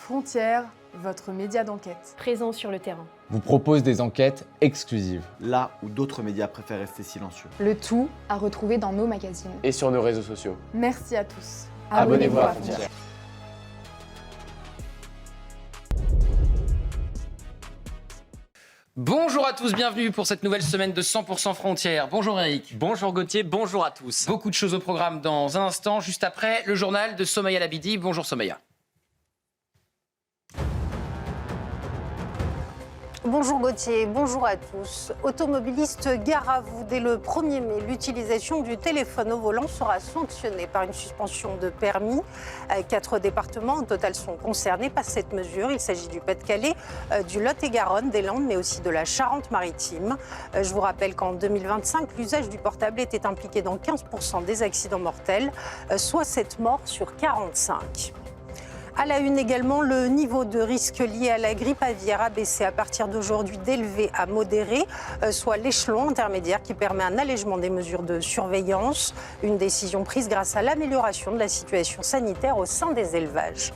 Frontières, votre média d'enquête. Présent sur le terrain. Vous propose des enquêtes exclusives. Là où d'autres médias préfèrent rester silencieux. Le tout à retrouver dans nos magazines. Et sur nos réseaux sociaux. Merci à tous. Abonnez-vous à Frontières. Bonjour à tous, bienvenue pour cette nouvelle semaine de 100% Frontières. Bonjour Eric. Bonjour Gauthier, bonjour à tous. Beaucoup de choses au programme dans un instant, juste après le journal de Somaya Labidi. Bonjour Somaya. Bonjour Gauthier, bonjour à tous. Automobilistes, gare à vous, dès le 1er mai, l'utilisation du téléphone au volant sera sanctionnée par une suspension de permis. 4 départements au total sont concernés par cette mesure. Il s'agit du Pas-de-Calais, du Lot-et-Garonne, des Landes, mais aussi de la Charente-Maritime. Je vous rappelle qu'en 2025, l'usage du portable était impliqué dans 15% des accidents mortels, soit 7 morts sur 45. À la une également, le niveau de risque lié à la grippe aviaire a baissé à partir d'aujourd'hui d'élevé à modéré, soit l'échelon intermédiaire qui permet un allègement des mesures de surveillance. Une décision prise grâce à l'amélioration de la situation sanitaire au sein des élevages.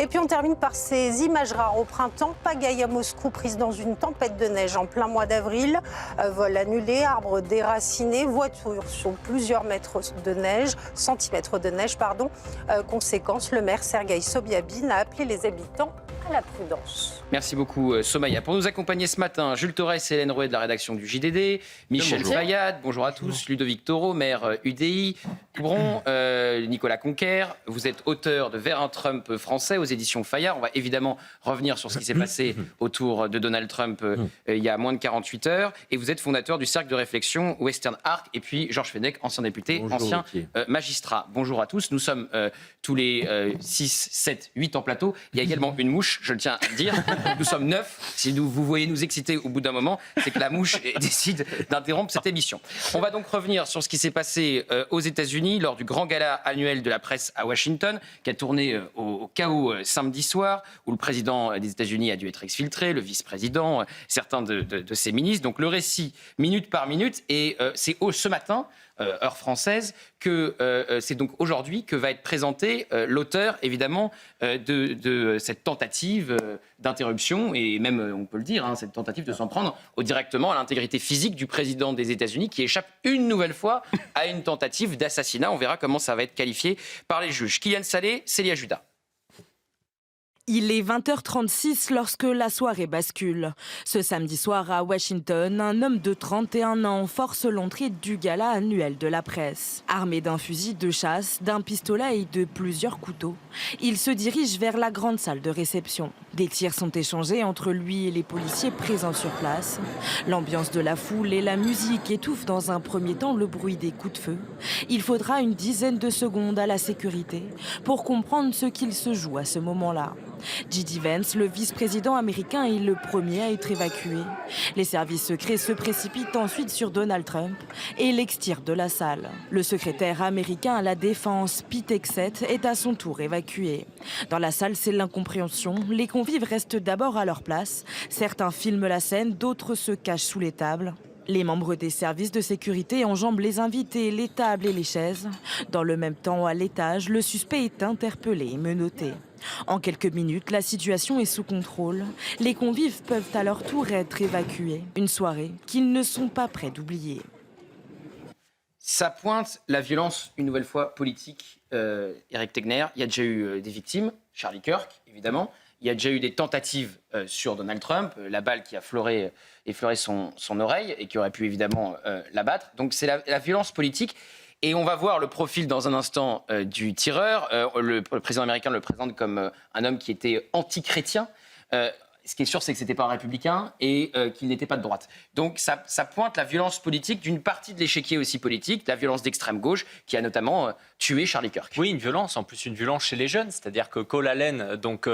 Et puis on termine par ces images rares au printemps. Pagaille à Moscou prise dans une tempête de neige en plein mois d'avril. Vol annulé, arbres déracinés, voitures sur plusieurs centimètres de neige. Conséquence, le maire Sergueï Sobiabine a appelé les habitants à la prudence. Merci beaucoup Somaya. Pour nous accompagner ce matin, Jules Torres et Hélène Rouet de la rédaction du JDD, Michel Fayad, bonjour à tous, Ludovic Toro, maire UDI, Coubron, Nicolas Conquer, vous êtes auteur de Vers un Trump français aux éditions Fayard. On va évidemment revenir sur ce qui s'est passé autour de Donald Trump il y a moins de 48 heures. Et vous êtes fondateur du cercle de réflexion Western Arc. Et puis Georges Fenech, ancien député, Bonjour, ancien magistrat. Bonjour à tous. Nous sommes tous les 6, 7, 8 en plateau. Il y a également une mouche, je le tiens à le dire. Nous sommes 9. Si vous voyez nous exciter au bout d'un moment, c'est que la mouche décide d'interrompre cette émission. On va donc revenir sur ce qui s'est passé aux États-Unis lors du grand gala annuel de la presse à Washington, qui a tourné au chaos samedi soir, où le président des États-Unis a dû être exfiltré, le vice-président, certains de ses ministres. Donc le récit minute par minute. Et c'est ce matin, heure française, que c'est donc aujourd'hui que va être présenté l'auteur, évidemment, de cette tentative d'interruption, et même, on peut le dire, cette tentative de s'en prendre directement à l'intégrité physique du président des États-Unis, qui échappe une nouvelle fois à une tentative d'assassinat. On verra comment ça va être qualifié par les juges. Kylian Salé, Célia Judas. Il est 20h36 lorsque la soirée bascule. Ce samedi soir à Washington, un homme de 31 ans force l'entrée du gala annuel de la presse. Armé d'un fusil de chasse, d'un pistolet et de plusieurs couteaux, il se dirige vers la grande salle de réception. Des tirs sont échangés entre lui et les policiers présents sur place. L'ambiance de la foule et la musique étouffent dans un premier temps le bruit des coups de feu. Il faudra une dizaine de secondes à la sécurité pour comprendre ce qu'il se joue à ce moment-là. J.D. Vance, le vice-président américain, est le premier à être évacué. Les services secrets se précipitent ensuite sur Donald Trump et l'extirent de la salle. Le secrétaire américain à la défense, Pete Hegseth, est à son tour évacué. Dans la salle, c'est l'incompréhension. Les convives restent d'abord à leur place. Certains filment la scène, d'autres se cachent sous les tables. Les membres des services de sécurité enjambent les invités, les tables et les chaises. Dans le même temps, à l'étage, le suspect est interpellé et menotté. En quelques minutes, la situation est sous contrôle. Les convives peuvent à leur tour être évacués. Une soirée qu'ils ne sont pas prêts d'oublier. Ça pointe la violence, une nouvelle fois, politique. Eric Tegner, il y a déjà eu des victimes. Charlie Kirk, évidemment. Il y a déjà eu des tentatives sur Donald Trump, la balle qui a effleuré son oreille et qui aurait pu évidemment l'abattre. Donc c'est la violence politique. Et on va voir le profil dans un instant du tireur. Le président américain le présente comme un homme qui était anti-chrétien. Ce qui est sûr, c'est que ce n'était pas un républicain et qu'il n'était pas de droite. Donc ça pointe la violence politique d'une partie de l'échiquier aussi politique, la violence d'extrême gauche qui a notamment tué Charlie Kirk. Oui, une violence, en plus une violence chez les jeunes. C'est-à-dire que Cole Allen, donc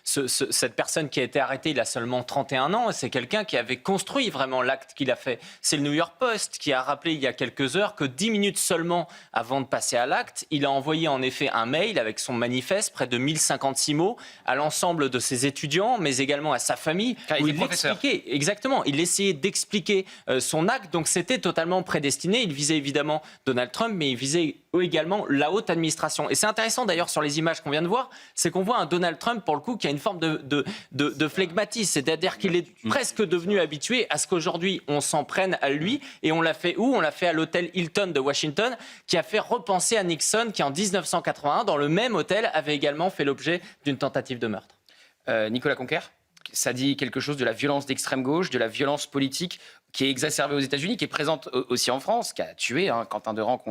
cette personne qui a été arrêtée, il a seulement 31 ans. C'est quelqu'un qui avait construit vraiment l'acte qu'il a fait. C'est le New York Post qui a rappelé il y a quelques heures que 10 minutes seulement avant de passer à l'acte, il a envoyé en effet un mail avec son manifeste, près de 1056 mots, à l'ensemble de ses étudiants, mais également notamment à sa famille, Car il où est il professeur. expliquait, exactement, il essayait d'expliquer son acte, donc c'était totalement prédestiné. Il visait évidemment Donald Trump, mais il visait également la haute administration. Et c'est intéressant d'ailleurs sur les images qu'on vient de voir, c'est qu'on voit un Donald Trump, pour le coup, qui a une forme de flegmatisme, c'est-à-dire qu'il est presque devenu habitué à ce qu'aujourd'hui on s'en prenne à lui, et on l'a fait où? On l'a fait à l'hôtel Hilton de Washington, qui a fait repenser à Nixon, qui en 1981, dans le même hôtel, avait également fait l'objet d'une tentative de meurtre. Nicolas Conquer, ça dit quelque chose de la violence d'extrême gauche, de la violence politique qui est exacerbée aux États-Unis, qui est présente aussi en France, qui a tué Quentin Derenc,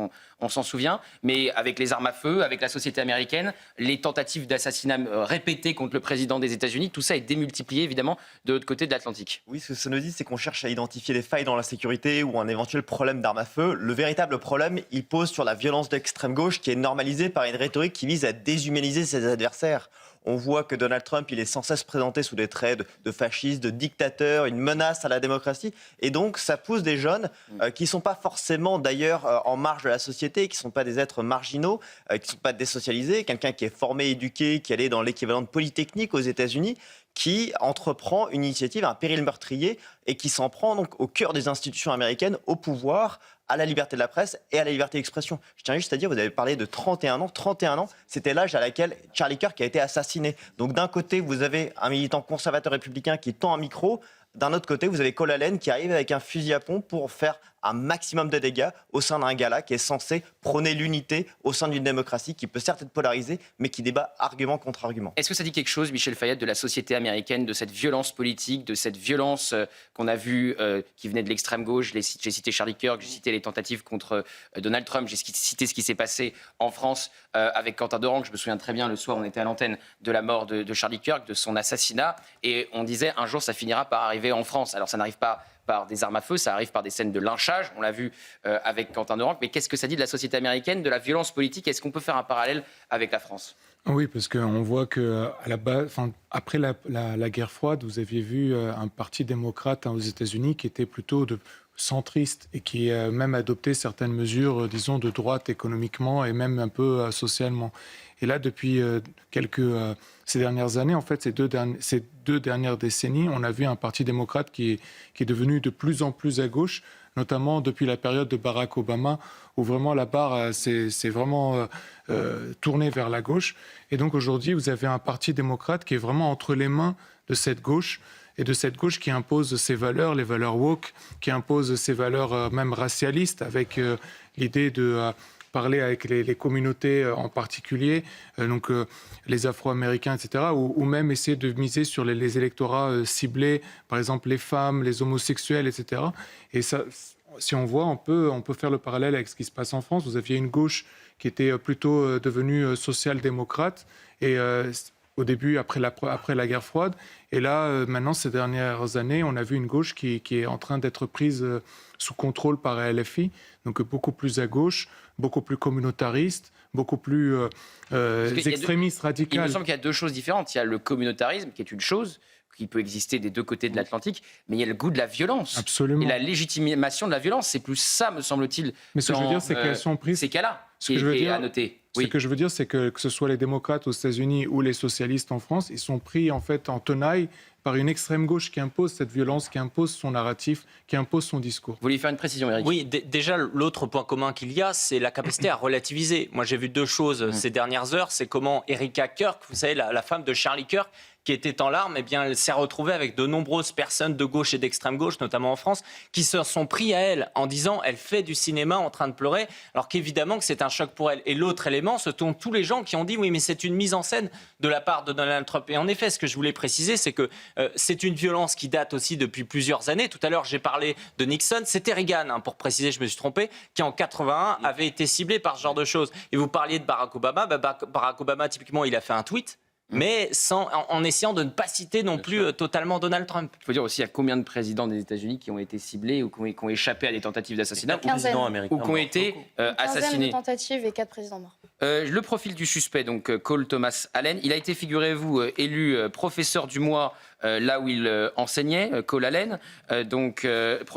on s'en souvient, mais avec les armes à feu, avec la société américaine, les tentatives d'assassinat répétées contre le président des États-Unis, tout ça est démultiplié évidemment de l'autre côté de l'Atlantique. Oui, ce que ça nous dit, c'est qu'on cherche à identifier des failles dans la sécurité ou un éventuel problème d'armes à feu. Le véritable problème, il pose sur la violence d'extrême gauche qui est normalisée par une rhétorique qui vise à déshumaniser ses adversaires. On voit que Donald Trump, il est sans cesse présenté sous des traits de fasciste, de dictateur, une menace à la démocratie. Et donc, ça pousse des jeunes qui ne sont pas forcément d'ailleurs en marge de la société, qui ne sont pas des êtres marginaux, qui ne sont pas désocialisés. Quelqu'un qui est formé, éduqué, qui allait dans l'équivalent de Polytechnique aux États-Unis, qui entreprend une initiative, un péril meurtrier, et qui s'en prend donc au cœur des institutions américaines, au pouvoir, à la liberté de la presse et à la liberté d'expression. Je tiens juste à dire, vous avez parlé de 31 ans. 31 ans, c'était l'âge à laquelle Charlie Kirk a été assassiné. Donc d'un côté, vous avez un militant conservateur républicain qui tend un micro. D'un autre côté, vous avez Cole Allen qui arrive avec un fusil à pompe pour faire un maximum de dégâts au sein d'un gala qui est censé prôner l'unité au sein d'une démocratie qui peut certes être polarisée, mais qui débat argument contre argument. Est-ce que ça dit quelque chose, Michel Fayette, de la société américaine, de cette violence politique, de cette violence qu'on a vue qui venait de l'extrême gauche? J'ai cité Charlie Kirk, j'ai cité les tentatives contre Donald Trump, j'ai cité ce qui s'est passé en France avec Quentin Derenc. Je me souviens très bien, le soir, on était à l'antenne de la mort de Charlie Kirk, de son assassinat, et on disait un jour ça finira par arriver en France. Alors ça n'arrive pas par des armes à feu, ça arrive par des scènes de lynchage, on l'a vu avec Quentin Derenc, mais qu'est-ce que ça dit de la société américaine, de la violence politique? Est-ce qu'on peut faire un parallèle avec la France? Oui, parce qu'on voit que à la base, après la guerre froide, vous aviez vu un parti démocrate aux États-Unis qui était plutôt centriste et qui a même adopté certaines mesures, disons, de droite économiquement et même un peu socialement. Et là, depuis ces dernières années, en fait, ces deux dernières décennies, on a vu un parti démocrate qui est devenu de plus en plus à gauche, notamment depuis la période de Barack Obama, où vraiment la barre s'est vraiment tournée vers la gauche. Et donc aujourd'hui, vous avez un parti démocrate qui est vraiment entre les mains de cette gauche, et de cette gauche qui impose ses valeurs, les valeurs woke, qui impose ses valeurs même racialistes, avec l'idée de parler avec les communautés en particulier, donc les Afro-Américains, etc., ou même essayer de miser sur les électorats ciblés, par exemple les femmes, les homosexuels, etc. Et ça, si on voit, on peut faire le parallèle avec ce qui se passe en France. Vous aviez une gauche qui était plutôt devenue social-démocrate, et au début, après la guerre froide. Et là, maintenant, ces dernières années, on a vu une gauche qui est en train d'être prise sous contrôle par LFI, donc beaucoup plus à gauche, beaucoup plus communautariste, beaucoup plus extrémiste, radical. Il me semble qu'il y a deux choses différentes. Il y a le communautarisme, qui est une chose qui peut exister des deux côtés de l'Atlantique, mais il y a le goût de la violence. Absolument. Et la légitimation de la violence. C'est plus ça, me semble-t-il. Mais ce que je veux dire, c'est qu'elles sont prises... Ces cas-là, Ce que je veux dire, à noter. Ce que je veux dire, c'est que ce soit les démocrates aux États-Unis ou les socialistes en France, ils sont pris en fait en tenaille par une extrême gauche qui impose cette violence, qui impose son narratif, qui impose son discours. Vous voulez faire une précision, Eric? Oui, déjà, l'autre point commun qu'il y a, c'est la capacité à relativiser. Moi, j'ai vu deux choses ces dernières heures. C'est comment Erika Kirk, vous savez, la femme de Charlie Kirk, qui était en larmes, eh bien, elle s'est retrouvée avec de nombreuses personnes de gauche et d'extrême gauche, notamment en France, qui se sont pris à elle en disant elle fait du cinéma en train de pleurer, alors qu'évidemment que c'est un choc pour elle. Et l'autre élément, ce sont tous les gens qui ont dit oui, mais c'est une mise en scène de la part de Donald Trump. Et en effet, ce que je voulais préciser, c'est que c'est une violence qui date aussi depuis plusieurs années. Tout à l'heure, j'ai parlé de Nixon, c'était Reagan, pour préciser, je me suis trompé, qui en 81 avait été ciblé par ce genre de choses. Et vous parliez de Barack Obama. Barack Obama, typiquement, il a fait un tweet, mais en essayant de ne pas citer non plus totalement Donald Trump. Il faut dire aussi, il y a combien de présidents des États-Unis qui ont été ciblés ou qui ont échappé à des tentatives d'assassinat ou qui ont été assassinés. Une tentative et 4 présidents morts. Le profil du suspect, donc Cole Thomas Allen, il a été, figurez-vous, élu professeur du mois là où il enseignait, Cole Allen, donc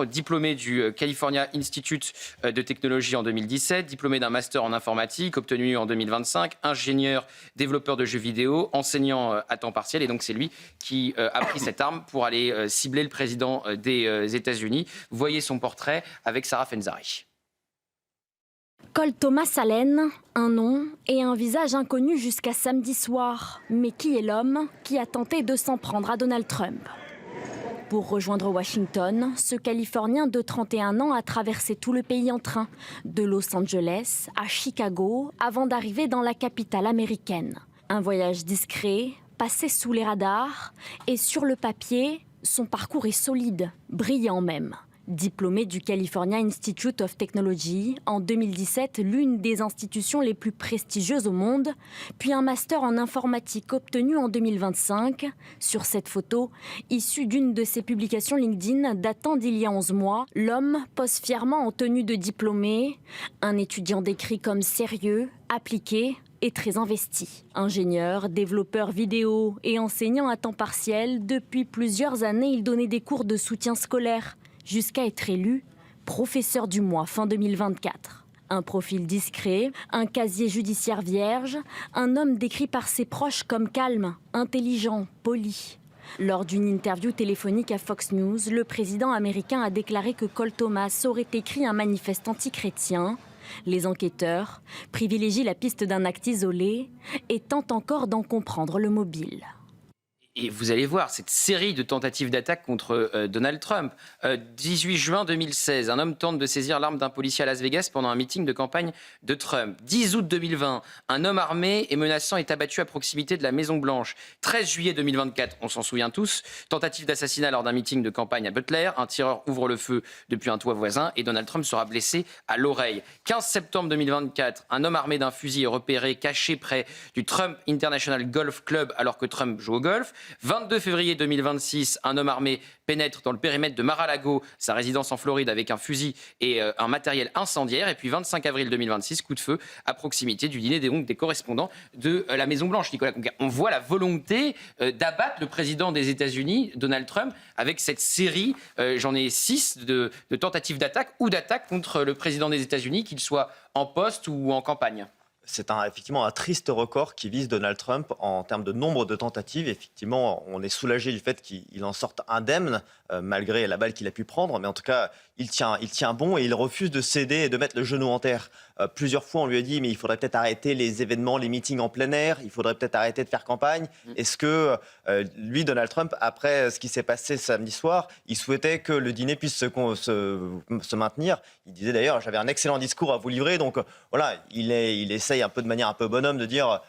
diplômé du California Institute de Technologie en 2017, diplômé d'un master en informatique obtenu en 2025, ingénieur développeur de jeux vidéo, enseignant à temps partiel. Et donc, c'est lui qui a pris cette arme pour aller cibler le président des États-Unis. Vous voyez son portrait avec Sarah Fenzari. Cole Thomas Allen, un nom et un visage inconnus jusqu'à samedi soir. Mais qui est l'homme qui a tenté de s'en prendre à Donald Trump ? Pour rejoindre Washington, ce Californien de 31 ans a traversé tout le pays en train, de Los Angeles à Chicago, avant d'arriver dans la capitale américaine. Un voyage discret, passé sous les radars, et sur le papier, son parcours est solide, brillant même. Diplômé du California Institute of Technology, en 2017, l'une des institutions les plus prestigieuses au monde, puis un master en informatique obtenu en 2025. Sur cette photo, issue d'une de ses publications LinkedIn datant d'il y a 11 mois, l'homme pose fièrement en tenue de diplômé, un étudiant décrit comme sérieux, appliqué et très investi. Ingénieur, développeur vidéo et enseignant à temps partiel, depuis plusieurs années, il donnait des cours de soutien scolaire, jusqu'à être élu professeur du mois fin 2024. Un profil discret, un casier judiciaire vierge, un homme décrit par ses proches comme calme, intelligent, poli. Lors d'une interview téléphonique à Fox News, le président américain a déclaré que Cole Thomas aurait écrit un manifeste anti-chrétien. Les enquêteurs privilégient la piste d'un acte isolé et tentent encore d'en comprendre le mobile. Et vous allez voir cette série de tentatives d'attaque contre Donald Trump. 18 juin 2016, un homme tente de saisir l'arme d'un policier à Las Vegas pendant un meeting de campagne de Trump. 10 août 2020, un homme armé et menaçant est abattu à proximité de la Maison-Blanche. 13 juillet 2024, on s'en souvient tous, tentative d'assassinat lors d'un meeting de campagne à Butler. Un tireur ouvre le feu depuis un toit voisin et Donald Trump sera blessé à l'oreille. 15 septembre 2024, un homme armé d'un fusil est repéré caché près du Trump International Golf Club alors que Trump joue au golf. 22 février 2026, un homme armé pénètre dans le périmètre de Mar-a-Lago, sa résidence en Floride, avec un fusil et un matériel incendiaire. Et puis 25 avril 2026, coup de feu à proximité du dîner des correspondants de la Maison-Blanche. Nicolas Conquer, on voit la volonté d'abattre le président des États-Unis, Donald Trump, avec cette série, j'en ai 6, de tentatives d'attaque ou d'attaque contre le président des États-Unis, qu'il soit en poste ou en campagne. C'est effectivement un triste record qui vise Donald Trump en termes de nombre de tentatives. Effectivement, on est soulagé du fait qu'il en sorte indemne, malgré la balle qu'il a pu prendre. Mais en tout cas, il tient bon et il refuse de céder et de mettre le genou en terre. Plusieurs fois, on lui a dit, mais il faudrait peut-être arrêter les événements, les meetings en plein air. Il faudrait peut-être arrêter de faire campagne. Est-ce que lui, Donald Trump, après ce qui s'est passé samedi soir, il souhaitait que le dîner puisse se maintenir? Il disait d'ailleurs, j'avais un excellent discours à vous livrer. Donc voilà, il essaye un peu de manière un peu bonhomme de dire...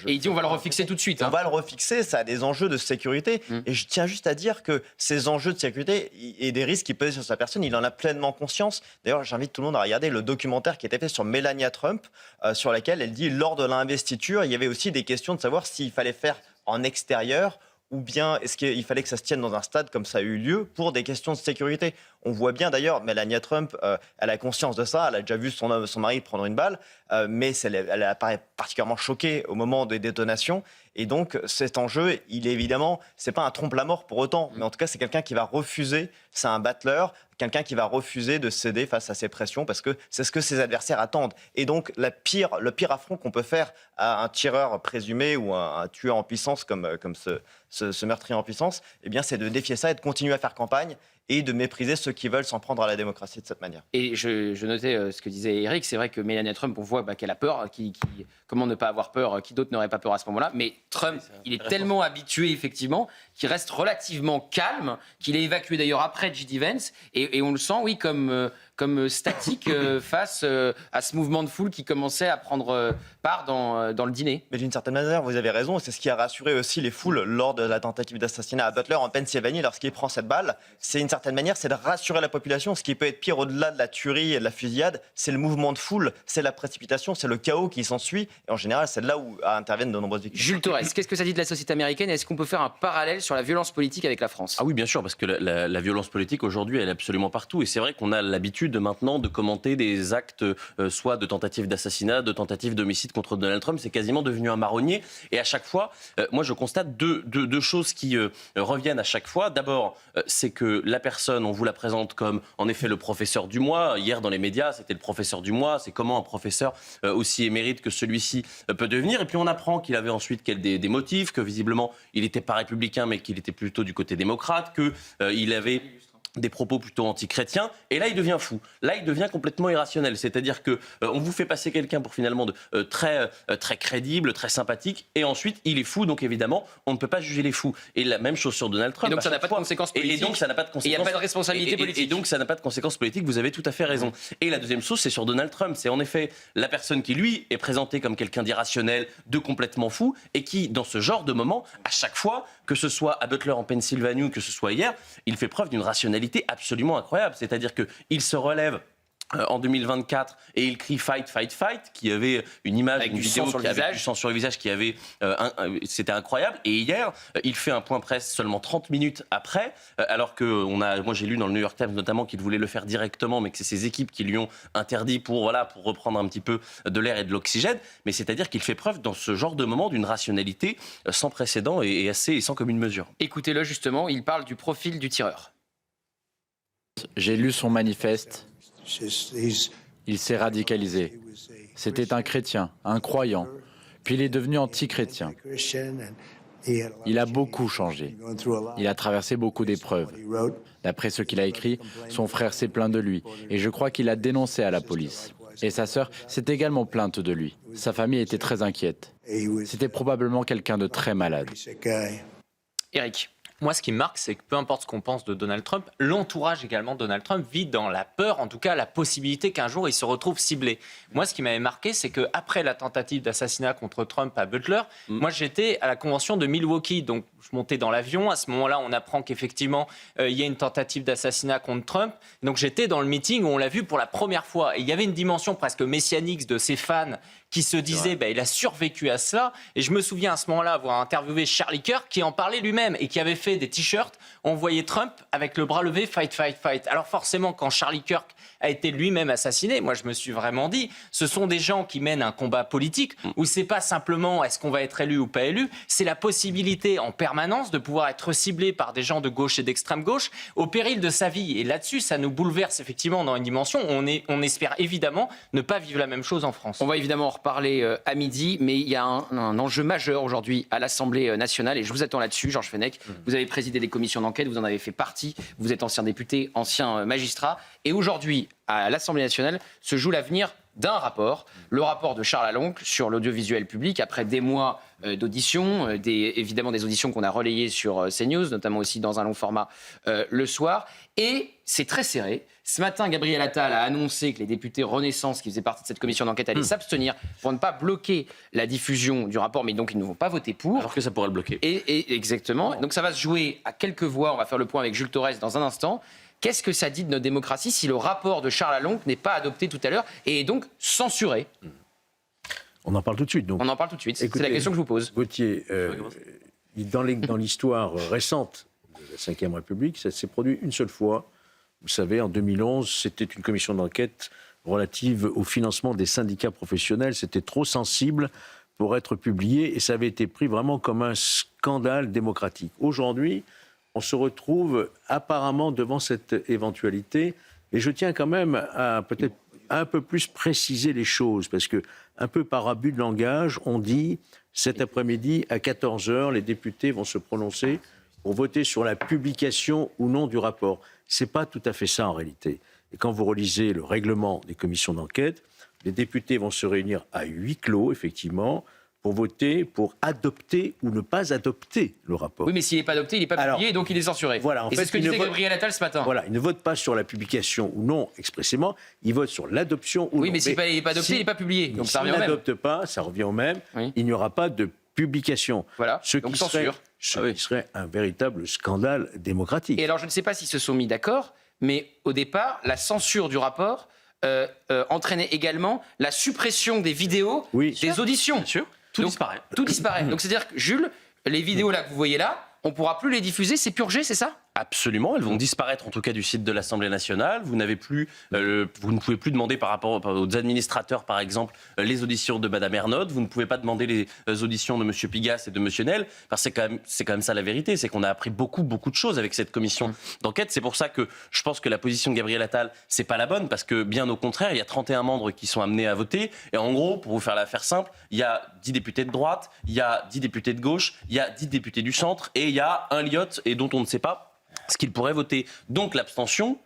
Et il dit on va le refixer tout de suite. On va le refixer, ça a des enjeux de sécurité. Et je tiens juste à dire que ces enjeux de sécurité et des risques qui pèsent sur sa personne, il en a pleinement conscience. D'ailleurs, j'invite tout le monde à regarder le documentaire qui a été fait sur Melania Trump, sur laquelle elle dit, lors de l'investiture, il y avait aussi des questions de savoir s'il fallait faire en extérieur ou bien est-ce qu'il fallait que ça se tienne dans un stade comme ça a eu lieu pour des questions de sécurité. On voit bien d'ailleurs, Melania Trump, elle a conscience de ça, elle a déjà vu son mari prendre une balle, mais elle apparaît particulièrement choquée au moment des détonations. Et donc cet enjeu, il est évidemment, c'est pas un trompe-la-mort pour autant, mais en tout cas c'est quelqu'un qui va refuser, c'est un battleur, quelqu'un qui va refuser de céder face à ces pressions parce que c'est ce que ses adversaires attendent. Et donc le pire affront qu'on peut faire à un tireur présumé ou un tueur en puissance comme ce meurtrier en puissance, eh bien c'est de défier ça et de continuer à faire campagne et de mépriser ceux qui veulent s'en prendre à la démocratie de cette manière. Et je notais ce que disait Eric, c'est vrai que Melania Trump, on voit qu'elle a peur, comment ne pas avoir peur, qui d'autre n'aurait pas peur à ce moment-là, mais Trump, il est tellement habitué effectivement qu'il reste relativement calme, qu'il est évacué d'ailleurs après J.D. Vance, et on le sent, oui, comme statique face à ce mouvement de foule qui commençait à prendre part dans le dîner. Mais d'une certaine manière, vous avez raison, et c'est ce qui a rassuré aussi les foules lors de la tentative d'assassinat à Butler en Pennsylvanie, lorsqu'il prend cette balle. C'est d'une certaine manière, c'est de rassurer la population. Ce qui peut être pire au-delà de la tuerie et de la fusillade, c'est le mouvement de foule, c'est la précipitation, c'est le chaos qui s'ensuit. Et en général, c'est là où interviennent de nombreuses victimes. Jules Torres, qu'est-ce que ça dit de la société américaine? Est-ce qu'on peut faire un parallèle sur la violence politique avec la France? Ah oui, bien sûr, parce que la violence politique aujourd'hui, elle est absolument partout. Et c'est vrai qu'on a l'habitude l'habitude maintenant de commenter des actes soit de tentatives d'assassinat, de tentatives d'homicide contre Donald Trump. C'est quasiment devenu un marronnier. Et à chaque fois, moi je constate deux choses qui reviennent à chaque fois. D'abord, c'est que la personne, on vous la présente comme en effet le professeur du mois. Hier dans les médias, c'était le professeur du mois. C'est comment un professeur aussi émérite que celui-ci peut devenir. Et puis on apprend qu'il avait ensuite des motifs, que visiblement il n'était pas républicain mais qu'il était plutôt du côté démocrate, qu'il avait des propos plutôt anti-chrétiens, et là il devient fou. Là il devient complètement irrationnel. C'est-à-dire que on vous fait passer quelqu'un pour finalement très crédible, très sympathique, et ensuite il est fou, donc évidemment on ne peut pas juger les fous. Et la même chose sur Donald Trump. Et donc ça n'a pas de conséquences politiques. Et donc ça n'a pas de conséquences. Et il n'y a pas de responsabilité politique. Et donc ça n'a pas de conséquences politiques. Vous avez tout à fait raison. Et la deuxième chose, c'est sur Donald Trump. C'est en effet la personne qui lui est présentée comme quelqu'un d'irrationnel, de complètement fou, et qui dans ce genre de moment, à chaque fois, que ce soit à Butler en Pennsylvanie ou que ce soit hier, il fait preuve d'une rationalité absolument incroyable. C'est-à-dire qu'il se relève en 2024 et il crie fight, fight, fight, qui avait une image, avec une vidéo qui avait du sang sur le visage, qui avait, c'était incroyable. Et hier, il fait un point presse seulement 30 minutes après, alors que moi j'ai lu dans le New York Times notamment qu'il voulait le faire directement, mais que c'est ses équipes qui lui ont interdit pour reprendre un petit peu de l'air et de l'oxygène. Mais c'est-à-dire qu'il fait preuve dans ce genre de moment d'une rationalité sans précédent et sans commune mesure. Écoutez-le justement, il parle du profil du tireur. J'ai lu son manifeste. Il s'est radicalisé. C'était un chrétien, un croyant. Puis il est devenu anti-chrétien. Il a beaucoup changé. Il a traversé beaucoup d'épreuves. D'après ce qu'il a écrit, son frère s'est plaint de lui. Et je crois qu'il a dénoncé à la police. Et sa sœur s'est également plainte de lui. Sa famille était très inquiète. C'était probablement quelqu'un de très malade. Éric. Moi, ce qui me marque, c'est que peu importe ce qu'on pense de Donald Trump, l'entourage également de Donald Trump vit dans la peur, en tout cas la possibilité qu'un jour il se retrouve ciblé. Moi, ce qui m'avait marqué, c'est qu'après la tentative d'assassinat contre Trump à Butler, moi j'étais à la convention de Milwaukee, donc je montais dans l'avion. À ce moment-là, on apprend qu'effectivement, il y a une tentative d'assassinat contre Trump. Donc j'étais dans le meeting où on l'a vu pour la première fois. Et il y avait une dimension presque messianique de ses fans qui se disaient, il a survécu à cela. Et je me souviens à ce moment-là avoir interviewé Charlie Kirk qui en parlait lui-même et qui avait fait des t-shirts. On voyait Trump avec le bras levé, fight, fight, fight. Alors forcément, quand Charlie Kirk a été lui-même assassiné, moi je me suis vraiment dit, ce sont des gens qui mènent un combat politique où c'est pas simplement est-ce qu'on va être élu ou pas élu, c'est la possibilité en permanence de pouvoir être ciblé par des gens de gauche et d'extrême gauche au péril de sa vie. Et là-dessus, ça nous bouleverse effectivement dans une dimension. On espère évidemment ne pas vivre la même chose en France. On va évidemment en reparler à midi, mais il y a un enjeu majeur aujourd'hui à l'Assemblée nationale et je vous attends là-dessus, Georges Fenech. Vous avez présidé des commissions d'enquête, vous en avez fait partie, vous êtes ancien député, ancien magistrat. Et aujourd'hui, à l'Assemblée nationale, se joue l'avenir d'un rapport, le rapport de Charles Aloncle sur l'audiovisuel public, après des mois d'auditions, évidemment des auditions qu'on a relayées sur CNews, notamment aussi dans un long format le soir. Et c'est très serré. Ce matin, Gabriel Attal a annoncé que les députés Renaissance, qui faisaient partie de cette commission d'enquête, allaient s'abstenir pour ne pas bloquer la diffusion du rapport, mais donc ils ne vont pas voter pour. Alors que ça pourrait le bloquer. Et exactement. Donc ça va se jouer à quelques voix. On va faire le point avec Jules Torres dans un instant. Qu'est-ce que ça dit de notre démocratie si le rapport de Charles Aloncle n'est pas adopté tout à l'heure et est donc censuré ? On en parle tout de suite. Donc. On en parle tout de suite. C'est la question que je vous pose. Gauthier, dans l'histoire récente de la Ve République, ça s'est produit une seule fois. Vous savez, en 2011, c'était une commission d'enquête relative au financement des syndicats professionnels. C'était trop sensible pour être publié et ça avait été pris vraiment comme un scandale démocratique. Aujourd'hui, on se retrouve apparemment devant cette éventualité. Et je tiens quand même à peut-être un peu plus préciser les choses, parce que, un peu par abus de langage, on dit cet après-midi, à 14h, les députés vont se prononcer pour voter sur la publication ou non du rapport. Ce n'est pas tout à fait ça en réalité. Et quand vous relisez le règlement des commissions d'enquête, les députés vont se réunir à huis clos, effectivement, pour voter, pour adopter ou ne pas adopter le rapport. Oui, mais s'il n'est pas adopté, il n'est pas publié, donc il est censuré. Voilà, et c'est ce que disait Gabriel Attal ce matin. Voilà, il ne vote pas sur la publication ou non expressément, il vote sur l'adoption ou non. Oui, mais s'il n'est pas adopté, il n'est pas publié. Donc ça revient au même. S'il n'adopte pas, ça revient au même, il n'y aura pas de publication. Voilà, ce donc qui censure. serait un véritable scandale démocratique. Et alors, je ne sais pas s'ils se sont mis d'accord, mais au départ, la censure du rapport entraînait également la suppression des vidéos des auditions. Bien sûr. Tout disparaît. Tout disparaît. Donc c'est-à-dire que, Jules, les vidéos là que vous voyez là, on ne pourra plus les diffuser, c'est purgé, c'est ça ? Absolument, elles vont disparaître en tout cas du site de l'Assemblée nationale. Vous n'avez plus, vous ne pouvez plus demander par rapport aux administrateurs, par exemple, les auditions de Madame Ernotte. Vous ne pouvez pas demander les auditions de Monsieur Pigasse et de Monsieur Nel, parce que c'est quand même ça la vérité, c'est qu'on a appris beaucoup de choses avec cette commission d'enquête. C'est pour ça que je pense que la position de Gabriel Attal, c'est pas la bonne, parce que bien au contraire, il y a 31 membres qui sont amenés à voter. Et en gros, pour vous faire l'affaire simple, il y a 10 députés de droite, il y a 10 députés de gauche, il y a 10 députés du centre, et il y a un Lyotte, et dont on ne sait pas ce qu'il pourrait voter. Donc l'abstention,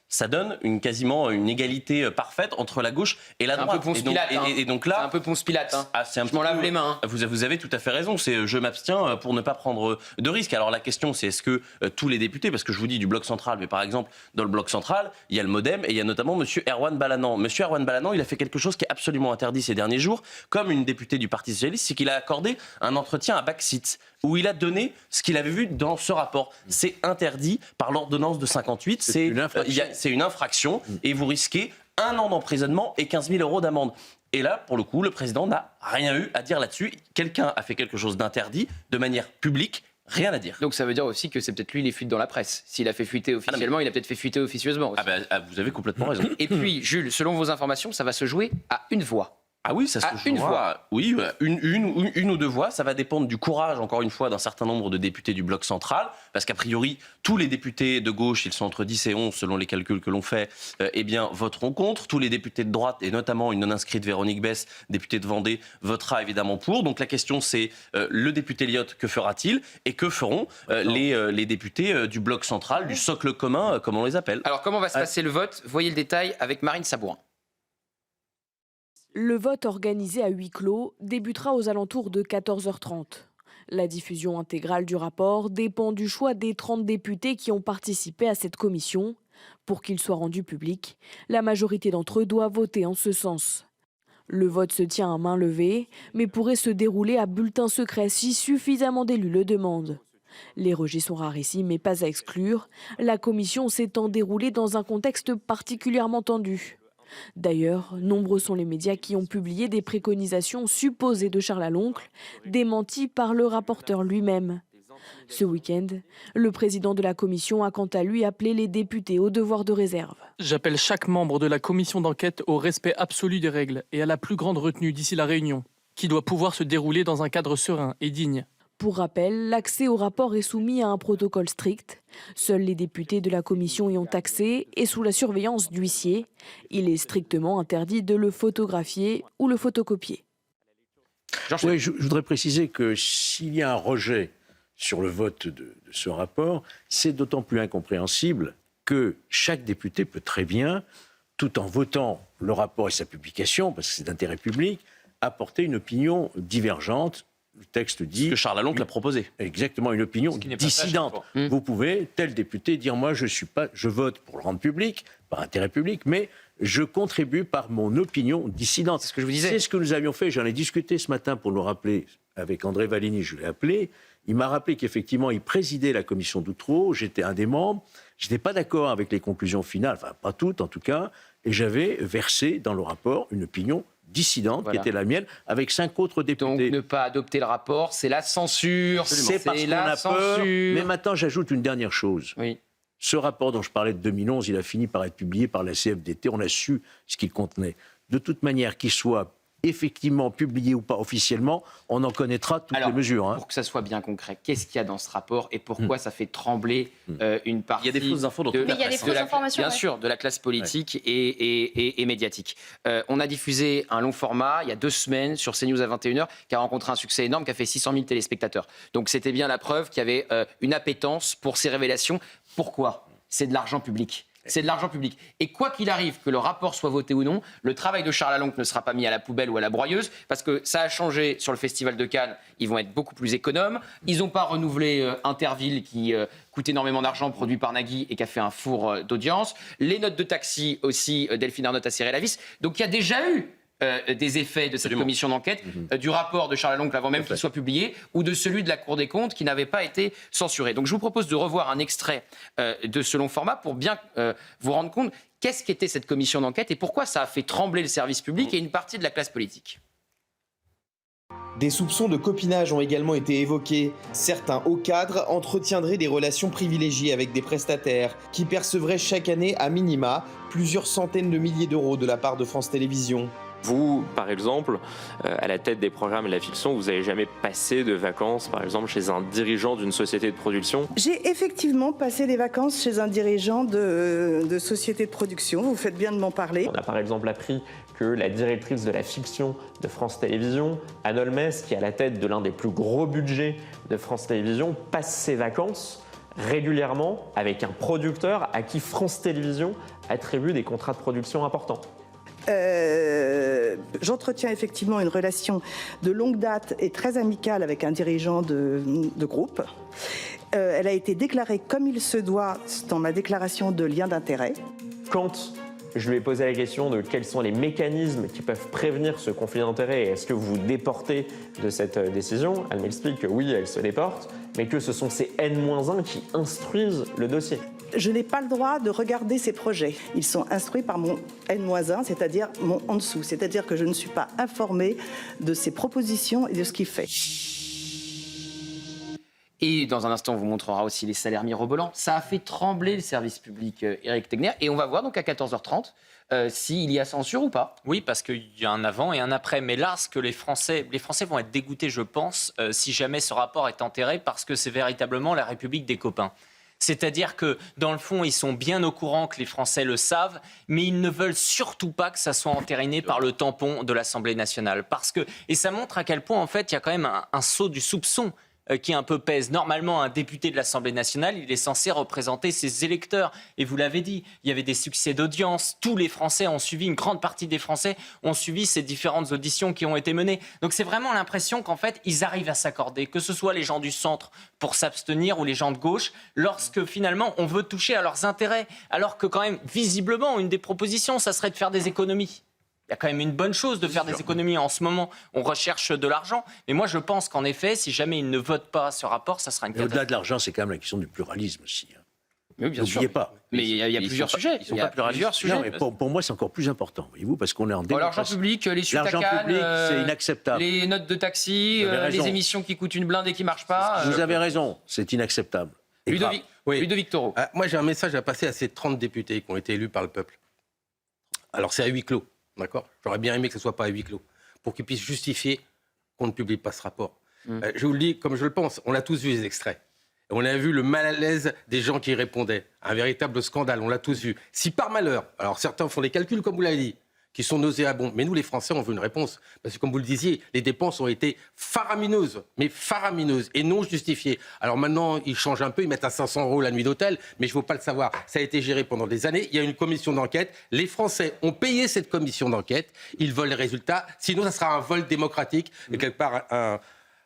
ça donne quasiment une égalité parfaite entre la gauche et la droite. C'est un peu Ponce Pilate. Et donc là, c'est un peu Ponce Pilate. Je m'en lave les mains. Vous avez tout à fait raison. C'est je m'abstiens pour ne pas prendre de risques. Alors la question, c'est est-ce que tous les députés, parce que je vous dis du bloc central, mais par exemple dans le bloc central, il y a le MoDem et il y a notamment Monsieur Erwan Balanant. Monsieur Erwan Balanant, il a fait quelque chose qui est absolument interdit ces derniers jours, comme une députée du Parti socialiste, c'est qu'il a accordé un entretien à Baxit, où il a donné ce qu'il avait vu dans ce rapport. C'est interdit par l'ordonnance de 58. C'est une infraction et vous risquez 1 an d'emprisonnement et 15 000 € d'amende. Et là, pour le coup, le président n'a rien eu à dire là-dessus. Quelqu'un a fait quelque chose d'interdit de manière publique. Rien à dire. Donc ça veut dire aussi que c'est peut-être lui les fuites dans la presse. S'il a fait fuiter officiellement, il a peut-être fait fuiter officieusement aussi. Vous avez complètement raison. Et puis, Jules, selon vos informations, ça va se jouer à une voix. Ah oui, ça se joue. Une voix. Oui, une ou deux voix. Ça va dépendre du courage, encore une fois, d'un certain nombre de députés du bloc central. Parce qu'a priori, tous les députés de gauche, ils sont entre 10 et 11 selon les calculs que l'on fait, voteront contre. Tous les députés de droite, et notamment une non-inscrite Véronique Besse, députée de Vendée, votera évidemment pour. Donc la question, c'est le député Lyotte, que fera-t-il? Et que feront les députés du bloc central, du socle commun, comme on les appelle? Alors comment va se passer le vote? Voyez le détail avec Marine Sabourin. Le vote organisé à huis clos débutera aux alentours de 14h30. La diffusion intégrale du rapport dépend du choix des 30 députés qui ont participé à cette commission. Pour qu'il soit rendu public, la majorité d'entre eux doit voter en ce sens. Le vote se tient à main levée, mais pourrait se dérouler à bulletin secret si suffisamment d'élus le demandent. Les rejets sont rarissimes mais pas à exclure, la commission s'étant déroulée dans un contexte particulièrement tendu. D'ailleurs, nombreux sont les médias qui ont publié des préconisations supposées de Charles Aloncle, démenties par le rapporteur lui-même. Ce week-end, le président de la commission a quant à lui appelé les députés au devoir de réserve. J'appelle chaque membre de la commission d'enquête au respect absolu des règles et à la plus grande retenue d'ici la réunion, qui doit pouvoir se dérouler dans un cadre serein et digne. Pour rappel, l'accès au rapport est soumis à un protocole strict. Seuls les députés de la commission y ont accès et sous la surveillance d'huissiers. Il est strictement interdit de le photographier ou le photocopier. Oui, je voudrais préciser que s'il y a un rejet sur le vote de ce rapport, c'est d'autant plus incompréhensible que chaque député peut très bien, tout en votant le rapport et sa publication, parce que c'est d'intérêt public, apporter une opinion divergente. Le texte dit... Ce que Charles Aloncle a proposé. Exactement, une opinion dissidente. Vous pouvez, tel député, dire « moi, je vote pour le rendre public, par intérêt public, mais je contribue par mon opinion dissidente. » C'est ce que je vous disais. C'est ce que nous avions fait. J'en ai discuté ce matin pour nous rappeler, avec André Valigny, je l'ai appelé. Il m'a rappelé qu'effectivement, il présidait la commission d'Outreau, j'étais un des membres. Je n'étais pas d'accord avec les conclusions finales, enfin pas toutes en tout cas, et j'avais versé dans le rapport une opinion dissidente, qui était la mienne, avec 5 autres députés. Donc ne pas adopter le rapport, c'est la censure. C'est parce qu'on a peur. Mais maintenant, j'ajoute une dernière chose. Oui. Ce rapport dont je parlais de 2011, il a fini par être publié par la CFDT. On a su ce qu'il contenait. De toute manière, qu'il soit effectivement publié ou pas officiellement, on en connaîtra toutes les mesures. Pour que ça soit bien concret, qu'est-ce qu'il y a dans ce rapport et pourquoi ça fait trembler une partie... Il y a des fausses infos dans toute la presse. Bien sûr, de la classe politique et médiatique. On a diffusé un long format il y a 2 semaines sur CNews à 21h qui a rencontré un succès énorme, qui a fait 600 000 téléspectateurs. Donc c'était bien la preuve qu'il y avait une appétence pour ces révélations. Pourquoi ? C'est de l'argent public. C'est de l'argent public. Et quoi qu'il arrive, que le rapport soit voté ou non, le travail de Charles Aloncle ne sera pas mis à la poubelle ou à la broyeuse, parce que ça a changé sur le Festival de Cannes. Ils vont être beaucoup plus économes. Ils n'ont pas renouvelé Interville, qui coûte énormément d'argent, produit par Nagui, et qui a fait un four d'audience. Les notes de taxi aussi, Delphine Arnault a serré la vis. Donc il y a déjà eu des effets de cette commission d'enquête, du rapport de Charles Aloncle avant même qu'il soit publié, ou de celui de la Cour des comptes qui n'avait pas été censuré. Donc je vous propose de revoir un extrait de ce long format pour bien vous rendre compte qu'est-ce qu'était cette commission d'enquête et pourquoi ça a fait trembler le service public et une partie de la classe politique. Des soupçons de copinage ont également été évoqués. Certains hauts cadres entretiendraient des relations privilégiées avec des prestataires qui percevraient chaque année à minima plusieurs centaines de milliers d'euros de la part de France Télévisions. Vous, par exemple, à la tête des programmes et de la fiction, vous n'avez jamais passé de vacances, par exemple, chez un dirigeant d'une société de production? J'ai effectivement passé des vacances chez un dirigeant de société de production. Vous faites bien de m'en parler. On a par exemple appris que la directrice de la fiction de France Télévisions, Anne Holmes, qui est à la tête de l'un des plus gros budgets de France Télévisions, passe ses vacances régulièrement avec un producteur à qui France Télévisions attribue des contrats de production importants. J'entretiens effectivement une relation de longue date et très amicale avec un dirigeant de groupe. Elle a été déclarée comme il se doit dans ma déclaration de lien d'intérêt. Quand je lui ai posé la question de quels sont les mécanismes qui peuvent prévenir ce conflit d'intérêts et est-ce que vous vous déportez de cette décision, elle m'explique que oui, elle se déporte, mais que ce sont ces N-1 qui instruisent le dossier. Je n'ai pas le droit de regarder ces projets. Ils sont instruits par mon N-1, c'est-à-dire mon en dessous. C'est-à-dire que je ne suis pas informée de ses propositions et de ce qu'il fait. Et dans un instant, on vous montrera aussi les salaires mirobolants. Ça a fait trembler le service public, Éric Tegner. Et on va voir donc à 14h30 s'il y a censure ou pas. Oui, parce qu'il y a un avant et un après. Mais là, ce que les Français vont être dégoûtés, je pense, si jamais ce rapport est enterré, parce que c'est véritablement la République des copains. C'est-à-dire que, dans le fond, ils sont bien au courant que les Français le savent, mais ils ne veulent surtout pas que ça soit entériné par le tampon de l'Assemblée nationale. Et ça montre à quel point, en fait, il y a quand même un sceau du soupçon qui un peu pèse. Normalement, un député de l'Assemblée nationale, il est censé représenter ses électeurs. Et vous l'avez dit, il y avait des succès d'audience. Tous les Français ont suivi, une grande partie des Français ont suivi ces différentes auditions qui ont été menées. Donc c'est vraiment l'impression qu'en fait, ils arrivent à s'accorder, que ce soit les gens du centre pour s'abstenir ou les gens de gauche, lorsque finalement on veut toucher à leurs intérêts. Alors que quand même, visiblement, une des propositions, ça serait de faire des économies. Il y a quand même une bonne chose de faire des économies en ce moment. On recherche de l'argent. Mais moi, je pense qu'en effet, si jamais ils ne votent pas ce rapport, ça sera une catastrophe. Au-delà de l'argent, c'est quand même la question du pluralisme aussi. Oui, bien sûr. N'oubliez pas. Mais il y a plusieurs sujets. Ils sont pas pluralistes. Non, mais pour moi, c'est encore plus important, voyez-vous, parce qu'on est en démocratie. L'argent public, les suites à L'argent Cannes, public, c'est inacceptable. les notes de taxi, les émissions qui coûtent une blinde et qui ne marchent pas. Vous avez raison, c'est inacceptable. Ludovic Toro. Moi, j'ai un message à passer à ces 30 députés qui ont été élus par le peuple. Alors, c'est à huis clos. D'accord. J'aurais bien aimé que ce ne soit pas à huis clos, pour qu'ils puissent justifier qu'on ne publie pas ce rapport. Je vous le dis comme je le pense, on a tous vu les extraits. On a vu le malaise des gens qui répondaient. Un véritable scandale, on l'a tous vu. Si par malheur, alors certains font des calculs, comme vous l'avez dit, qui sont nauséabonds, mais nous, les Français, on veut une réponse. Parce que, comme vous le disiez, les dépenses ont été faramineuses, mais faramineuses, et non justifiées. Alors maintenant, ils changent un peu, ils mettent à 500 € la nuit d'hôtel, mais je ne veux pas le savoir. Ça a été géré pendant des années. Il y a une commission d'enquête. Les Français ont payé cette commission d'enquête. Ils veulent les résultats. Sinon, ça sera un vol démocratique, et quelque part,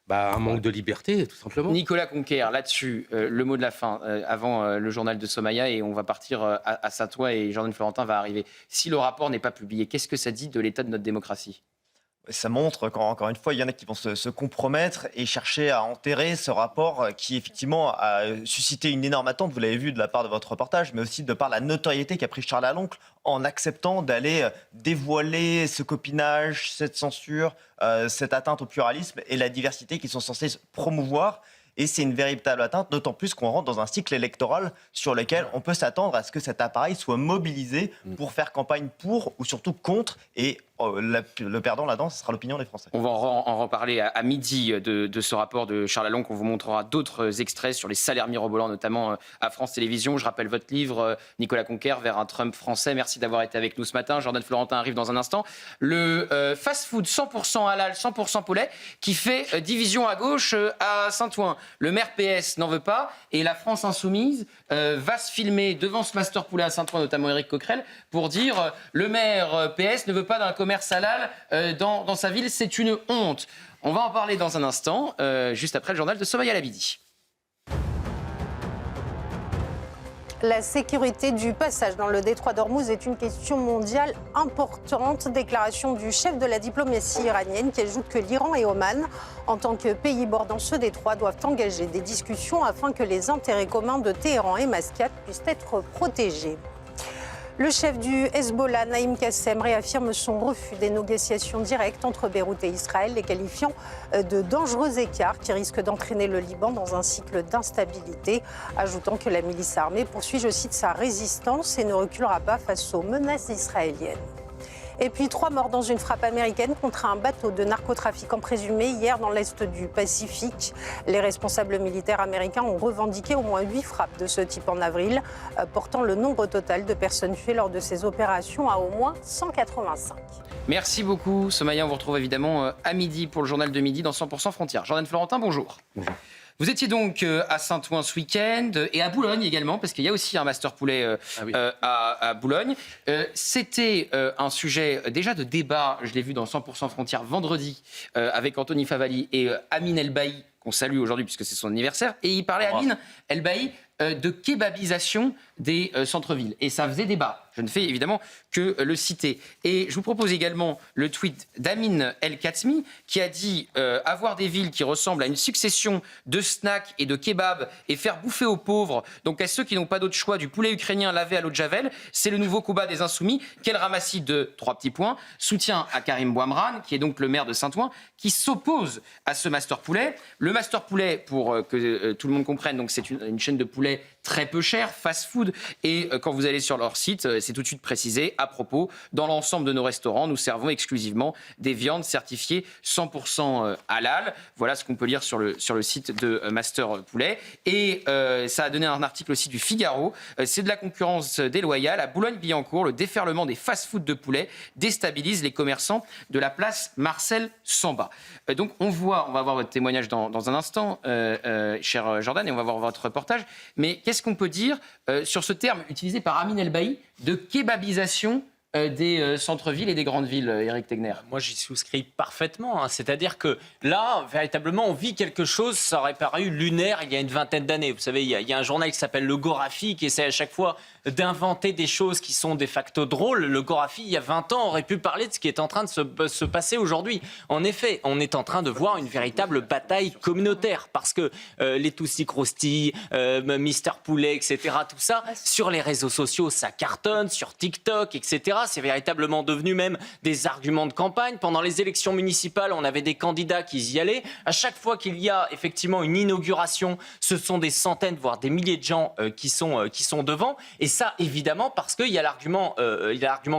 un manque de liberté, tout simplement. Nicolas Conquer, là-dessus, le mot de la fin, avant le journal de Somaya, et on va partir à Saint-Ouen, et Jordan Florentin va arriver. Si le rapport n'est pas publié, qu'est-ce que ça dit de l'état de notre démocratie ? Ça montre qu'encore une fois, il y en a qui vont se compromettre et chercher à enterrer ce rapport qui, effectivement, a suscité une énorme attente, vous l'avez vu de la part de votre reportage, mais aussi de par la notoriété qu'a pris Charles Laloncle en acceptant d'aller dévoiler ce copinage, cette censure, cette atteinte au pluralisme et la diversité qu'ils sont censés promouvoir. Et c'est une véritable atteinte, d'autant plus qu'on rentre dans un cycle électoral sur lequel on peut s'attendre à ce que cet appareil soit mobilisé pour faire campagne pour ou surtout contre. Et le perdant là-dedans, ce sera l'opinion des Français. On va en reparler à midi de ce rapport de Charles Laloncle. On vous montrera d'autres extraits sur les salaires mirobolants, notamment à France Télévisions. Je rappelle votre livre, Nicolas Conquer, vers un Trump français. Merci d'avoir été avec nous ce matin. Jordan Florentin arrive dans un instant. Le fast-food 100% halal, 100% poulet, qui fait division à gauche à Saint-Ouen. Le maire PS n'en veut pas et la France insoumise va se filmer devant ce master poulet à Saint-Ouen, notamment Éric Coquerel, pour dire le maire PS ne veut pas d'un commerce halal dans sa ville, c'est une honte. On va en parler dans un instant, juste après le journal de Somaya Labidi. La sécurité du passage dans le détroit d'Ormuz est une question mondiale importante. Déclaration du chef de la diplomatie iranienne qui ajoute que l'Iran et Oman, en tant que pays bordant ce détroit, doivent engager des discussions afin que les intérêts communs de Téhéran et Mascate puissent être protégés. Le chef du Hezbollah, Naïm Kassem, réaffirme son refus des négociations directes entre Beyrouth et Israël, les qualifiant de dangereux écarts qui risquent d'entraîner le Liban dans un cycle d'instabilité, ajoutant que la milice armée poursuit, je cite, sa résistance et ne reculera pas face aux menaces israéliennes. Et puis 3 morts dans une frappe américaine contre un bateau de narcotrafiquants présumés hier dans l'est du Pacifique. Les responsables militaires américains ont revendiqué au moins 8 frappes de ce type en avril, portant le nombre total de personnes tuées lors de ces opérations à au moins 185. Merci beaucoup, Somaya. On vous retrouve évidemment à midi pour le journal de midi dans 100% Frontières. Jordan Florentin, bonjour. Bonjour. Vous étiez donc à Saint-Ouen ce week-end et à Boulogne également, parce qu'il y a aussi un master poulet à Boulogne. C'était un sujet déjà de débat, je l'ai vu dans 100% Frontières vendredi, avec Anthony Favali et Amine Elbaï, qu'on salue aujourd'hui puisque c'est son anniversaire. Et il parlait, Amine Elbaï, de kebabisation des centres-villes. Et ça faisait débat. Je ne fais évidemment que le citer. Et je vous propose également le tweet d'Amin El Khatmi qui a dit avoir des villes qui ressemblent à une succession de snacks et de kebabs et faire bouffer aux pauvres, donc à ceux qui n'ont pas d'autre choix, du poulet ukrainien lavé à l'eau de Javel, c'est le nouveau combat des Insoumis. Quel ramassis de 3 petits points. Soutien à Karim Bouamrane, qui est donc le maire de Saint-Ouen, qui s'oppose à ce master poulet. Le master poulet, pour que tout le monde comprenne, donc c'est une chaîne de poulet très peu cher, fast-food. Et quand vous allez sur leur site, c'est tout de suite précisé, à propos, dans l'ensemble de nos restaurants, nous servons exclusivement des viandes certifiées 100% halal. Voilà ce qu'on peut lire sur le site de Master Poulet. Et ça a donné un article aussi du Figaro. C'est de la concurrence déloyale. À Boulogne-Billancourt, le déferlement des fast-food de poulet déstabilise les commerçants de la place Marcel Samba. Donc on va voir votre témoignage dans un instant, cher Jordan, et on va voir votre reportage. Mais qu'est-ce qu'on peut dire sur ce terme utilisé par Amine Elbaï de kebabisation des centres-villes et des grandes villes, Éric Tegner? Moi, j'y souscris parfaitement. Hein. C'est-à-dire que là, véritablement, on vit quelque chose, ça aurait paru lunaire il y a une vingtaine d'années. Vous savez, il y a un journal qui s'appelle Le Gorafi qui essaie à chaque fois d'inventer des choses qui sont de facto drôles. Le Gorafi, il y a 20 ans, aurait pu parler de ce qui est en train de se passer aujourd'hui. En effet, on est en train de voir une véritable bataille communautaire parce que les Toussi Krusty, Mister Poulet, etc., tout ça, sur les réseaux sociaux, ça cartonne, sur TikTok, etc., c'est véritablement devenu même des arguments de campagne. Pendant les élections municipales, on avait des candidats qui y allaient. À chaque fois qu'il y a effectivement une inauguration, ce sont des centaines, voire des milliers de gens qui sont devant. Et ça, évidemment, parce qu'il y a l'argument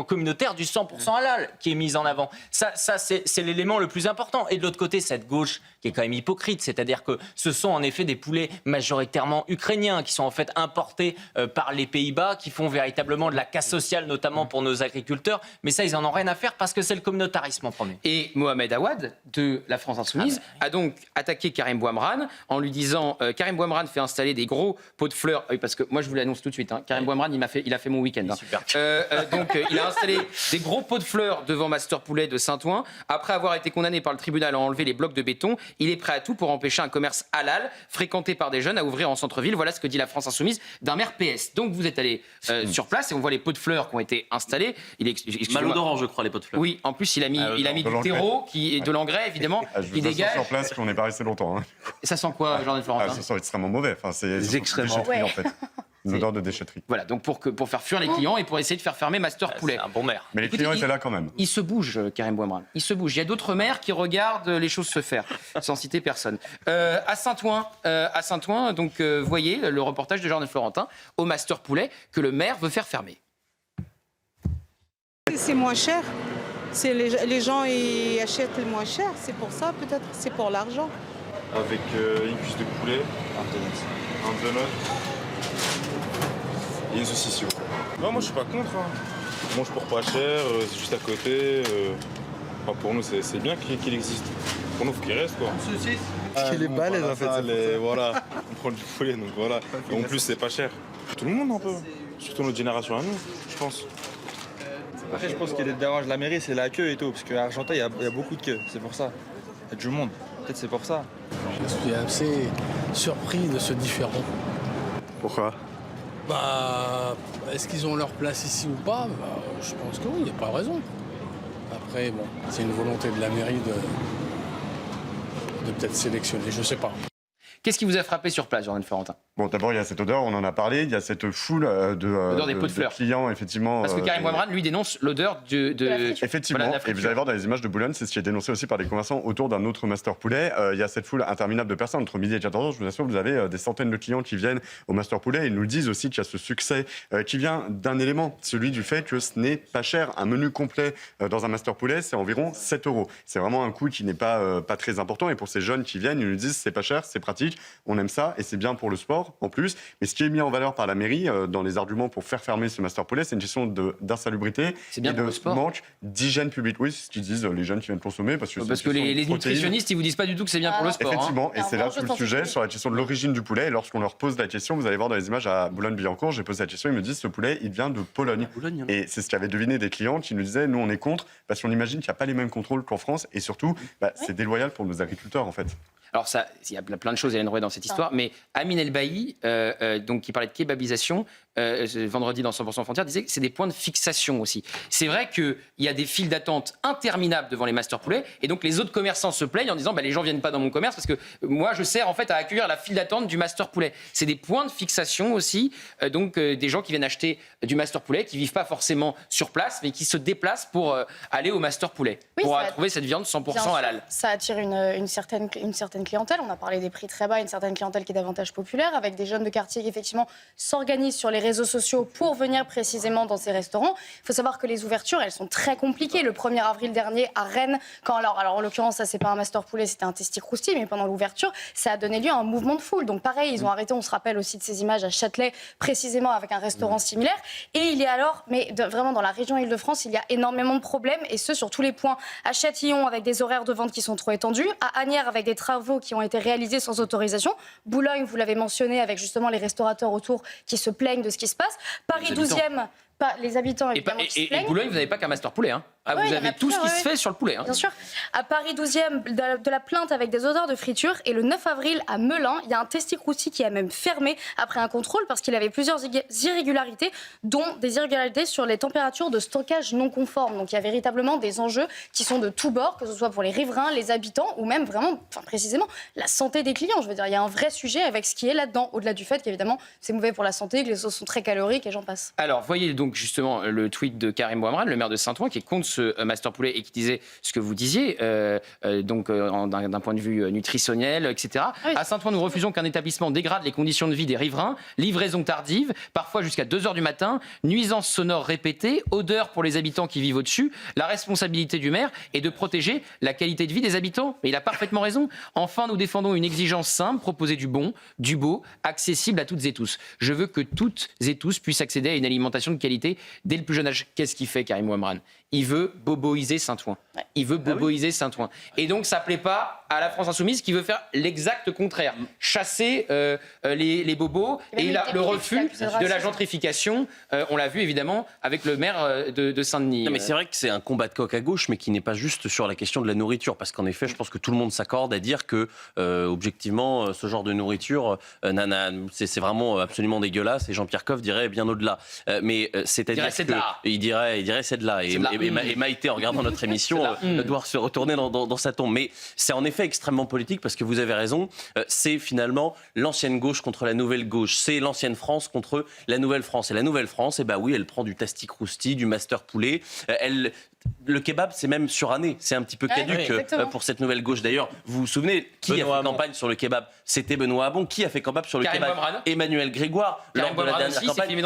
communautaire du 100% halal qui est mis en avant. Ça c'est l'élément le plus important. Et de l'autre côté, cette gauche qui est quand même hypocrite, c'est-à-dire que ce sont en effet des poulets majoritairement ukrainiens qui sont en fait importés par les Pays-Bas, qui font véritablement de la casse sociale, notamment pour nos agriculteurs. Mais ça, ils en ont rien à faire parce que c'est le communautarisme en premier. Et Mohamed Awad, de la France Insoumise, a donc attaqué Karim Bouamrane en lui disant Karim Bouamrane fait installer des gros pots de fleurs. Oui, parce que moi, je vous l'annonce tout de suite. Karim Bouamrane, il a fait mon week-end. Super. Donc, il a installé des gros pots de fleurs devant Master Poulet de Saint-Ouen. Après avoir été condamné par le tribunal à enlever les blocs de béton, il est prêt à tout pour empêcher un commerce halal fréquenté par des jeunes à ouvrir en centre-ville. Voilà ce que dit la France Insoumise d'un maire PS. Donc, vous êtes allé sur place et on voit les pots de fleurs qui ont été installés. Malo d'orange, je crois, les pots de fleurs. Oui, en plus, il a mis du terreau, de l'engrais, évidemment, qui dégage. Sur place, qu'on n'est pas resté longtemps. Hein. Ça sent quoi, Jordan Florentin? Ça sent extrêmement mauvais. Enfin, c'est extrêmement déchetterie, en fait. Une odeur de déchetterie. Voilà, donc pour faire fuir les clients et pour essayer de faire fermer Master Poulet. C'est un bon maire. Mais les clients étaient là quand même. Il se bouge, Karim Bouamrane. Il se bouge. Il y a d'autres maires qui regardent les choses se faire, sans citer personne. À Saint-Ouen, donc, voyez le reportage de Jordan Florentin au Master Poulet que le maire veut faire fermer. C'est moins cher. Les gens ils achètent le moins cher. C'est pour ça, peut-être. C'est pour l'argent. Avec une cuisse de poulet, un donut et une saucisson. Non, moi je suis pas contre. On mange pour pas cher, c'est juste à côté. Enfin, pour nous, c'est bien qu'il existe. Pour nous, il faut qu'il reste, quoi. Une saucisse qu'il est balèze, en fait. Voilà, on prend du poulet, donc voilà. Et en plus, c'est pas cher. Tout le monde, un peu. Surtout notre génération à nous, je pense. Après, je pense qu'il dérange la mairie, c'est la queue et tout. Parce qu'à Argentin, il y a beaucoup de queues, c'est pour ça. Il y a du monde. Peut-être c'est pour ça. Je suis assez surpris de ce différend. Pourquoi? Est-ce qu'ils ont leur place ici ou pas? Je pense que oui, il n'y a pas de raison. Après, bon, c'est une volonté de la mairie de peut-être sélectionner, je ne sais pas. Qu'est-ce qui vous a frappé sur place, Jordan Florentin? Bon, d'abord, il y a cette odeur, on en a parlé. Il y a cette foule de clients, effectivement. Parce que Karim Ouamran, lui, dénonce l'odeur de Effectivement, voilà, et vous allez voir dans les images de Boulogne, c'est ce qui est dénoncé aussi par les commerçants autour d'un autre master poulet. Il y a cette foule interminable de personnes, entre midi et 14h. Je vous assure, vous avez des centaines de clients qui viennent au master poulet. Ils nous disent aussi qu'il y a ce succès qui vient d'un élément, celui du fait que ce n'est pas cher. Un menu complet dans un master poulet, c'est environ 7 €. C'est vraiment un coût qui n'est pas très important. Et pour ces jeunes qui viennent, ils nous disent c'est pas cher, c'est pratique, on aime ça et c'est bien pour le sport en plus. Mais ce qui est mis en valeur par la mairie dans les arguments pour faire fermer ce master poulet, c'est une question d'insalubrité et de manque d'hygiène publique. Oui, c'est ce qu'ils disent les jeunes qui viennent consommer. Parce que les nutritionnistes, ils vous disent pas du tout que c'est bien pour le sport. Effectivement, et c'est là tout le sujet sur la question de l'origine du poulet. Et lorsqu'on leur pose la question, vous allez voir dans les images à Boulogne-Billancourt, j'ai posé la question, ils me disent ce poulet, il vient de Pologne. Et c'est ce qu'avaient deviné des clients qui nous disaient, nous on est contre, parce qu'on imagine qu'il n'y a pas les mêmes contrôles qu'en France, et surtout, c'est déloyal pour nos agriculteurs en fait. Alors ça, il y a plein de choses, Hélène Rouet, dans cette histoire, mais Amine El Bailly, donc qui parlait de kebabisation, vendredi dans 100% Frontières, disait que c'est des points de fixation aussi. C'est vrai qu'il y a des files d'attente interminables devant les master poulets, et donc les autres commerçants se plaignent en disant les gens viennent pas dans mon commerce parce que moi je sers en fait à accueillir la file d'attente du master poulet. C'est des points de fixation aussi, donc des gens qui viennent acheter du master poulet, qui vivent pas forcément sur place, mais qui se déplacent pour aller au master poulet, pour trouver cette viande 100% halal. Ça attire une certaine clientèle. On a parlé des prix très bas, une certaine clientèle qui est davantage populaire, avec des jeunes de quartier qui effectivement s'organisent sur les réseaux sociaux pour venir précisément dans ces restaurants. Il faut savoir que les ouvertures, elles sont très compliquées. Le 1er avril dernier, à Rennes, alors en l'occurrence, ça c'est pas un master poulet, c'était un testi crousti, mais pendant l'ouverture, ça a donné lieu à un mouvement de foule. Donc pareil, ils ont arrêté, on se rappelle aussi de ces images à Châtelet, précisément avec un restaurant similaire. Et il y a alors, vraiment dans la région Île-de-France, il y a énormément de problèmes, et ce sur tous les points. À Châtillon, avec des horaires de vente qui sont trop étendus. À Asnières, avec des travaux qui ont été réalisés sans autorisation. Boulogne, vous l'avez mentionné, avec justement les restaurateurs autour qui se plaignent de ce qui se passe. Paris 12e, les habitants évidemment qui se plaignent. Et Boulogne, vous n'avez pas qu'un master poulet. Vous avez tout ce qui se fait sur le poulet. Bien sûr. À Paris 12e, de la plainte avec des odeurs de friture. Et le 9 avril, à Melun, il y a un testi crousti qui a même fermé après un contrôle parce qu'il avait plusieurs irrégularités, dont des irrégularités sur les températures de stockage non conformes. Donc il y a véritablement des enjeux qui sont de tous bords, que ce soit pour les riverains, les habitants ou même vraiment, précisément, la santé des clients. Je veux dire, il y a un vrai sujet avec ce qui est là-dedans, au-delà du fait qu'évidemment, c'est mauvais pour la santé, que les sauces sont très caloriques et j'en passe. Alors, voyez donc justement le tweet de Karim Ouamran, le maire de Saint-Ouen, qui est contre ce master poulet et qui disait ce que vous disiez, d'un point de vue nutritionnel, etc. Oui. À Saint-Ouen, nous refusons qu'un établissement dégrade les conditions de vie des riverains, livraison tardive, parfois jusqu'à 2h du matin, nuisances sonores répétées, odeur pour les habitants qui vivent au-dessus. La responsabilité du maire est de protéger la qualité de vie des habitants. Mais il a parfaitement raison. Enfin, nous défendons une exigence simple, proposer du bon, du beau, accessible à toutes et tous. Je veux que toutes et tous puissent accéder à une alimentation de qualité dès le plus jeune âge. Qu'est-ce qu'il fait, Karim Ouamran ? Il veut boboiser Saint-Ouen. Il veut boboiser Saint-Ouen. Et donc, ça ne plaît pas à la France Insoumise qui veut faire l'exact contraire. Chasser les bobos. Et il a le refus de la gentrification. On l'a vu, évidemment, avec le maire de Saint-Denis. Non, mais c'est vrai que c'est un combat de coq à gauche, mais qui n'est pas juste sur la question de la nourriture. Parce qu'en effet, je pense que tout le monde s'accorde à dire que, objectivement, ce genre de nourriture, c'est vraiment absolument dégueulasse. Et Jean-Pierre Coff dirait bien au-delà. Mais c'est-à-dire qu'il dirait c'est de là. Et Maïté, en regardant notre émission, doit se retourner dans sa tombe. Mais c'est en effet extrêmement politique parce que vous avez raison. C'est finalement l'ancienne gauche contre la nouvelle gauche. C'est l'ancienne France contre la nouvelle France. Et la nouvelle France, oui, elle prend du tasti crousti, du master poulet. Le kebab, c'est même suranné. C'est un petit peu caduque pour cette nouvelle gauche. D'ailleurs, vous vous souvenez, qui a fait campagne sur le kebab ? C'était Benoît Hamon. Qui a fait campagne sur le kebab ? Emmanuel Grégoire. Lors de la dernière campagne,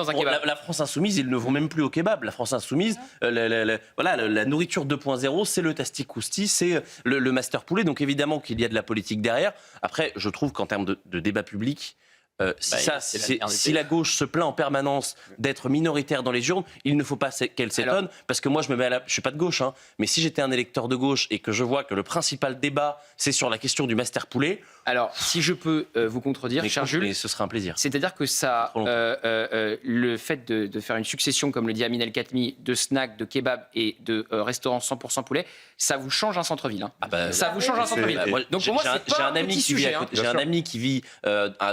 la France Insoumise, ils ne vont même plus au kebab. La France Insoumise, la nourriture 2.0, c'est le tasti crousti, c'est le master poulet. Donc évidemment qu'il y a de la politique derrière. Après, je trouve qu'en termes de débat public, si la gauche se plaint en permanence d'être minoritaire dans les urnes, il ne faut pas qu'elle s'étonne, parce que moi je suis pas de gauche, mais si j'étais un électeur de gauche et que je vois que le principal débat c'est sur la question du master poulet. Alors, si je peux vous contredire, cher Jules, ce sera un plaisir. C'est-à-dire que ça, le fait de faire une succession, comme le dit Amine El Khatmi, de snacks, de kebabs et de restaurants 100% poulet, ça vous change un centre-ville. Ça vous change un centre-ville. Donc pour moi, c'est pas un petit sujet. J'ai un ami qui vit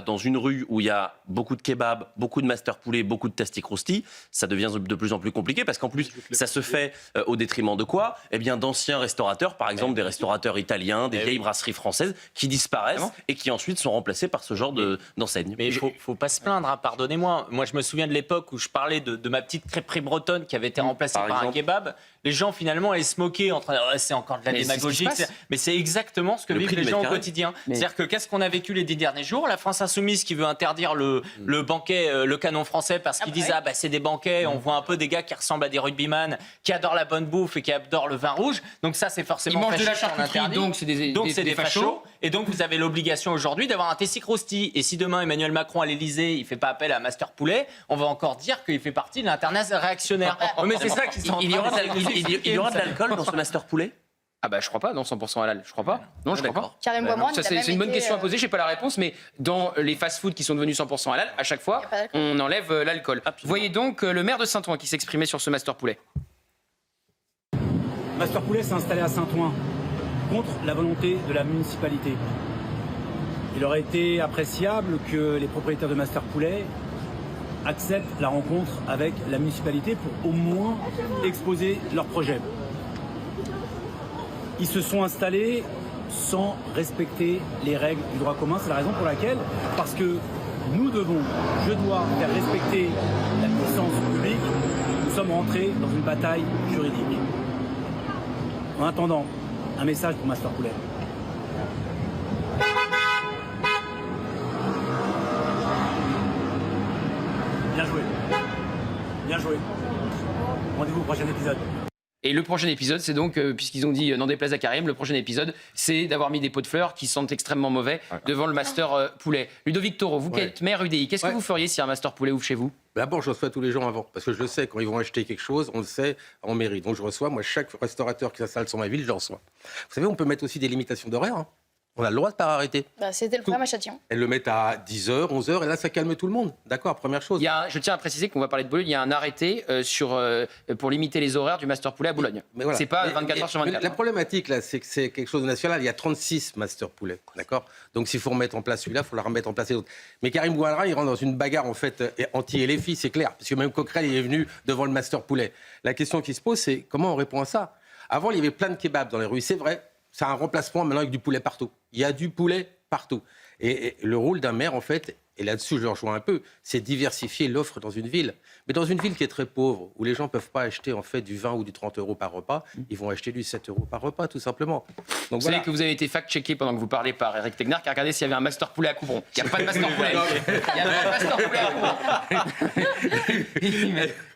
dans une rue rue où il y a beaucoup de kebabs, beaucoup de master poulet, beaucoup de testi-crousti, ça devient de plus en plus compliqué parce qu'en plus, ça se fait au détriment de quoi? Eh bien, d'anciens restaurateurs, par exemple des restaurateurs italiens, des vieilles brasseries françaises qui disparaissent et qui ensuite sont remplacés par ce genre d'enseignes. Mais il faut pas se plaindre, hein, pardonnez-moi. Moi, je me souviens de l'époque où je parlais de ma petite crêperie bretonne qui avait été remplacée par un kebab. Les gens, finalement, allaient se moquer en train de dire c'est encore de la démagogie. Mais c'est exactement ce que vivent les gens au quotidien. C'est-à-dire que qu'est-ce qu'on a vécu les 10 derniers jours? La France Insoumise qui veut interdire le banquet, le canon français, parce qu'ils disent c'est des banquets, on voit un peu des gars qui ressemblent à des rugbyman, qui adorent la bonne bouffe et qui adorent le vin rouge. Donc ça, c'est forcément Ils mangent de la fasciste, on charcuterie, interdit. donc c'est des fachos. Et donc vous avez l'obligation aujourd'hui d'avoir un testi-crousti. Et si demain Emmanuel Macron à l'Élysée, il fait pas appel à Master Poulet, on va encore dire qu'il fait partie de l'internet réactionnaire. Mais c'est ça qui Il y aura de l'alcool dans ce master poulet? Ah bah je crois pas, non, 100% halal, je crois pas. Non, je crois pas. Karim Boimard, Ça, c'est une bonne question à poser, j'ai pas la réponse, mais dans les fast-foods qui sont devenus 100% halal, à chaque fois, on enlève l'alcool. Voyez donc le maire de Saint-Ouen qui s'exprimait sur ce master poulet. Master Poulet s'est installé à Saint-Ouen contre la volonté de la municipalité. Il aurait été appréciable que les propriétaires de Master Poulet acceptent la rencontre avec la municipalité pour au moins exposer leur projet. Ils se sont installés sans respecter les règles du droit commun. C'est la raison pour laquelle, parce que je dois faire respecter la puissance publique, nous sommes rentrés dans une bataille juridique. En attendant, un message pour Master Poulet. Bien joué. Bien joué. Rendez-vous au prochain épisode. Et le prochain épisode, c'est donc, puisqu'ils ont dit n'en déplaise à Karim, le prochain épisode, c'est d'avoir mis des pots de fleurs qui sentent extrêmement mauvais devant le master poulet. Ludovic Toro, vous qui êtes maire UDI, qu'est-ce que vous feriez si un master poulet ouvre chez vous? D'abord, je reçois tous les gens avant, parce que je le sais, quand ils vont acheter quelque chose, on le sait en mairie. Donc je reçois, moi, chaque restaurateur qui s'installe sur ma ville, je le reçois. Vous savez, on peut mettre aussi des limitations d'horaire. Hein. On a le droit de ne pas arrêter. C'était le problème à Châtillon. Elles le mettent à 10h, 11h, et là, ça calme tout le monde. D'accord, première chose. Je tiens à préciser qu'on va parler de Boulogne, il y a un arrêté pour limiter les horaires du master poulet à Boulogne. Mais voilà. C'est pas 24 heures sur 24. La problématique, là, c'est que c'est quelque chose de national. Il y a 36 master poulet, d'accord? Donc s'il faut remettre en place celui-là, il faut la remettre en place les autres. Mais Karim Boualra, il rentre dans une bagarre, en fait, anti-LFI, c'est clair. Parce que même Coquerel, il est venu devant le master poulet. La question qui se pose, c'est comment on répond à ça? Avant, il y avait plein de kebabs dans les rues, c'est vrai. C'est un remplacement maintenant avec du poulet partout. Il y a du poulet partout. Et le rôle d'un maire, en fait, et là-dessus je le rejoins un peu, c'est diversifier l'offre dans une ville. Mais dans une ville qui est très pauvre, où les gens ne peuvent pas acheter en fait du 20 ou du 30 euros par repas, ils vont acheter du 7 euros par repas, tout simplement. Donc, vous savez que vous avez été fact-checké pendant que vous parlez par Eric Tegner, qui a regardé s'il y avait un master poulet à Coubron. Il n'y a pas de master poulet. Il n'y a pas de master poulet à Coubron.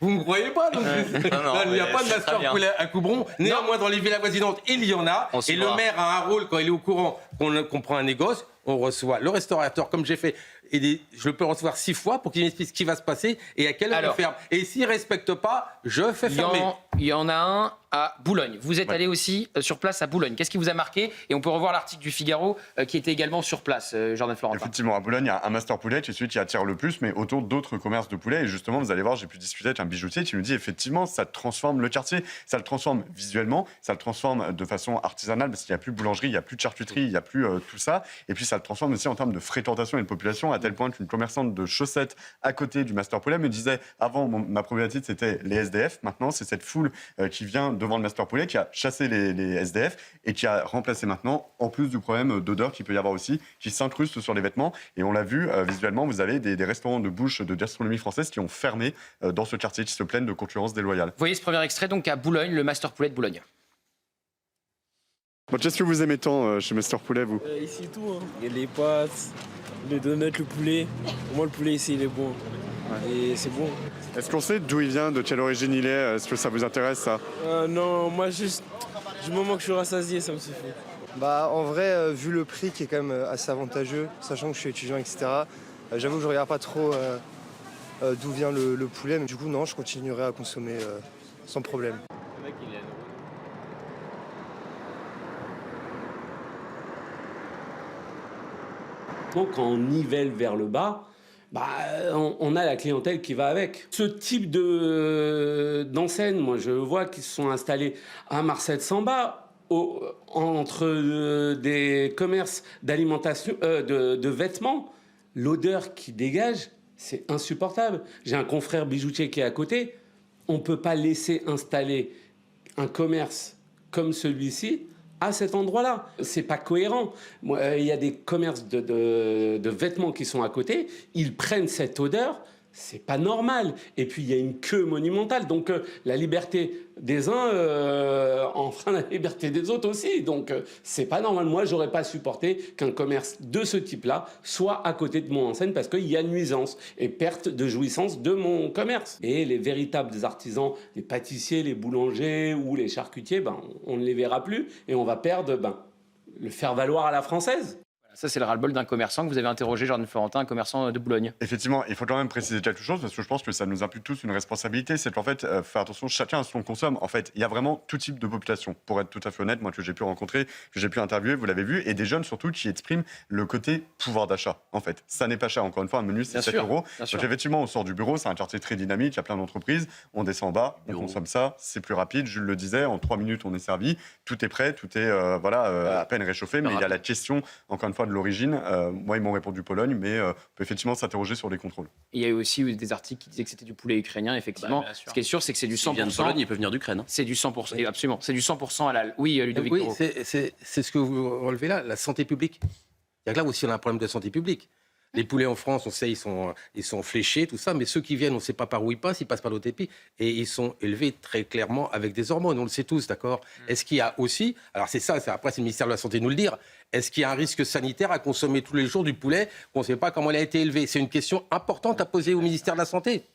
Vous ne me croyez pas non plus. Il n'y a pas de master poulet à Coubron. Néanmoins, dans les villes avoisinantes, il y en a. Et le maire a un rôle, quand il est au courant qu'on prend un négoce, on reçoit le restaurateur, comme j'ai fait, je peux recevoir 6 fois pour qu'il m'explique ce qui va se passer et à quelle heure on ferme. Et s'il ne respecte pas, je fais fermer. Il y en a un à Boulogne. Vous êtes allé aussi sur place à Boulogne. Qu'est-ce qui vous a marqué? Et on peut revoir l'article du Figaro qui était également sur place, Jordan Florentin. Effectivement, à Boulogne, il y a un master poulet qui est celui qui attire le plus, mais autour d'autres commerces de poulet. Et justement, vous allez voir, j'ai pu discuter avec un bijoutier qui nous dit effectivement, ça transforme le quartier, ça le transforme visuellement, ça le transforme de façon artisanale parce qu'il n'y a plus de boulangerie, il n'y a plus de charcuterie, il n'y a plus tout ça. Et puis ça le transforme aussi en termes de fréquentation et de population, à tel point qu'une commerçante de chaussettes à côté du master poulet me disait avant, ma problématique c'était les SDF, maintenant c'est cette foule qui vient devant le master poulet qui a chassé les SDF et qui a remplacé maintenant, en plus du problème d'odeur qu'il peut y avoir aussi, qui s'incruste sur les vêtements. Et on l'a vu visuellement, vous avez des restaurants de bouche de gastronomie française qui ont fermé dans ce quartier, qui se plaignent de concurrence déloyale. Vous voyez ce premier extrait donc à Boulogne, le master poulet de Boulogne. Bon, qu'est-ce que vous aimez tant chez Master Poulet, vous? Ici tout, hein. Il y a les pâtes, les donuts, le poulet. Pour moi le poulet ici il est bon. Et c'est bon. Est-ce qu'on sait d'où il vient, de quelle origine il est? Est-ce que ça vous intéresse, ça? Non, moi juste du moment que je suis rassasié, ça me suffit. Bah en vrai, vu le prix qui est quand même assez avantageux, sachant que je suis étudiant, etc., j'avoue que je regarde pas trop d'où vient le poulet, mais du coup non, je continuerai à consommer sans problème. Quand on nivelle vers le bas, on a la clientèle qui va avec. Ce type d'enseigne, moi je vois qu'ils se sont installés à Marcel-Samba, entre des commerces d'alimentation, de vêtements. l'odeur qui dégage, c'est insupportable. J'ai un confrère bijoutier qui est à côté. On ne peut pas laisser installer un commerce comme celui-ci à cet endroit-là. C'est pas cohérent. Il y a des commerces de vêtements qui sont à côté. Ils prennent cette odeur. C'est pas normal. Et puis, il y a une queue monumentale. Donc, la liberté des uns enfreint la liberté des autres aussi. Donc, c'est pas normal. Moi, j'aurais pas supporté qu'un commerce de ce type-là soit à côté de mon enseigne parce qu'il y a nuisance et perte de jouissance de mon commerce. Et les véritables artisans, les pâtissiers, les boulangers ou les charcutiers, on ne les verra plus et on va perdre le faire-valoir à la française. Ça, c'est le ras-le-bol d'un commerçant que vous avez interrogé, Jordan Florentin, un commerçant de Boulogne. Effectivement, il faut quand même préciser quelque chose, parce que je pense que ça nous impute tous une responsabilité, c'est qu'en fait, faire attention chacun à ce qu'on consomme. En fait, il y a vraiment tout type de population, pour être tout à fait honnête, moi que j'ai pu rencontrer, que j'ai pu interviewer, vous l'avez vu, et des jeunes surtout qui expriment le côté pouvoir d'achat, en fait. Ça n'est pas cher, encore une fois, un menu, c'est 7 euros. Donc effectivement, on sort du bureau, c'est un quartier très dynamique, il y a plein d'entreprises, on descend en bas, on consomme ça, c'est plus rapide, Jules le disait, en 3 minutes, on est servi, tout est prêt, tout est à peine réchauffé, mais il y a la question, encore une fois, de l'origine. Moi, ils m'ont répondu Pologne, mais on peut effectivement s'interroger sur les contrôles. Il y a eu aussi des articles qui disaient que c'était du poulet ukrainien, effectivement. Ce qui est sûr, c'est que c'est du 100%. Ils viennent de Pologne, ils peuvent venir d'Ukraine. C'est du 100%, absolument. C'est du 100% halal. Oui, Ludovic. Oui, c'est ce que vous relevez là, la santé publique. Il y a là aussi, on a un problème de santé publique. Les poulets en France, on sait, ils sont fléchés, tout ça, mais ceux qui viennent, on ne sait pas par où ils passent par d'autres pays, et ils sont élevés très clairement avec des hormones, on le sait tous, d'accord ? Est-ce qu'il y a aussi, alors c'est ça, après c'est le ministère de la Santé de nous le dire, est-ce qu'il y a un risque sanitaire à consommer tous les jours du poulet qu'on ne sait pas comment il a été élevé ? C'est une question importante à poser au ministère de la Santé.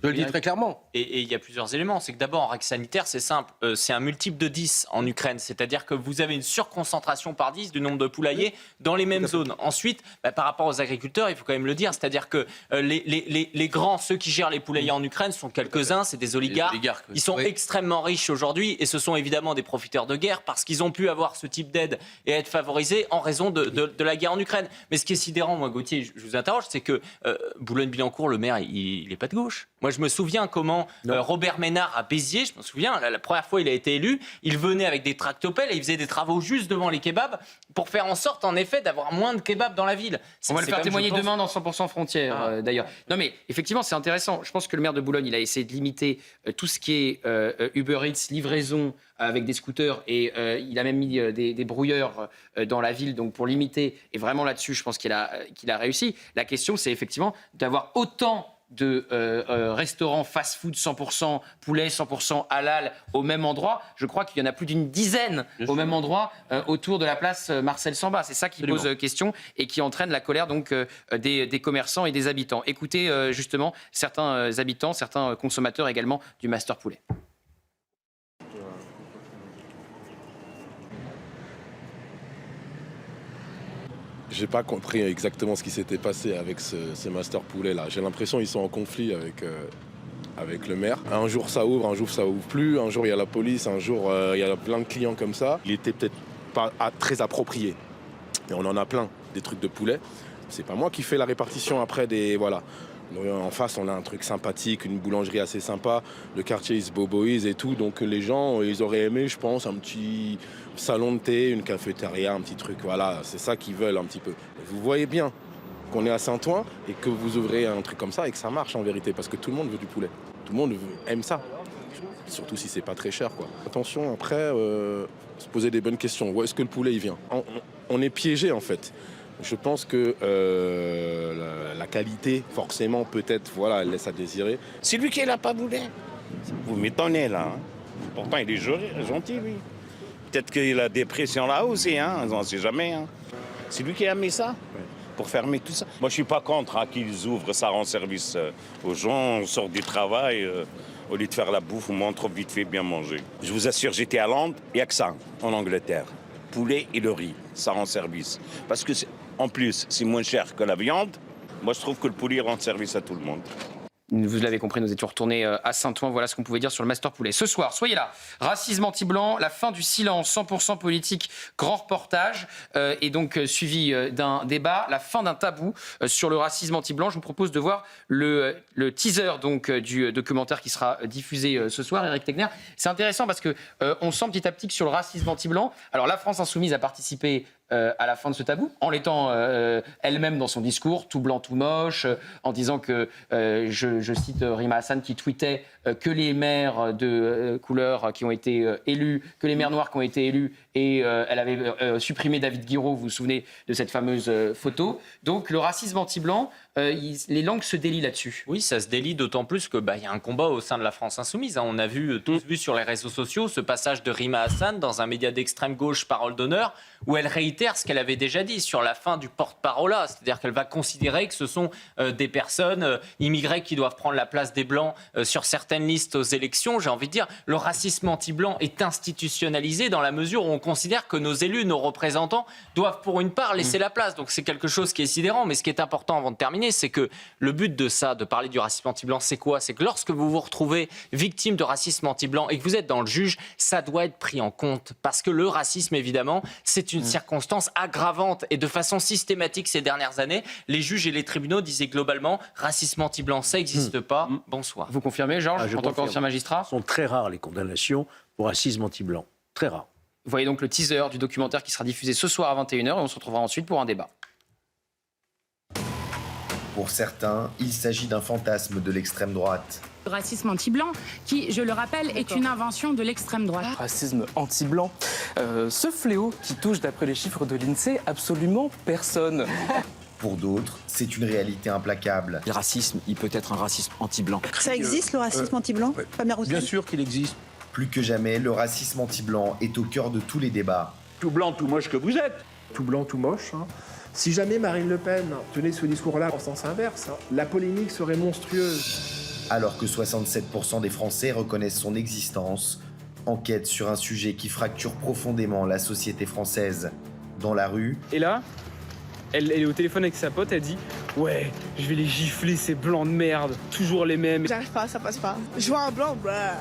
Je le dis très clairement. Et il y a plusieurs éléments. C'est que d'abord, en règle sanitaire, c'est simple. C'est un multiple de 10 en Ukraine. C'est-à-dire que vous avez une surconcentration par 10 du nombre de poulaillers dans les mêmes zones. Ensuite, par rapport aux agriculteurs, il faut quand même le dire. C'est-à-dire que les grands, ceux qui gèrent les poulaillers en Ukraine, sont quelques-uns. C'est des oligarques. Ils sont extrêmement riches aujourd'hui. Et ce sont évidemment des profiteurs de guerre parce qu'ils ont pu avoir ce type d'aide et être favorisés en raison de la guerre en Ukraine. Mais ce qui est sidérant, moi, Gauthier, je vous interroge, c'est que Boulogne-Billancourt, le maire, il n'est pas de gauche. Moi, je me souviens comment Robert Ménard à Béziers, je me souviens, la première fois il a été élu, il venait avec des tractopelles et il faisait des travaux juste devant les kebabs pour faire en sorte, en effet, d'avoir moins de kebabs dans la ville. On va le faire témoigner demain dans 100% Frontières, d'ailleurs. Non, mais effectivement, c'est intéressant. Je pense que le maire de Boulogne, il a essayé de limiter tout ce qui est Uber Eats, livraison avec des scooters, et il a même mis des brouilleurs dans la ville, donc pour limiter. Et vraiment là-dessus, je pense qu'il a réussi. La question, c'est effectivement d'avoir autant de restaurants fast-food 100% poulet, 100% halal au même endroit. Je crois qu'il y en a plus d'une dizaine au même endroit autour de la place Marcel Samba. C'est ça qui pose question et qui entraîne la colère donc des commerçants et des habitants. Écoutez justement certains habitants, certains consommateurs également du Master Poulet. J'ai pas compris exactement ce qui s'était passé avec ces Master Poulet là. J'ai l'impression qu'ils sont en conflit avec le maire. Un jour ça ouvre, un jour ça ouvre plus. Un jour il y a la police, un jour il y a plein de clients comme ça. Il était peut-être pas très approprié. Et on en a plein, des trucs de poulet. C'est pas moi qui fais la répartition après des... Voilà. En face, on a un truc sympathique, une boulangerie assez sympa. Le quartier, il se boboise et tout. Donc les gens, ils auraient aimé, je pense, un petit salon de thé, une cafétéria, un petit truc. Voilà, c'est ça qu'ils veulent un petit peu. Vous voyez bien qu'on est à Saint-Ouen et que vous ouvrez un truc comme ça et que ça marche en vérité. Parce que tout le monde veut du poulet. Tout le monde aime ça. Surtout si c'est pas très cher, quoi. Attention, après, se poser des bonnes questions. Où est-ce que le poulet, il vient ? On est piégé, en fait. Je pense que la qualité, forcément, peut-être, voilà, elle laisse à désirer. C'est lui qui l'a pas voulu. Vous m'étonnez, là. Hein. Pourtant, il est gentil, lui. Peut-être qu'il a des pressions là aussi, hein. On ne sait jamais. Hein. C'est lui qui a mis ça, pour fermer tout ça. Moi, je ne suis pas contre qu'ils ouvrent, ça rend service aux gens. On sort du travail, au lieu de faire la bouffe, on montre vite fait bien manger. Je vous assure, j'étais à Londres, il n'y a que ça, en Angleterre. Poulet et le riz, ça rend service. Parce que, en plus, c'est moins cher que la viande. Moi, je trouve que le poulet rend service à tout le monde. Vous l'avez compris, nous étions retournés à Saint-Ouen. Voilà ce qu'on pouvait dire sur le Master Poulet. Ce soir, soyez là. Racisme anti-blanc, la fin du silence, 100% politique, grand reportage. Et donc suivi d'un débat, la fin d'un tabou sur le racisme anti-blanc. Je vous propose de voir le teaser donc, du documentaire qui sera diffusé ce soir. Éric Tegner, c'est intéressant parce qu'on sent petit à petit que sur le racisme anti-blanc, alors la France Insoumise a participé à la fin de ce tabou, en l'étant elle-même dans son discours, tout blanc, tout moche, en disant que, je cite Rima Hassan qui tweetait que les maires de couleur qui ont été élus, que les maires noirs qui ont été élus, et elle avait supprimé David Guiraud, vous vous souvenez de cette fameuse photo. Donc le racisme anti-blanc, les langues se délient là-dessus. Oui, ça se délie d'autant plus que y a un combat au sein de la France insoumise. On a tous vu sur les réseaux sociaux ce passage de Rima Hassan dans un média d'extrême gauche, Parole d'honneur, où elle réitère ce qu'elle avait déjà dit sur la fin du porte-parole, c'est-à-dire qu'elle va considérer que ce sont des personnes immigrées qui doivent prendre la place des blancs sur certaines listes aux élections. J'ai envie de dire, le racisme anti-blanc est institutionnalisé dans la mesure où on considère que nos élus, nos représentants doivent pour une part laisser la place. Donc c'est quelque chose qui est sidérant, mais ce qui est important avant de terminer, c'est que le but de ça, de parler du racisme anti-blanc, c'est quoi? C'est que lorsque vous vous retrouvez victime de racisme anti-blanc et que vous êtes dans le juge, ça doit être pris en compte. Parce que le racisme, évidemment, c'est une circonstance aggravante. Et de façon systématique ces dernières années, les juges et les tribunaux disaient globalement, racisme anti-blanc, ça n'existe pas. Bonsoir. Vous confirmez, Georges, en tant qu'ancien magistrat? Ce sont très rares les condamnations pour racisme anti-blanc. Très rares. Vous voyez donc le teaser du documentaire qui sera diffusé ce soir à 21h et on se retrouvera ensuite pour un débat. Pour certains, il s'agit d'un fantasme de l'extrême droite. Le racisme anti-blanc, qui, je le rappelle, est une invention de l'extrême droite. Racisme anti-blanc, ce fléau qui touche, d'après les chiffres de l'INSEE, absolument personne. Pour d'autres, c'est une réalité implacable. Le racisme, il peut être un racisme anti-blanc. Ça existe, le racisme anti-blanc? Bien sûr qu'il existe. Plus que jamais, le racisme anti-blanc est au cœur de tous les débats. Tout blanc, tout moche que vous êtes. Tout blanc, tout moche. Si jamais Marine Le Pen tenait ce discours-là en sens inverse, la polémique serait monstrueuse. Alors que 67% des Français reconnaissent son existence, enquête sur un sujet qui fracture profondément la société française. Dans la rue... Et là, elle est au téléphone avec sa pote, elle dit « Ouais, je vais les gifler, ces blancs de merde, toujours les mêmes. » J'arrive pas, ça passe pas. Je vois un blanc, bah.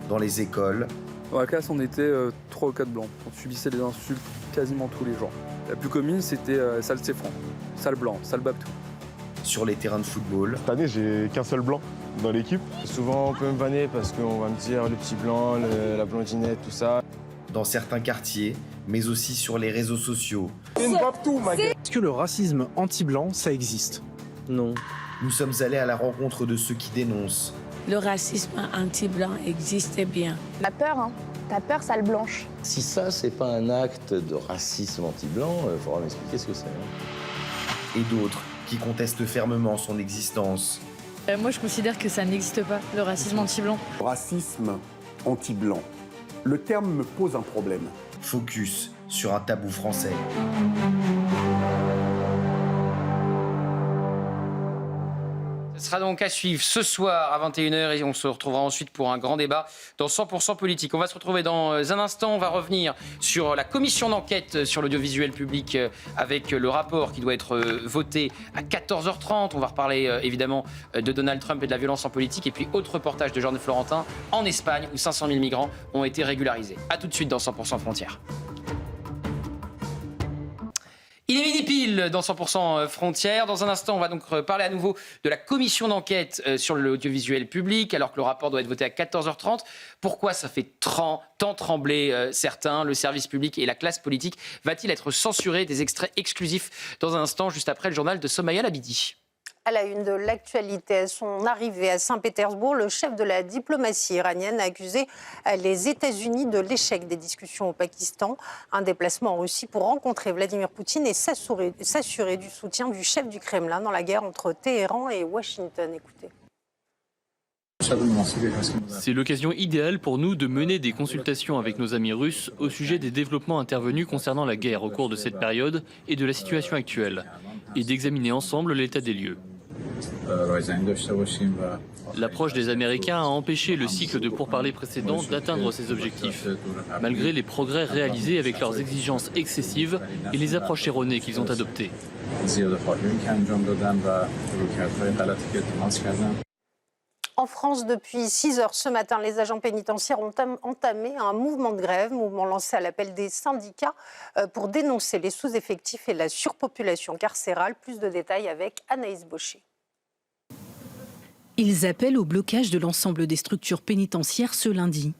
Dans les écoles... Dans la classe, on était 3 ou 4 blancs. On subissait des insultes quasiment tous les jours. La plus commune, c'était sale céfran, sale blanc, sale babtou. Sur les terrains de football... Cette année, j'ai qu'un seul blanc dans l'équipe. Souvent, on peut me vanner parce qu'on va me dire le petit blanc, la blondinette, tout ça. Dans certains quartiers, mais aussi sur les réseaux sociaux. Est-ce que le racisme anti-blanc, ça existe? Non. Nous sommes allés à la rencontre de ceux qui dénoncent. Le racisme anti-blanc existe bien. T'as peur, hein? T'as peur, sale blanche. Si ça, c'est pas un acte de racisme anti-blanc, il faudra m'expliquer ce que c'est. Et d'autres qui contestent fermement son existence. Moi, je considère que ça n'existe pas, le racisme anti-blanc. Racisme anti-blanc. Le terme me pose un problème. Focus sur un tabou français. Ce sera donc à suivre ce soir à 21h et on se retrouvera ensuite pour un grand débat dans 100% politique. On va se retrouver dans un instant. On va revenir sur la commission d'enquête sur l'audiovisuel public avec le rapport qui doit être voté à 14h30. On va reparler évidemment de Donald Trump et de la violence en politique. Et puis autre reportage de Jean Florentin en Espagne où 500 000 migrants ont été régularisés. A tout de suite dans 100% Frontières. Il est midi pile dans 100% Frontières. Dans un instant, on va donc parler à nouveau de la commission d'enquête sur l'audiovisuel public, alors que le rapport doit être voté à 14h30. Pourquoi ça fait tant trembler certains? Le service public et la classe politique va-t-il être censuré? Des extraits exclusifs dans un instant, juste après le journal de Somaya Labidi. À la une de l'actualité, à son arrivée à Saint-Pétersbourg, le chef de la diplomatie iranienne a accusé les États-Unis de l'échec des discussions au Pakistan. Un déplacement en Russie pour rencontrer Vladimir Poutine et s'assurer du soutien du chef du Kremlin dans la guerre entre Téhéran et Washington. Écoutez. C'est l'occasion idéale pour nous de mener des consultations avec nos amis russes au sujet des développements intervenus concernant la guerre au cours de cette période et de la situation actuelle, et d'examiner ensemble l'état des lieux. L'approche des Américains a empêché le cycle de pourparlers précédent d'atteindre ses objectifs, malgré les progrès réalisés avec leurs exigences excessives et les approches erronées qu'ils ont adoptées. En France, depuis 6 heures ce matin, les agents pénitentiaires ont entamé un mouvement de grève, mouvement lancé à l'appel des syndicats pour dénoncer les sous-effectifs et la surpopulation carcérale. Plus de détails avec Anaïs Baucher. Ils appellent au blocage de l'ensemble des structures pénitentiaires ce lundi.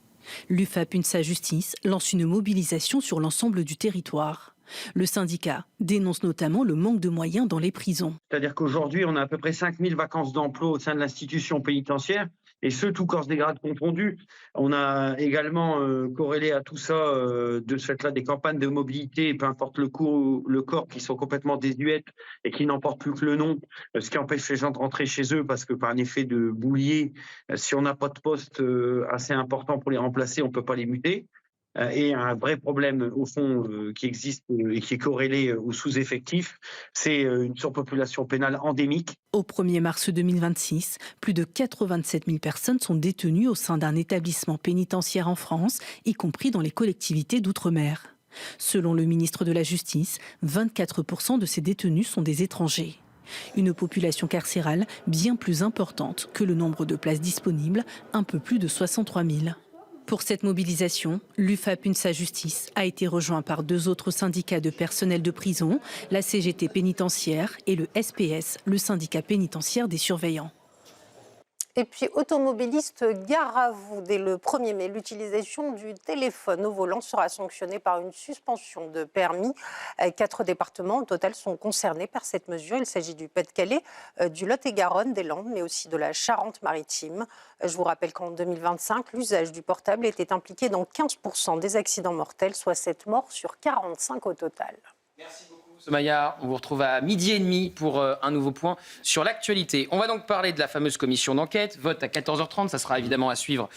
L'UFAP UNSA Justice lance une mobilisation sur l'ensemble du territoire. Le syndicat dénonce notamment le manque de moyens dans les prisons. C'est-à-dire qu'aujourd'hui, on a à peu près 5000 vacances d'emploi au sein de l'institution pénitentiaire, et ce, tous corps des grades confondus. On a également corrélé à tout ça, de ce fait-là, des campagnes de mobilité, peu importe le corps, qui sont complètement désuètes et qui n'en portent plus que le nom, ce qui empêche les gens de rentrer chez eux, parce que par un effet de boulier, si on n'a pas de poste assez important pour les remplacer, on ne peut pas les muter. Et un vrai problème, au fond, qui existe et qui est corrélé au sous-effectif, c'est une surpopulation pénale endémique. Au 1er mars 2026, plus de 87 000 personnes sont détenues au sein d'un établissement pénitentiaire en France, y compris dans les collectivités d'outre-mer. Selon le ministre de la Justice, 24% de ces détenus sont des étrangers. Une population carcérale bien plus importante que le nombre de places disponibles, un peu plus de 63 000. Pour cette mobilisation, l'UFAP UNSA Justice a été rejoint par 2 autres syndicats de personnel de prison, la CGT pénitentiaire et le SPS, le syndicat pénitentiaire des surveillants. Et puis, automobilistes, gare à vous. Dès le 1er mai, l'utilisation du téléphone au volant sera sanctionnée par une suspension de permis. 4 départements au total sont concernés par cette mesure. Il s'agit du Pas-de-Calais, du Lot-et-Garonne, des Landes, mais aussi de la Charente-Maritime. Je vous rappelle qu'en 2025, l'usage du portable était impliqué dans 15% des accidents mortels, soit 7 morts sur 45 au total. Merci beaucoup. Somaya, on vous retrouve à 12h30 pour un nouveau point sur l'actualité. On va donc parler de la fameuse commission d'enquête. Vote à 14h30, ça sera évidemment à suivre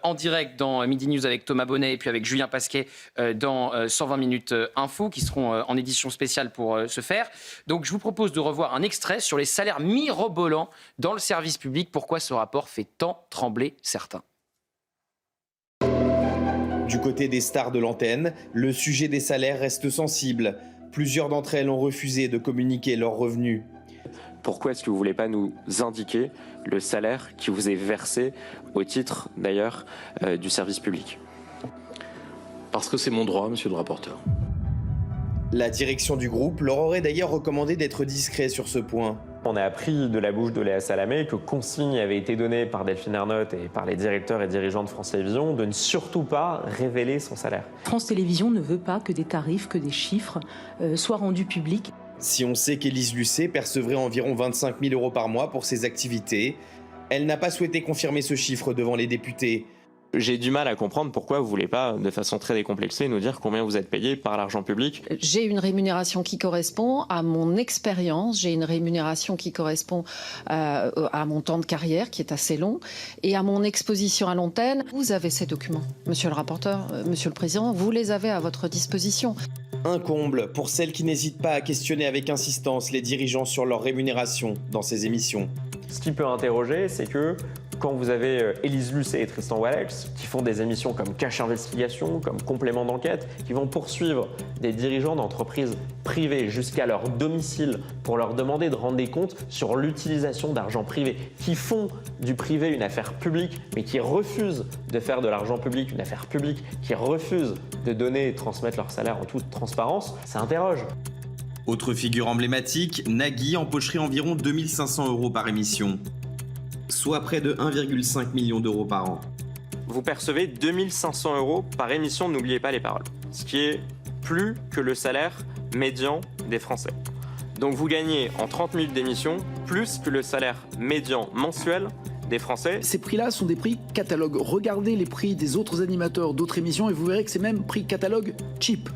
en direct dans Midi News avec Thomas Bonnet et puis avec Julien Pasquet dans 120 minutes info qui seront en édition spéciale pour ce faire. Donc je vous propose de revoir un extrait sur les salaires mirobolants dans le service public. Pourquoi ce rapport fait tant trembler certains ? Du côté des stars de l'antenne, le sujet des salaires reste sensible. Plusieurs d'entre elles ont refusé de communiquer leurs revenus. Pourquoi est-ce que vous ne voulez pas nous indiquer le salaire qui vous est versé au titre, d'ailleurs, du service public ? Parce que c'est mon droit, monsieur le rapporteur. La direction du groupe leur aurait d'ailleurs recommandé d'être discret sur ce point. On a appris de la bouche de Léa Salamé que consigne avait été donnée par Delphine Ernotte et par les directeurs et dirigeants de France Télévisions de ne surtout pas révéler son salaire. France Télévisions ne veut pas que des tarifs, que des chiffres soient rendus publics. Si on sait qu'Élise Lucet percevrait environ 25 000 € par mois pour ses activités, elle n'a pas souhaité confirmer ce chiffre devant les députés. J'ai du mal à comprendre pourquoi vous ne voulez pas, de façon très décomplexée, nous dire combien vous êtes payé par l'argent public. J'ai une rémunération qui correspond à mon expérience, j'ai une rémunération qui correspond à mon temps de carrière, qui est assez long, et à mon exposition à l'antenne. Vous avez ces documents, monsieur le rapporteur, monsieur le président, vous les avez à votre disposition. Un comble pour celles qui n'hésitent pas à questionner avec insistance les dirigeants sur leur rémunération dans ces émissions. Ce qui peut interroger, c'est que quand vous avez Élise Lucet et Tristan Wallex qui font des émissions comme Cache Investigation, comme Complément d'enquête, qui vont poursuivre des dirigeants d'entreprises privées jusqu'à leur domicile pour leur demander de rendre des comptes sur l'utilisation d'argent privé, qui font du privé une affaire publique, mais qui refusent de faire de l'argent public une affaire publique, qui refusent de donner et de transmettre leur salaire en toute transparence, ça interroge. Autre figure emblématique, Nagui empocherait environ 2 500 € par émission, soit près de 1,5 million d'euros par an. Vous percevez 2 500 € par émission, n'oubliez pas les paroles, ce qui est plus que le salaire médian des Français. Donc vous gagnez en 30 minutes d'émission plus que le salaire médian mensuel des Français. Ces prix-là sont des prix catalogue. Regardez les prix des autres animateurs d'autres émissions et vous verrez que c'est même prix catalogue cheap.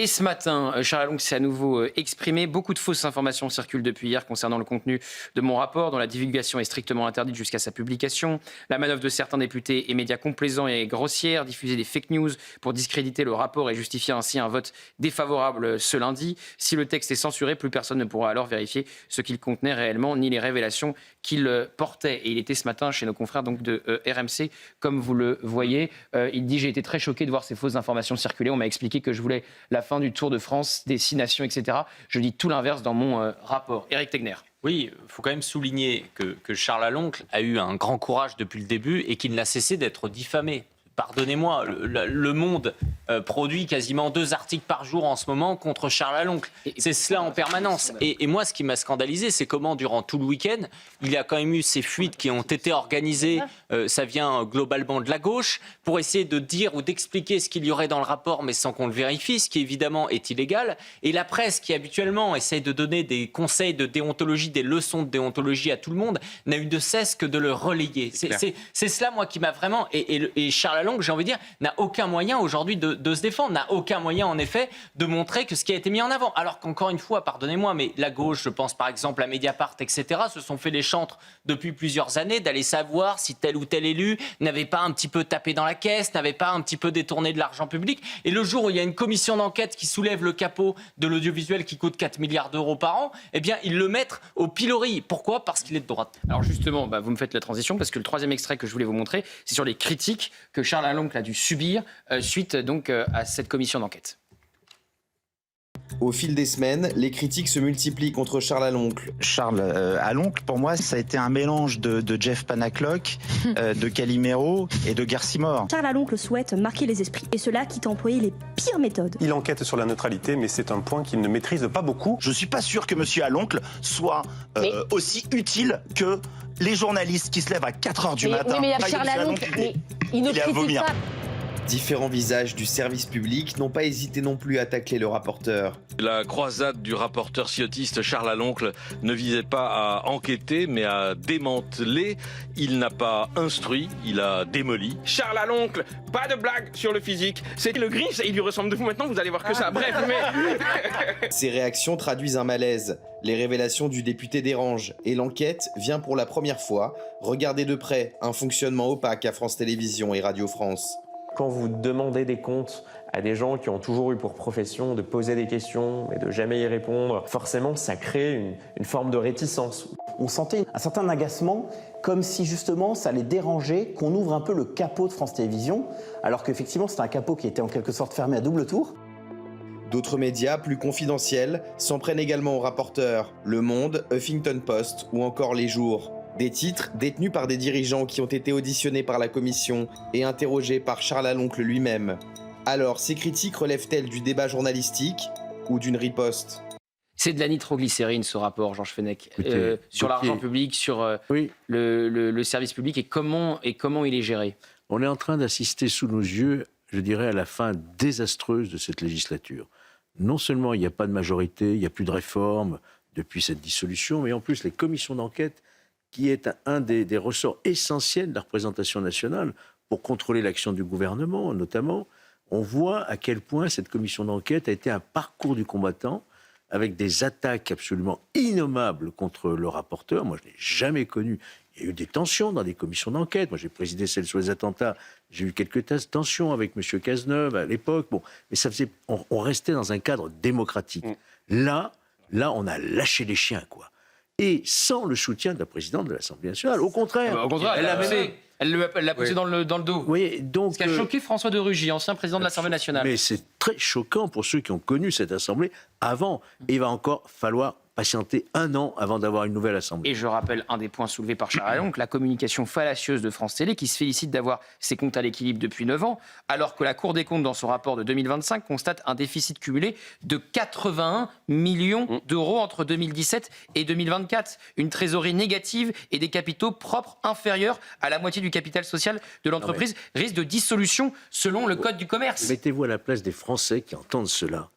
Et ce matin, Charles Lalonde s'est à nouveau exprimé. Beaucoup de fausses informations circulent depuis hier concernant le contenu de mon rapport, dont la divulgation est strictement interdite jusqu'à sa publication. La manœuvre de certains députés et médias complaisants et grossière, diffuser des fake news pour discréditer le rapport et justifier ainsi un vote défavorable ce lundi. Si le texte est censuré, plus personne ne pourra alors vérifier ce qu'il contenait réellement, ni les révélations qu'il portait. Et il était ce matin chez nos confrères donc de RMC, comme vous le voyez. Il dit « J'ai été très choqué de voir ces fausses informations circuler. On m'a expliqué que je voulais la fin du Tour de France, des 6 nations, etc. » Je dis tout l'inverse dans mon rapport. Éric Tegner. Oui, il faut quand même souligner que Charles Lalonde a eu un grand courage depuis le début et qu'il n'a cessé d'être diffamé. pardonnez-moi, le Monde produit quasiment 2 articles par jour en ce moment contre Charles Aloncle. C'est cela en permanence. Et moi, ce qui m'a scandalisé, c'est comment, durant tout le week-end, il y a quand même eu ces fuites qui ont été organisées, ça vient globalement de la gauche, pour essayer de dire ou d'expliquer ce qu'il y aurait dans le rapport, mais sans qu'on le vérifie, ce qui évidemment est illégal. Et la presse, qui habituellement essaye de donner des conseils de déontologie, des leçons de déontologie à tout le monde, n'a eu de cesse que de le relayer. C'est cela, moi, qui m'a vraiment... Et Charles Aloncle, j'ai envie de dire, n'a aucun moyen aujourd'hui de se défendre, n'a aucun moyen, en effet, de montrer que ce qui a été mis en avant. Alors qu'encore une fois, pardonnez-moi, mais la gauche, je pense par exemple à Mediapart, etc., se sont fait les chantres depuis plusieurs années d'aller savoir si tel ou tel élu n'avait pas un petit peu tapé dans la caisse, n'avait pas un petit peu détourné de l'argent public. Et le jour où il y a une commission d'enquête qui soulève le capot de l'audiovisuel qui coûte 4 milliards d'euros par an, eh bien, ils le mettent au pilori. Pourquoi ? Parce qu'il est de droite. Alors justement, vous me faites la transition, parce que le troisième extrait que je voulais vous montrer, c'est sur les critiques que Charles Aloncle a dû subir suite donc à cette commission d'enquête. Au fil des semaines, les critiques se multiplient contre Charles Aloncle. Charles Aloncle, pour moi, ça a été un mélange de Jeff Panaclock, de Calimero et de Garcimore. Charles Aloncle souhaite marquer les esprits, et cela quitte à employer les pires méthodes. Il enquête sur la neutralité, mais c'est un point qu'il ne maîtrise pas beaucoup. Je suis pas sûr que monsieur Aloncle soit aussi utile que les journalistes qui se lèvent à 4h du matin. Oui, mais il y a Charles Aloncle, mais il ne critique pas. Différents visages du service public n'ont pas hésité non plus à tacler le rapporteur. La croisade du rapporteur ciotiste Charles Aloncle ne visait pas à enquêter, mais à démanteler. Il n'a pas instruit, il a démoli. Charles Aloncle, pas de blague sur le physique. C'est le Grinch, il lui ressemble de vous maintenant, vous allez voir que ça. Bref, mais... Ces réactions traduisent un malaise. Les révélations du député dérangent et l'enquête vient pour la première fois regarder de près un fonctionnement opaque à France Télévisions et Radio France. Quand vous demandez des comptes à des gens qui ont toujours eu pour profession de poser des questions et de jamais y répondre, forcément ça crée une forme de réticence. On sentait un certain agacement, comme si justement ça les dérangeait qu'on ouvre un peu le capot de France Télévisions, alors qu'effectivement c'était un capot qui était en quelque sorte fermé à double tour. D'autres médias plus confidentiels s'en prennent également aux rapporteurs, Le Monde, Huffington Post ou encore Les Jours. Des titres détenus par des dirigeants qui ont été auditionnés par la commission et interrogés par Charles Aloncle lui-même. Alors, ces critiques relèvent-elles du débat journalistique ou d'une riposte ? C'est de la nitroglycérine, ce rapport, Georges Fenech, sur l'argent public, sur le service public et comment il est géré. On est en train d'assister sous nos yeux, je dirais, à la fin désastreuse de cette législature. Non seulement il n'y a pas de majorité, il n'y a plus de réforme depuis cette dissolution, mais en plus les commissions d'enquête, qui est un des ressorts essentiels de la représentation nationale pour contrôler l'action du gouvernement, notamment, on voit à quel point cette commission d'enquête a été un parcours du combattant avec des attaques absolument innommables contre le rapporteur. Moi, je n'ai jamais connu. Il y a eu des tensions dans des commissions d'enquête. Moi, j'ai présidé celle sur les attentats. J'ai eu quelques tensions avec M. Cazeneuve à l'époque. Bon, mais ça faisait, on restait dans un cadre démocratique. Là, on a lâché les chiens, quoi. Et sans le soutien de la présidente de l'Assemblée nationale. Au contraire. Elle l'a poussé dans le dos. Oui, donc, ce qui a choqué François de Rugy, ancien président de l'Assemblée nationale. Mais c'est très choquant pour ceux qui ont connu cette Assemblée avant. Et il va encore falloir patienter 1 an avant d'avoir une nouvelle Assemblée. Et je rappelle un des points soulevés par Charles Aloncle, la communication fallacieuse de France Télé, qui se félicite d'avoir ses comptes à l'équilibre depuis 9 ans, alors que la Cour des comptes, dans son rapport de 2025, constate un déficit cumulé de 81 millions d'euros entre 2017 et 2024. Une trésorerie négative et des capitaux propres inférieurs à la moitié du capital social de l'entreprise, risque de dissolution selon le Code du commerce. Mettez-vous à la place des Français qui entendent cela.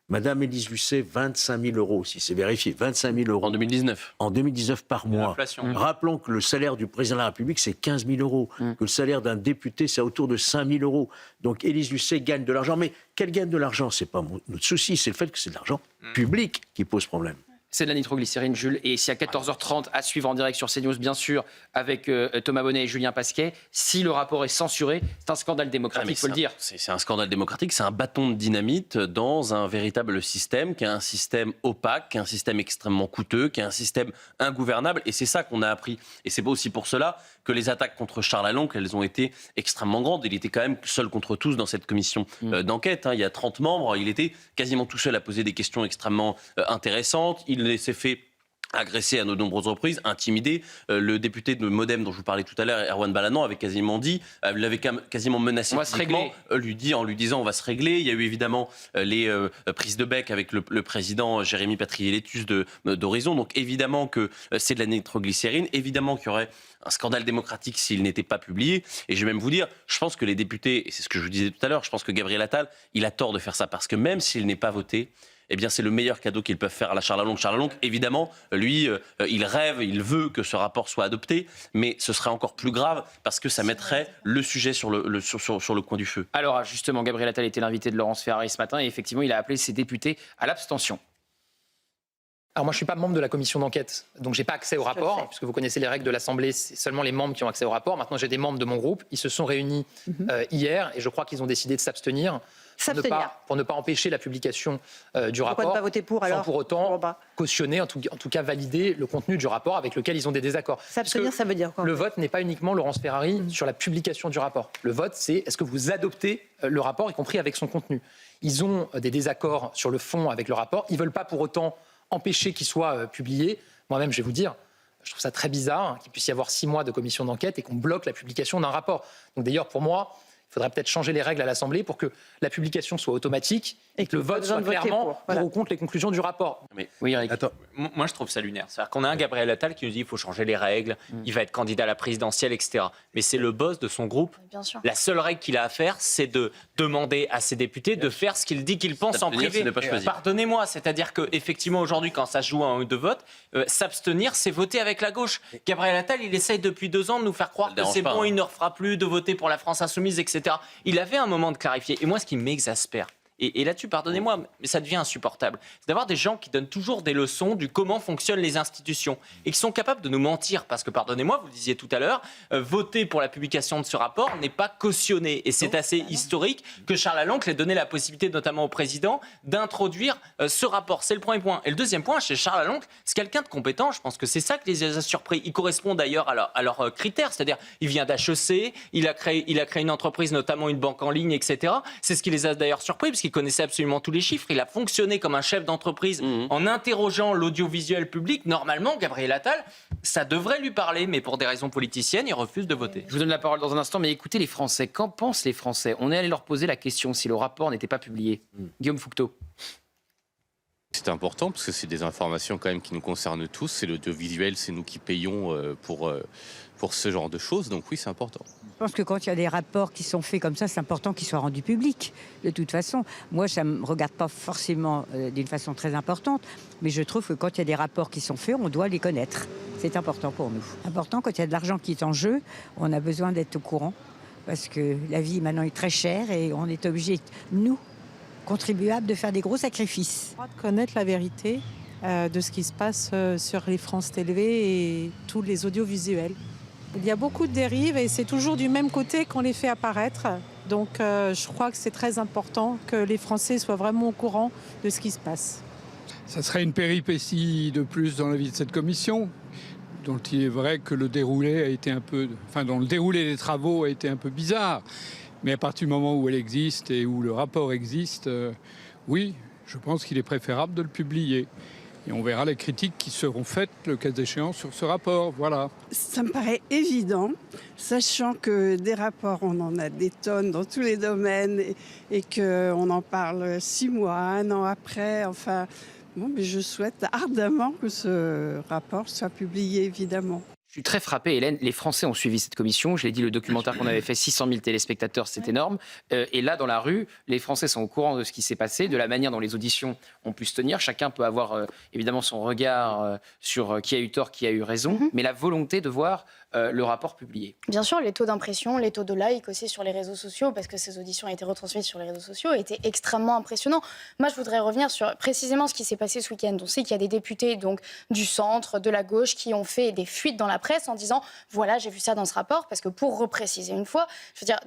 Madame Élise Lucet, 25 000 euros, si c'est vérifié, 25 000 euros. En 2019. En 2019 par mois. Rappelons que le salaire du président de la République, c'est 15 000 euros. Que le salaire d'un député, c'est autour de 5 000 euros. Donc Élise Lucet gagne de l'argent. Mais qu'elle gagne de l'argent, c'est pas notre souci. C'est le fait que c'est de l'argent public qui pose problème. C'est de la nitroglycérine, Jules. Et c'est à 14h30 à suivre en direct sur CNews, bien sûr, avec Thomas Bonnet et Julien Pasquet. Si le rapport est censuré, c'est un scandale démocratique, il faut le dire. C'est un scandale démocratique, c'est un bâton de dynamite dans un véritable système qui est un système opaque, qui est un système extrêmement coûteux, qui est un système ingouvernable. Et c'est ça qu'on a appris. Et c'est pas aussi pour cela que les attaques contre Charles Aloncle, elles ont été extrêmement grandes. Il était quand même seul contre tous dans cette commission d'enquête. Il y a 30 membres, il était quasiment tout seul à poser des questions extrêmement intéressantes. Il s'est fait agressé à de nombreuses reprises, intimidé. Le député de Modem dont je vous parlais tout à l'heure, Erwan Balanant, avait quasiment dit, l'avait quasiment menacé physiquement, en lui disant on va se régler. Il y a eu évidemment les prises de bec avec le président Jérémy Patriélétus d'Horizon. Donc évidemment que c'est de la nitroglycérine, évidemment qu'il y aurait un scandale démocratique s'il n'était pas publié. Et je vais même vous dire, je pense que les députés, et c'est ce que je vous disais tout à l'heure, je pense que Gabriel Attal, il a tort de faire ça, parce que même s'il n'est pas voté, eh bien, c'est le meilleur cadeau qu'ils peuvent faire à la Charles Lalonde. Charles Lalonde, évidemment, lui, il rêve, il veut que ce rapport soit adopté, mais ce serait encore plus grave parce que ça mettrait le sujet sur le coin du feu. Alors, justement, Gabriel Attal était l'invité de Laurence Ferrari ce matin et effectivement, il a appelé ses députés à l'abstention. Alors moi, je ne suis pas membre de la commission d'enquête, donc je n'ai pas accès au rapport, puisque vous connaissez les règles de l'Assemblée, c'est seulement les membres qui ont accès au rapport. Maintenant, j'ai des membres de mon groupe, ils se sont réunis hier, et je crois qu'ils ont décidé de s'abstenir pour ne pas empêcher la publication du rapport. Pourquoi ne pas voter pour alors? Sans pour autant cautionner, en tout cas valider le contenu du rapport avec lequel ils ont des désaccords. S'abstenir, ça veut dire quoi? Le vote n'est pas uniquement, Laurence Ferrari, sur la publication du rapport. Le vote, c'est est-ce que vous adoptez le rapport, y compris avec son contenu. Ils ont des désaccords sur le fond avec le rapport, ils ne veulent pas pour autant empêcher qu'il soit publié. Moi-même, je vais vous dire, je trouve ça très bizarre qu'il puisse y avoir 6 mois de commission d'enquête et qu'on bloque la publication d'un rapport. Donc d'ailleurs, pour moi, il faudrait peut-être changer les règles à l'Assemblée pour que la publication soit automatique et que le vote soit clairement pour ou contre les conclusions du rapport. Mais oui, Eric. Attends. Moi, je trouve ça lunaire. C'est-à-dire qu'on a un Gabriel Attal qui nous dit qu'il faut changer les règles, il va être candidat à la présidentielle, etc. Mais c'est le boss de son groupe. Bien sûr. La seule règle qu'il a à faire, c'est de demander à ses députés de faire ce qu'il dit qu'il pense en privé. Pardonnez-moi, c'est-à-dire qu'effectivement, aujourd'hui, quand ça se joue à 1 ou 2 votes, s'abstenir, c'est voter avec la gauche. Gabriel Attal, il essaye depuis 2 ans de nous faire croire que c'est bon, il ne refera plus de voter pour la France insoumise, etc. Il avait un moment de clarifier. Et moi, ce qui m'exaspère, et là-dessus, pardonnez-moi, mais ça devient insupportable, c'est d'avoir des gens qui donnent toujours des leçons du comment fonctionnent les institutions et qui sont capables de nous mentir. Parce que, pardonnez-moi, vous le disiez tout à l'heure, voter pour la publication de ce rapport n'est pas cautionné. Et c'est assez historique que Charles Lalonde ait donné la possibilité, notamment au président, d'introduire ce rapport. C'est le premier point. Et le deuxième point, chez Charles Lalonde, c'est quelqu'un de compétent. Je pense que c'est ça qui les a surpris. Il correspond d'ailleurs à leurs critères. C'est-à-dire, il vient d'HEC, il a créé une entreprise, notamment une banque en ligne, etc. C'est ce qui les a d'ailleurs surpris, parce qu'il connaissait absolument tous les chiffres. Il a fonctionné comme un chef d'entreprise en interrogeant l'audiovisuel public. Normalement, Gabriel Attal, ça devrait lui parler, mais pour des raisons politiciennes, il refuse de voter. Je vous donne la parole dans un instant, mais écoutez les Français. Qu'en pensent les Français? On est allé leur poser la question si le rapport n'était pas publié. Guillaume Fouquetot. C'est important parce que c'est des informations quand même qui nous concernent tous. C'est l'audiovisuel, c'est nous qui payons pour ce genre de choses. Donc oui, c'est important. Je pense que quand il y a des rapports qui sont faits comme ça, c'est important qu'ils soient rendus publics. De toute façon, moi, ça ne me regarde pas forcément d'une façon très importante, mais je trouve que quand il y a des rapports qui sont faits, on doit les connaître. C'est important pour nous. Important, quand il y a de l'argent qui est en jeu, on a besoin d'être au courant, parce que la vie maintenant est très chère et on est obligé, nous, contribuables, de faire des gros sacrifices. De connaître la vérité de ce qui se passe sur les France TV et tous les audiovisuels. Il y a beaucoup de dérives et c'est toujours du même côté qu'on les fait apparaître. Donc je crois que c'est très important que les Français soient vraiment au courant de ce qui se passe. Ça serait une péripétie de plus dans la vie de cette commission, dont il est vrai que le déroulé a été dont le déroulé des travaux a été un peu bizarre. Mais à partir du moment où elle existe et où le rapport existe, oui, je pense qu'il est préférable de le publier. Et on verra les critiques qui seront faites, le cas échéant, sur ce rapport. Voilà. Ça me paraît évident, sachant que des rapports, on en a des tonnes dans tous les domaines et qu'on en parle 6 mois, 1 an après. Enfin, bon, mais je souhaite ardemment que ce rapport soit publié, évidemment. Je suis très frappé, Hélène. Les Français ont suivi cette commission. Je l'ai dit, le documentaire qu'on avait fait, 600 000 téléspectateurs, c'est énorme. Et là, dans la rue, les Français sont au courant de ce qui s'est passé, de la manière dont les auditions ont pu se tenir. Chacun peut avoir évidemment son regard sur qui a eu tort, qui a eu raison, mais la volonté de voir le rapport publié. Bien sûr, les taux d'impression, les taux de like aussi sur les réseaux sociaux, parce que ces auditions ont été retransmises sur les réseaux sociaux, étaient extrêmement impressionnants. Moi, je voudrais revenir sur précisément ce qui s'est passé ce week-end. On sait qu'il y a des députés donc, du centre, de la gauche, qui ont fait des fuites dans la presse presse en disant voilà, j'ai vu ça dans ce rapport, parce que pour repréciser une fois, je veux dire,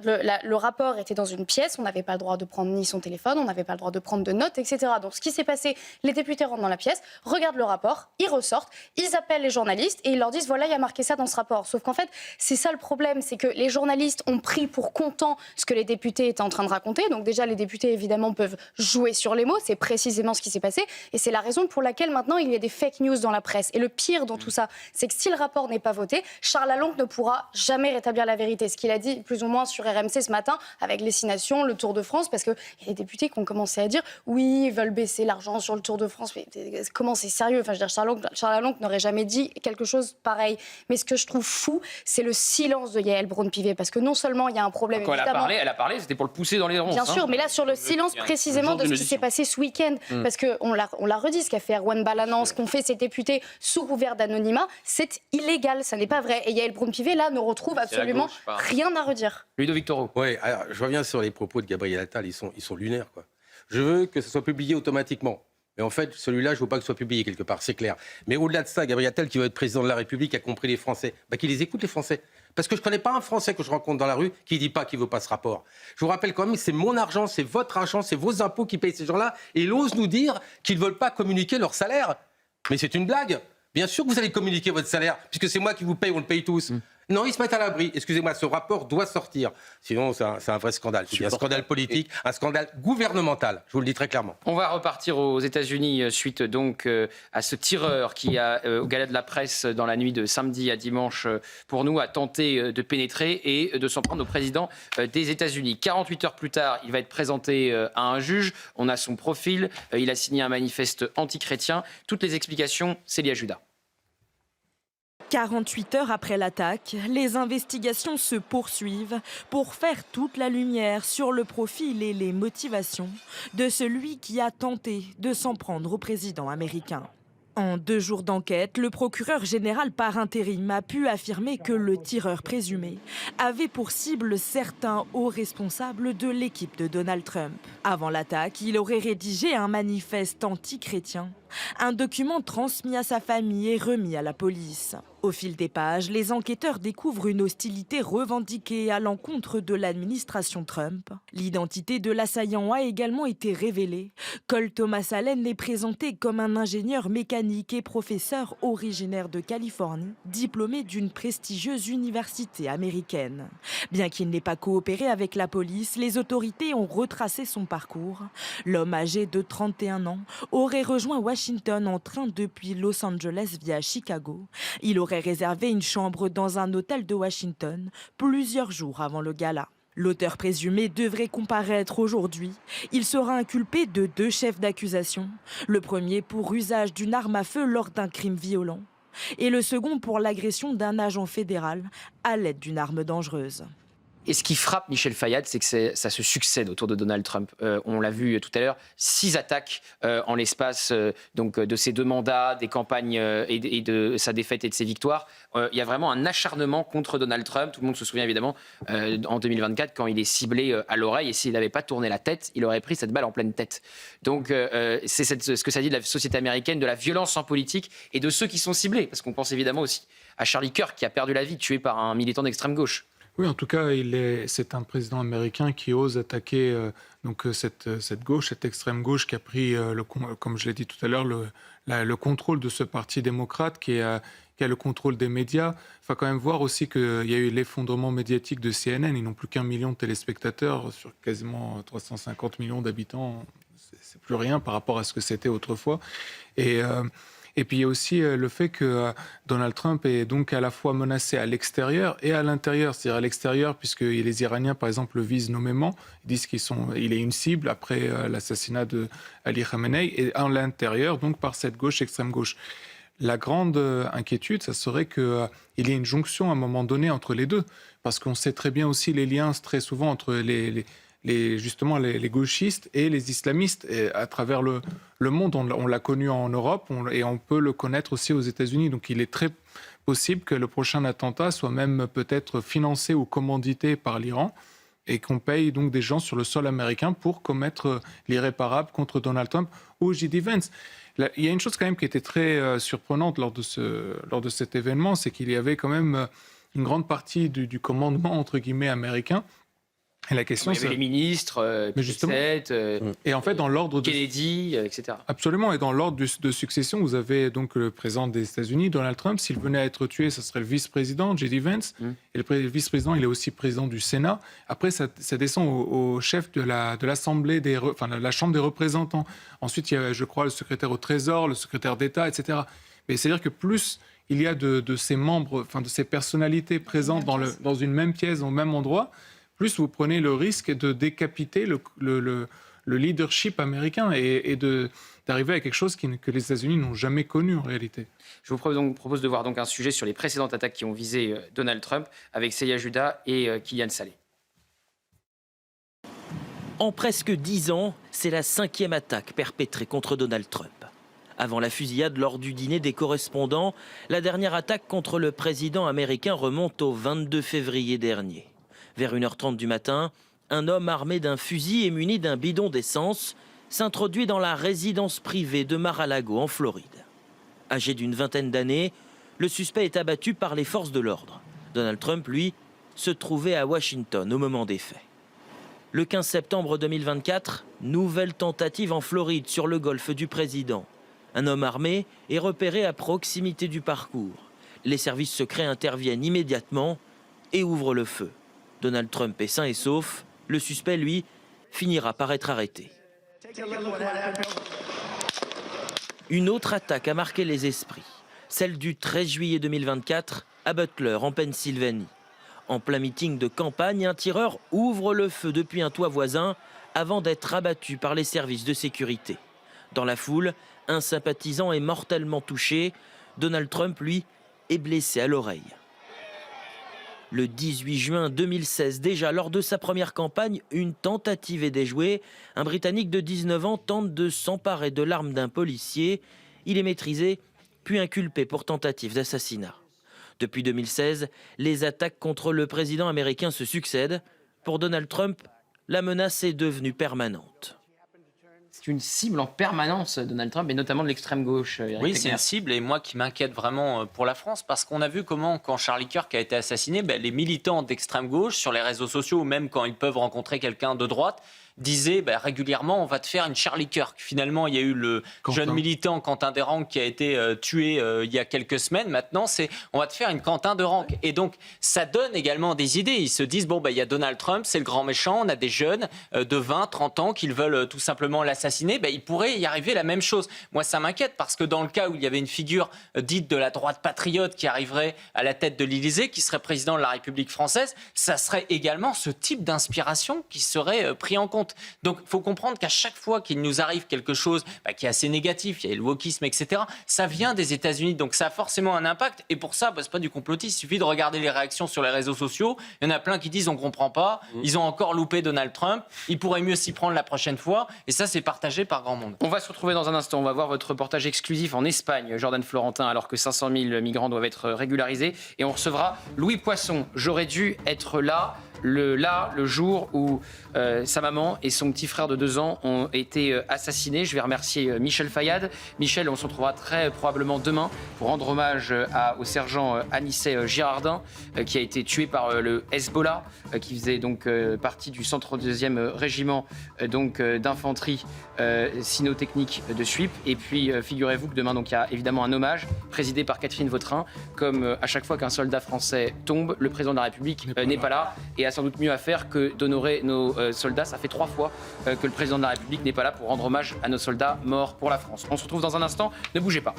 le rapport était dans une pièce, on n'avait pas le droit de prendre ni son téléphone, on n'avait pas le droit de prendre de notes, etc. Donc ce qui s'est passé, les députés rentrent dans la pièce, regardent le rapport, ils ressortent, ils appellent les journalistes et ils leur disent voilà, il y a marqué ça dans ce rapport. Sauf qu'en fait, c'est ça le problème, c'est que les journalistes ont pris pour content ce que les députés étaient en train de raconter. Donc déjà, les députés, évidemment, peuvent jouer sur les mots, c'est précisément ce qui s'est passé. Et c'est la raison pour laquelle maintenant, il y a des fake news dans la presse. Et le pire dans tout ça, c'est que si le rapport n'est pas voté, Charles Lalonde ne pourra jamais rétablir la vérité. Ce qu'il a dit plus ou moins sur RMC ce matin, avec les 6 nations, le Tour de France, parce qu'il y a des députés qui ont commencé à dire oui, ils veulent baisser l'argent sur le Tour de France. Mais comment c'est sérieux? Enfin, je veux dire, Charles Lalonde n'aurait jamais dit quelque chose pareil. Mais ce que je trouve fou, c'est le silence de Yael Braun-Pivet, parce que non seulement il y a un problème, Quand évidemment... elle a parlé, c'était pour le pousser dans les ronces. Bien sûr, mais là, sur le silence précisément de ce qui s'est passé ce week-end, parce qu'on l'a redit, ce qu'a fait Erwan Balanan, ce qu'ont fait ces députés sous couvert d'anonymat, c'est illégal, ça n'est pas vrai. Et Yael Braun-Pivet, là, ne retrouve absolument rien à redire. Ludovic Toro. Oui, je reviens sur les propos de Gabriel Attal, ils sont lunaires, quoi. Je veux que ça soit publié automatiquement. Mais en fait, celui-là, je ne veux pas que ce soit publié quelque part, c'est clair. Mais au-delà de ça, Gabriel Attal, qui veut être président de la République, a compris les Français. Qu'il les écoute, les Français. Parce que je ne connais pas un Français que je rencontre dans la rue qui ne dit pas qu'il ne veut pas ce rapport. Je vous rappelle quand même, c'est mon argent, c'est votre argent, c'est vos impôts qui payent ces gens-là. Et ils osent nous dire qu'ils ne veulent pas communiquer leur salaire. Mais c'est une blague. Bien sûr que vous allez communiquer votre salaire, puisque c'est moi qui vous paye, on le paye tous. Non, ils se mettent à l'abri. Excusez-moi, ce rapport doit sortir. Sinon, c'est un vrai scandale. C'est un scandale politique, un scandale gouvernemental. Je vous le dis très clairement. On va repartir aux États-Unis suite donc à ce tireur qui a, au Gala de la Presse dans la nuit de samedi à dimanche, pour nous, a tenté de pénétrer et de s'en prendre au président des États-Unis. 48 heures plus tard, il va être présenté à un juge. On a son profil. Il a signé un manifeste anti-chrétien. Toutes les explications, Célia Judas. 48 heures après l'attaque, les investigations se poursuivent pour faire toute la lumière sur le profil et les motivations de celui qui a tenté de s'en prendre au président américain. En 2 jours d'enquête, le procureur général par intérim a pu affirmer que le tireur présumé avait pour cible certains hauts responsables de l'équipe de Donald Trump. Avant l'attaque, il aurait rédigé un manifeste anti-chrétien, un document transmis à sa famille et remis à la police. Au fil des pages, les enquêteurs découvrent une hostilité revendiquée à l'encontre de l'administration Trump. L'identité de l'assaillant a également été révélée. Cole Thomas Allen est présenté comme un ingénieur mécanique et professeur originaire de Californie, diplômé d'une prestigieuse université américaine. Bien qu'il n'ait pas coopéré avec la police, les autorités ont retracé son parcours. L'homme âgé de 31 ans aurait rejoint Washington en train depuis Los Angeles via Chicago. Il aurait réservé une chambre dans un hôtel de Washington plusieurs jours avant le gala. L'auteur présumé devrait comparaître aujourd'hui. Il sera inculpé de 2 chefs d'accusation. Le premier pour usage d'une arme à feu lors d'un crime violent et le second pour l'agression d'un agent fédéral à l'aide d'une arme dangereuse. Et ce qui frappe Michel Fayad, c'est que ça se succède autour de Donald Trump. On l'a vu tout à l'heure, 6 attaques en l'espace donc de ses 2 mandats, des campagnes et de sa défaite et de ses victoires. Il y a vraiment un acharnement contre Donald Trump. Tout le monde se souvient évidemment en 2024 quand il est ciblé à l'oreille et s'il n'avait pas tourné la tête, il aurait pris cette balle en pleine tête. Donc c'est ce que ça dit de la société américaine, de la violence en politique et de ceux qui sont ciblés. Parce qu'on pense évidemment aussi à Charlie Kirk qui a perdu la vie tué par un militant d'extrême gauche. Oui, en tout cas, c'est un président américain qui ose attaquer cette gauche, cette extrême gauche qui a pris, comme je l'ai dit tout à l'heure, le contrôle de ce parti démocrate, qui a le contrôle des médias. Il faut quand même voir aussi qu'il y a eu l'effondrement médiatique de CNN. Ils n'ont plus qu'1 million de téléspectateurs sur quasiment 350 millions d'habitants. C'est plus rien par rapport à ce que c'était autrefois. Et puis il y a aussi le fait que Donald Trump est donc à la fois menacé à l'extérieur et à l'intérieur. C'est-à-dire à l'extérieur, puisque les Iraniens, par exemple, le visent nommément. Ils disent qu'il est une cible après l'assassinat de Ali Khamenei. Et à l'intérieur, donc par cette gauche, extrême gauche. La grande inquiétude, ça serait qu'il y ait une jonction à un moment donné entre les deux. Parce qu'on sait très bien aussi les liens très souvent entre justement les gauchistes et les islamistes et à travers le monde. On l'a connu en Europe et on peut le connaître aussi aux États-Unis. Donc il est très possible que le prochain attentat soit même peut-être financé ou commandité par l'Iran. et qu'on paye donc des gens sur le sol américain pour commettre l'irréparable contre Donald Trump ou J.D. Vance. Là, il y a une chose quand même qui était très surprenante lors de cet événement, c'est qu'il y avait quand même une grande partie du commandement entre guillemets américain. Et la question, il y avait les ministres, et en fait, dans l'ordre Kennedy, etc. Absolument. Et dans l'ordre de succession, vous avez donc le président des États-Unis, Donald Trump. S'il venait à être tué, ce serait le vice-président, J.D. Vance. Et le vice-président, il est aussi président du Sénat. Après, ça descend au chef de l'Assemblée, de la Chambre des représentants. Ensuite, il y a, je crois, le secrétaire au Trésor, le secrétaire d'État, etc. Mais c'est-à-dire que plus il y a de ces membres, de ces personnalités présentes dans une même pièce, au même endroit, plus vous prenez le risque de décapiter le leadership américain et d'arriver à quelque chose que les États-Unis n'ont jamais connu en réalité. Je vous propose de voir donc un sujet sur les précédentes attaques qui ont visé Donald Trump avec Seya Juda et Kylian Saleh. En presque 10 ans, c'est la 5e attaque perpétrée contre Donald Trump. Avant la fusillade lors du dîner des correspondants, la dernière attaque contre le président américain remonte au 22 février dernier. Vers 1h30 du matin, un homme armé d'un fusil et muni d'un bidon d'essence s'introduit dans la résidence privée de Mar-a-Lago en Floride. Âgé d'une vingtaine d'années, le suspect est abattu par les forces de l'ordre. Donald Trump, lui, se trouvait à Washington au moment des faits. Le 15 septembre 2024, nouvelle tentative en Floride sur le golfe du président. Un homme armé est repéré à proximité du parcours. Les services secrets interviennent immédiatement et ouvrent le feu. Donald Trump est sain et sauf. Le suspect, lui, finira par être arrêté. Une autre attaque a marqué les esprits. Celle du 13 juillet 2024 à Butler, en Pennsylvanie. En plein meeting de campagne, un tireur ouvre le feu depuis un toit voisin avant d'être abattu par les services de sécurité. Dans la foule, un sympathisant est mortellement touché. Donald Trump, lui, est blessé à l'oreille. Le 18 juin 2016, déjà lors de sa première campagne, une tentative est déjouée. Un Britannique de 19 ans tente de s'emparer de l'arme d'un policier. Il est maîtrisé, puis inculpé pour tentative d'assassinat. Depuis 2016, les attaques contre le président américain se succèdent. Pour Donald Trump, la menace est devenue permanente. C'est une cible en permanence, Donald Trump, et notamment de l'extrême gauche. Oui, c'est une cible, et moi qui m'inquiète vraiment pour la France, parce qu'on a vu comment, quand Charlie Kirk a été assassiné, les militants d'extrême gauche, sur les réseaux sociaux, ou même quand ils peuvent rencontrer quelqu'un de droite, disaient régulièrement, on va te faire une Charlie Kirk. Finalement, il y a eu le jeune militant Quentin Deranque qui a été tué il y a quelques semaines. Maintenant, c'est on va te faire une Quentin Deranque. Et donc, ça donne également des idées. Ils se disent, il y a Donald Trump, c'est le grand méchant, on a des jeunes de 20, 30 ans qui veulent tout simplement l'assassiner. Il pourrait y arriver la même chose. Moi, ça m'inquiète parce que dans le cas où il y avait une figure dite de la droite patriote qui arriverait à la tête de l'Élysée, qui serait président de la République française, ça serait également ce type d'inspiration qui serait pris en compte. Donc, il faut comprendre qu'à chaque fois qu'il nous arrive quelque chose qui est assez négatif, il y a le wokisme, etc., ça vient des États-Unis. Donc, ça a forcément un impact. Et pour ça, c'est pas du complotisme. Il suffit de regarder les réactions sur les réseaux sociaux. Il y en a plein qui disent on comprend pas. Ils ont encore loupé Donald Trump. Ils pourraient mieux s'y prendre la prochaine fois. Et ça, c'est partagé par grand monde. On va se retrouver dans un instant. On va voir votre reportage exclusif en Espagne, Jordan Florentin, alors que 500 000 migrants doivent être régularisés. Et on recevra Louis Poisson. J'aurais dû être là. Le jour où sa maman et son petit frère de 2 ans ont été assassinés. Je vais remercier Michel Fayad. Michel, on se retrouvera très probablement demain pour rendre hommage au sergent Anissé Girardin qui a été tué par le Hezbollah, qui faisait donc partie du 132e régiment d'infanterie cynotechnique de Suip. Et puis figurez-vous que demain il y a évidemment un hommage présidé par Catherine Vautrin. Comme à chaque fois qu'un soldat français tombe, le président de la République n'est pas là et a sans doute mieux à faire que d'honorer nos soldats. Ça fait 3 fois que le président de la République n'est pas là pour rendre hommage à nos soldats morts pour la France. On se retrouve dans un instant, ne bougez pas.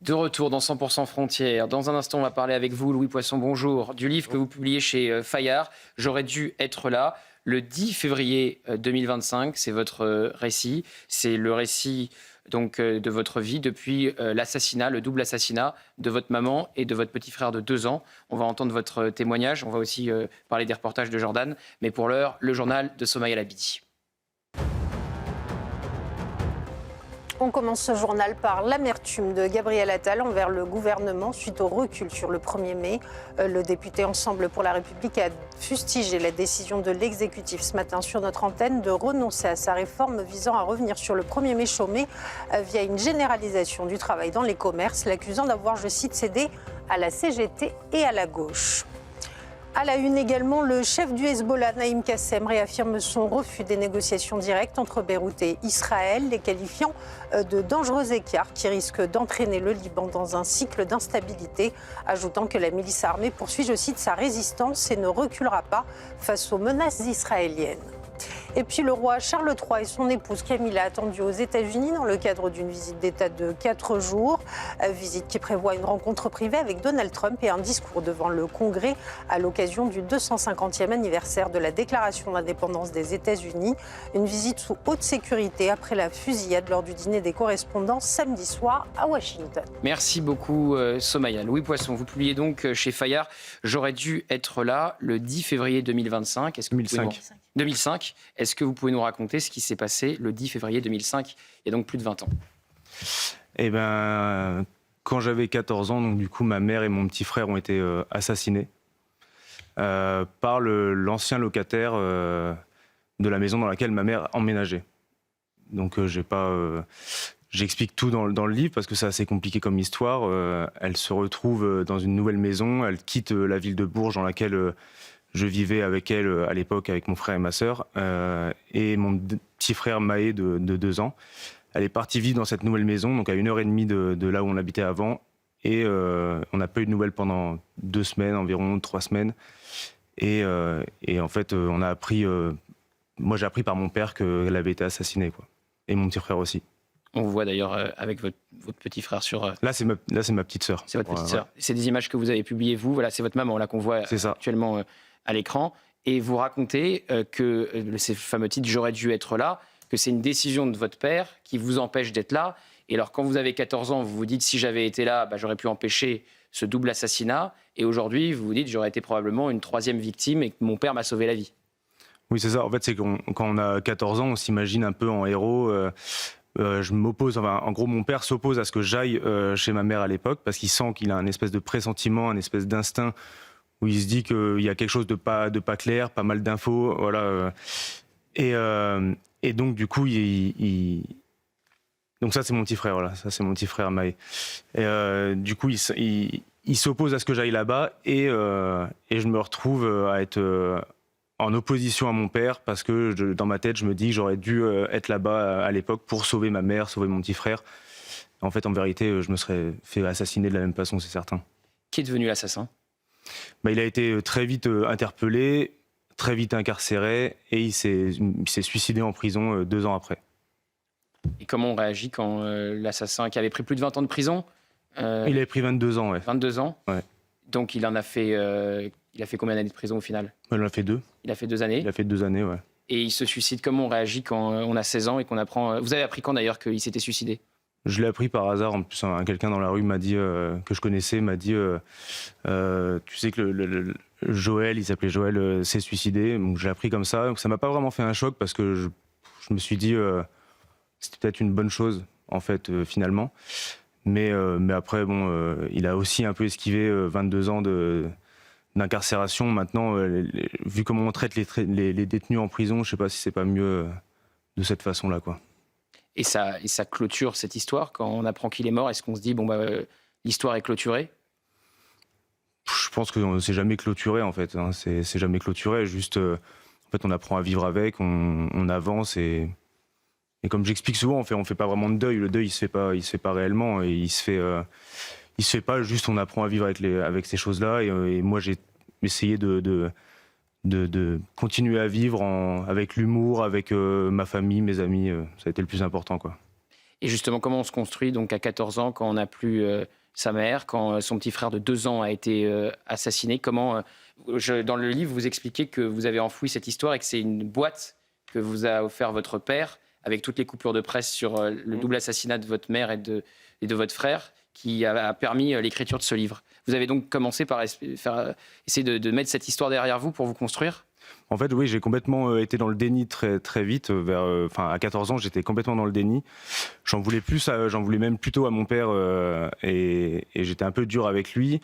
De retour dans 100% Frontières. Dans un instant, on va parler avec vous, Louis Poisson, bonjour, du livre que vous publiez chez Fayard, J'aurais dû être là. Le 10 février 2025, c'est votre récit. C'est le récit de votre vie depuis l'assassinat, le double assassinat de votre maman et de votre petit frère de 2 ans. On va entendre votre témoignage. On va aussi parler des reportages de Jordan. Mais pour l'heure, le journal de Somaya Labidi. On commence ce journal par l'amertume de Gabriel Attal envers le gouvernement suite au recul sur le 1er mai. Le député Ensemble pour la République a fustigé la décision de l'exécutif ce matin sur notre antenne de renoncer à sa réforme visant à revenir sur le 1er mai chômé via une généralisation du travail dans les commerces, l'accusant d'avoir, je cite, cédé à la CGT et à la gauche. À la une également, le chef du Hezbollah, Naïm Kassem, réaffirme son refus des négociations directes entre Beyrouth et Israël, les qualifiant de dangereux écarts qui risquent d'entraîner le Liban dans un cycle d'instabilité, ajoutant que la milice armée poursuit, je cite, sa résistance et ne reculera pas face aux menaces israéliennes. Et puis le roi Charles III et son épouse Camilla attendus aux États-Unis dans le cadre d'une visite d'État de 4 jours. Visite qui prévoit une rencontre privée avec Donald Trump et un discours devant le Congrès à l'occasion du 250e anniversaire de la déclaration d'indépendance des États-Unis. Une visite sous haute sécurité après la fusillade lors du dîner des correspondants samedi soir à Washington. Merci beaucoup Somaya. Louis Poisson, vous publiez donc chez Fayard « J'aurais dû être là le 10 février 2025 ». Est-ce que 2005. Est-ce que vous pouvez nous raconter ce qui s'est passé le 10 février 2005, il y a donc plus de 20 ans? Eh bien, quand j'avais 14 ans, donc du coup, ma mère et mon petit frère ont été assassinés par l'ancien locataire de la maison dans laquelle ma mère emménageait. Donc, j'explique tout dans le livre parce que c'est assez compliqué comme histoire. Elle se retrouve dans une nouvelle maison, elle quitte la ville de Bourges dans laquelle je vivais avec elle à l'époque, avec mon frère et ma sœur, et mon petit frère Maë de 2 ans. Elle est partie vivre dans cette nouvelle maison, donc à 1h30 de là où on habitait avant, et on n'a pas eu de nouvelles pendant 2 semaines, environ 3 semaines. Et en fait, on a appris, moi j'ai appris par mon père qu'elle avait été assassinée, quoi. Et mon petit frère aussi. On vous voit d'ailleurs avec votre petit frère sur... Là, c'est ma petite sœur. C'est votre petite sœur. Ouais. C'est des images que vous avez publiées, vous. Voilà, c'est votre maman, là, qu'on voit actuellement à l'écran. Et vous racontez que ces fameux titres « J'aurais dû être là », que c'est une décision de votre père qui vous empêche d'être là. Et alors, quand vous avez 14 ans, vous vous dites « Si j'avais été là, j'aurais pu empêcher ce double assassinat ». Et aujourd'hui, vous vous dites « J'aurais été probablement une 3e victime et que mon père m'a sauvé la vie ». Oui, c'est ça. En fait, c'est quand on a 14 ans, on s'imagine un peu en héros. Je m'oppose, en gros, mon père s'oppose à ce que j'aille chez ma mère à l'époque parce qu'il sent qu'il a un espèce de pressentiment, un espèce d'instinct où il se dit qu'il y a quelque chose de pas clair, pas mal d'infos, voilà. Et donc, du coup, donc ça, c'est mon petit frère, voilà. Ça, c'est mon petit frère Maë. Et du coup, il s'oppose à ce que j'aille là-bas et je me retrouve à être en opposition à mon père parce que dans ma tête, je me dis que j'aurais dû être là-bas à l'époque pour sauver ma mère, sauver mon petit frère. En fait, en vérité, je me serais fait assassiner de la même façon, c'est certain. Qui est devenu l'assassin ? Il a été très vite interpellé, très vite incarcéré et il s'est suicidé en prison 2 ans après. Et comment on réagit quand l'assassin, qui avait pris plus de 20 ans de prison... Il avait pris 22 ans, ouais. 22 ans ? Ouais. Donc il en a fait... il a fait combien d'années de prison au final ? Il en a fait 2. Il a fait 2 années ? Il a fait 2 années, ouais. Et il se suicide, comment on réagit quand on a 16 ans et qu'on apprend... Vous avez appris quand d'ailleurs qu'il s'était suicidé ? Je l'ai appris par hasard. En plus, quelqu'un dans la rue m'a dit, que je connaissais, m'a dit tu sais que Joël, il s'appelait Joël, s'est suicidé. Donc j'ai appris comme ça. Donc ça m'a pas vraiment fait un choc parce que je me suis dit c'était peut-être une bonne chose en fait finalement. Mais après bon, il a aussi un peu esquivé 22 ans d'incarcération. Maintenant, vu comment on traite les détenus en prison, je sais pas si c'est pas mieux de cette façon-là, quoi. Et ça clôture cette histoire quand on apprend qu'il est mort. Est-ce qu'on se dit l'histoire est clôturée ? Je pense que c'est jamais clôturé en fait. Hein. C'est jamais clôturé. Juste, en fait, on apprend à vivre avec, on avance et comme j'explique souvent, on fait pas vraiment de deuil. Le deuil, il se fait pas réellement. Et il se fait pas. Juste, on apprend à vivre avec ces choses-là. Et moi, j'ai essayé de continuer à vivre avec l'humour, avec ma famille, mes amis. Ça a été le plus important, quoi. Et justement, comment on se construit donc à 14 ans quand on n'a plus sa mère, quand son petit frère de 2 ans a été assassiné ? Comment dans le livre, vous expliquez que vous avez enfoui cette histoire et que c'est une boîte que vous a offert votre père avec toutes les coupures de presse sur le double assassinat de votre mère et de votre frère qui a permis l'écriture de ce livre. Vous avez donc commencé par essayer de mettre cette histoire derrière vous pour vous construire ? En fait, oui, j'ai complètement été dans le déni très, très vite. À 14 ans, j'étais complètement dans le déni. J'en voulais plus, j'en voulais même plutôt à mon père et j'étais un peu dur avec lui.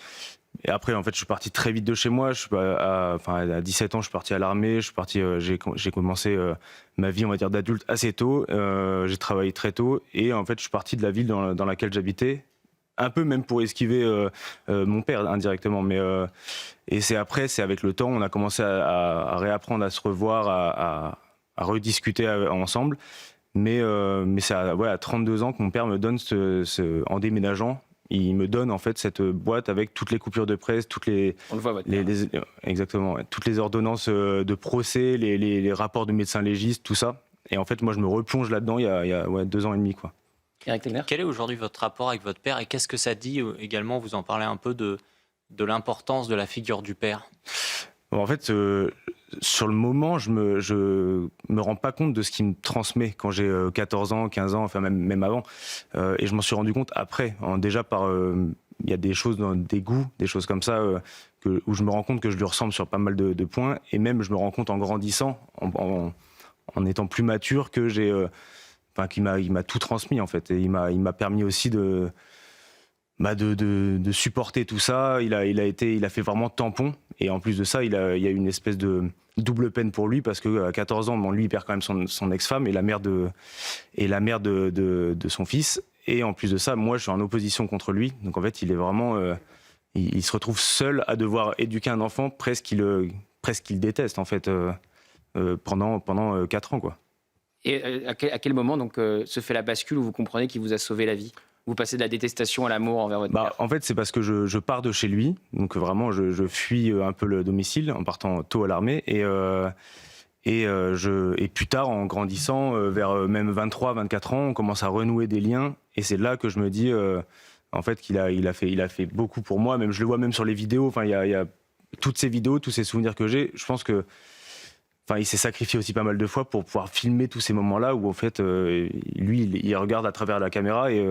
Et après, en fait, je suis parti très vite de chez moi. À 17 ans, je suis parti à l'armée. J'ai commencé ma vie, on va dire, d'adulte assez tôt. J'ai travaillé très tôt et en fait, je suis parti de la ville dans laquelle j'habitais. Un peu même pour esquiver mon père indirectement, et c'est avec le temps on a commencé à réapprendre à se revoir, à rediscuter ensemble, mais c'est à 32 ans que mon père me donne en déménageant, il me donne en fait cette boîte avec toutes les coupures de presse, On le voit, exactement, toutes les ordonnances de procès, les rapports de médecins légistes, tout ça, et en fait moi je me replonge là-dedans il y a 2 ans et demi quoi. Quel est aujourd'hui votre rapport avec votre père et qu'est-ce que ça dit également, vous en parlez un peu de l'importance de la figure du père? En fait, sur le moment, je me rends pas compte de ce qu'il me transmet quand j'ai 14 ans, 15 ans, enfin même avant. Et je m'en suis rendu compte après. Déjà il y a des choses, des goûts, des choses comme ça, où je me rends compte que je lui ressemble sur pas mal de points. Et même, je me rends compte en grandissant, en étant plus mature, que il m'a tout transmis en fait, et il m'a permis aussi de supporter tout ça. Il a fait vraiment tampon, et en plus de ça, il y a eu une espèce de double peine pour lui parce que à 14 ans, lui il perd quand même son ex-femme et la mère de son fils, et en plus de ça, moi je suis en opposition contre lui, donc en fait il est vraiment il se retrouve seul à devoir éduquer un enfant presque qu'il déteste en fait pendant 4 ans quoi. Et à quel moment donc se fait la bascule où vous comprenez qu'il vous a sauvé la vie? Vous passez de la détestation à l'amour envers votre père? En fait, c'est parce que je pars de chez lui, donc vraiment je fuis un peu le domicile en partant tôt à l'armée, et plus tard, en grandissant, vers même 23, 24 ans, on commence à renouer des liens, et c'est là que je me dis en fait qu'il a fait beaucoup pour moi. Même je le vois même sur les vidéos. Enfin, il y a toutes ces vidéos, tous ces souvenirs que j'ai. Je pense que il s'est sacrifié aussi pas mal de fois pour pouvoir filmer tous ces moments-là où en fait lui il regarde à travers la caméra, et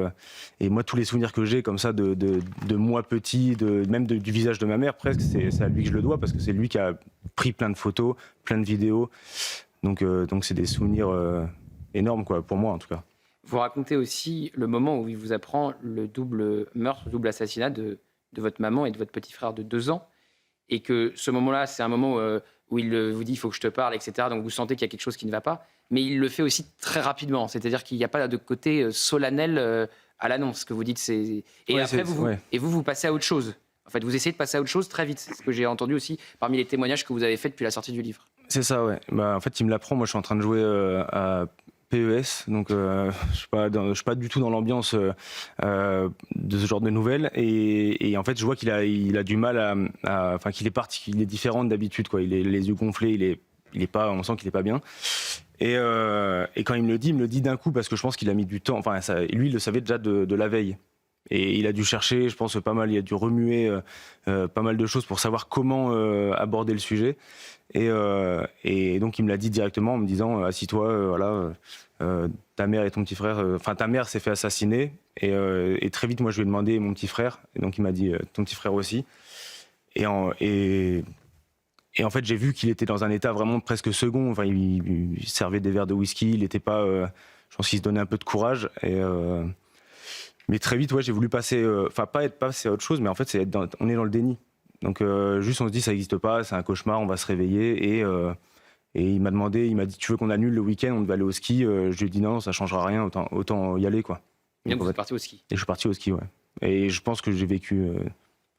moi tous les souvenirs que j'ai comme ça de moi petit, même du visage de ma mère presque, c'est à lui que je le dois parce que c'est lui qui a pris plein de photos, plein de vidéos, donc c'est des souvenirs énormes quoi, pour moi en tout cas. Vous racontez aussi le moment où il vous apprend le double meurtre, le double assassinat de votre maman et de votre petit frère de 2 ans, et que ce moment-là c'est un moment où il vous dit « il faut que je te parle », etc. Donc vous sentez qu'il y a quelque chose qui ne va pas. Mais il le fait aussi très rapidement. C'est-à-dire qu'il n'y a pas de côté solennel à l'annonce. Ce que vous dites, c'est... Et après, vous passez à autre chose. En fait, vous essayez de passer à autre chose très vite. C'est ce que j'ai entendu aussi parmi les témoignages que vous avez faits depuis la sortie du livre. C'est ça, ouais. En fait, il me l'apprend. Moi, je suis en train de jouer à PES, donc je suis pas du tout dans l'ambiance de ce genre de nouvelles, et en fait je vois qu'il a du mal qu'il est différent d'habitude quoi. Il est les yeux gonflés, il est pas, on sent qu'il est pas bien, et quand il me le dit d'un coup, parce que je pense qu'il a mis du temps. Lui il le savait déjà de la veille, et il a dû chercher, je pense pas mal, il a dû remuer pas mal de choses pour savoir comment aborder le sujet. Et donc il me l'a dit directement en me disant assis-toi, ta mère et ton petit frère, ta mère s'est fait assassiner, et très vite moi je lui ai demandé mon petit frère, et donc il m'a dit ton petit frère aussi, et en fait j'ai vu qu'il était dans un état vraiment presque second. Il servait des verres de whisky, il était pas, je pense qu'il se donnait un peu de courage, mais très vite j'ai voulu passer, pas être passé à autre chose, mais en fait on est dans le déni. Donc juste on se dit ça n'existe pas, c'est un cauchemar, on va se réveiller, et il m'a dit tu veux qu'on annule le week-end, on devait aller au ski. Je lui ai dit non, ça changera rien, autant y aller quoi. Donc vous êtes parti au ski. Et je suis parti au ski, ouais. Et je pense que j'ai vécu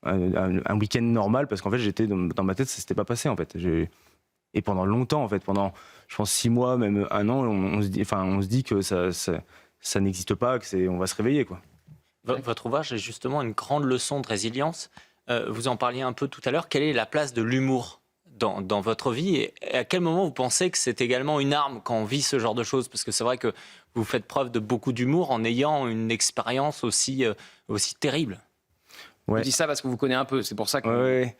un week-end normal, parce qu'en fait j'étais dans ma tête, ça s'était pas passé en fait. Et pendant longtemps en fait, pendant je pense 6 mois, même 1 an, on se dit que ça n'existe pas, on va se réveiller quoi. Votre ouvrage est justement une grande leçon de résilience. Vous en parliez un peu tout à l'heure. Quelle est la place de l'humour dans votre vie, et à quel moment vous pensez que c'est également une arme quand on vit ce genre de choses? Parce que c'est vrai que vous faites preuve de beaucoup d'humour en ayant une expérience aussi terrible. Ouais. Je dis ça parce que vous connaissez un peu, c'est pour ça que...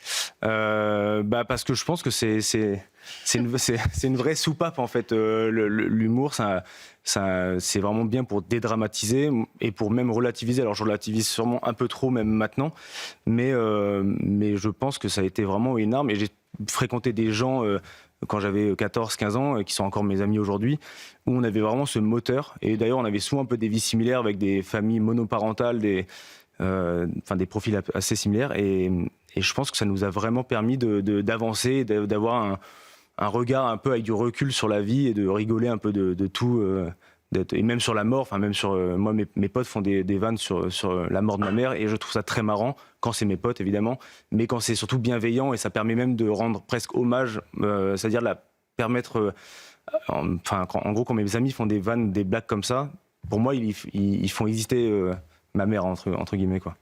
parce que je pense que c'est une vraie soupape en fait. L'humour, c'est vraiment bien pour dédramatiser et pour même relativiser. Alors je relativise sûrement un peu trop même maintenant, mais je pense que ça a été vraiment une arme, et j'ai fréquenté des gens quand j'avais 14-15 ans, qui sont encore mes amis aujourd'hui, où on avait vraiment ce moteur. Et d'ailleurs, on avait souvent un peu des vies similaires avec des familles monoparentales, des profils assez similaires. Et je pense que ça nous a vraiment permis d'avancer, d'avoir un regard un peu avec du recul sur la vie et de rigoler un peu de tout. Et même sur la mort, enfin même sur moi mes potes font des vannes sur la mort de ma mère et je trouve ça très marrant quand c'est mes potes évidemment, mais quand c'est surtout bienveillant et ça permet même de rendre presque hommage, c'est-à-dire permettre, en gros quand mes amis font des vannes, des blagues comme ça, pour moi ils font exister ma mère entre guillemets quoi.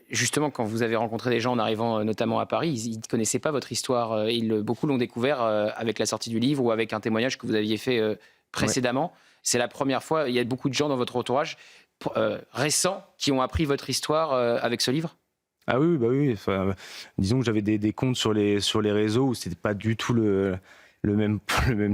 Justement, quand vous avez rencontré des gens en arrivant notamment à Paris, ils ne connaissaient pas votre histoire. Beaucoup l'ont découvert avec la sortie du livre ou avec un témoignage que vous aviez fait précédemment. Ouais. C'est la première fois. Il y a beaucoup de gens dans votre entourage récents qui ont appris votre histoire avec ce livre. Ah oui, bah oui. Enfin, disons que j'avais des comptes sur les réseaux où c'était pas du tout le même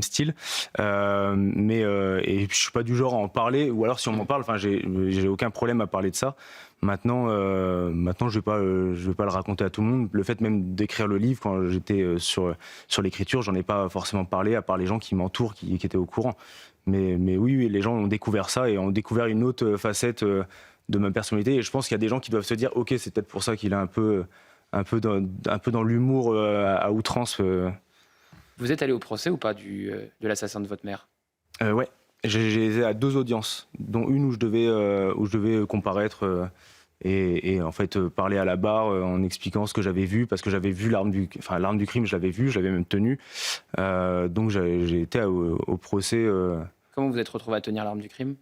style, et je suis pas du genre à en parler, ou alors si on m'en parle, enfin j'ai aucun problème à parler de ça. Maintenant je vais pas le raconter à tout le monde. Le fait même d'écrire le livre, quand j'étais sur l'écriture, j'en ai pas forcément parlé à part les gens qui m'entourent, qui étaient au courant. Mais oui, les gens ont découvert ça et ont découvert une autre facette de ma personnalité. Et je pense qu'il y a des gens qui doivent se dire, ok, c'est peut-être pour ça qu'il est un peu dans l'humour à outrance. Vous êtes allé au procès ou pas de l'assassin de votre mère ? Ouais, j'ai été à 2 audiences, dont une où je devais comparaître et en fait parler à la barre en expliquant ce que j'avais vu, parce que j'avais vu l'arme du crime, je l'avais même tenue. Donc j'ai été au procès. Comment vous êtes retrouvé à tenir l'arme du crime ?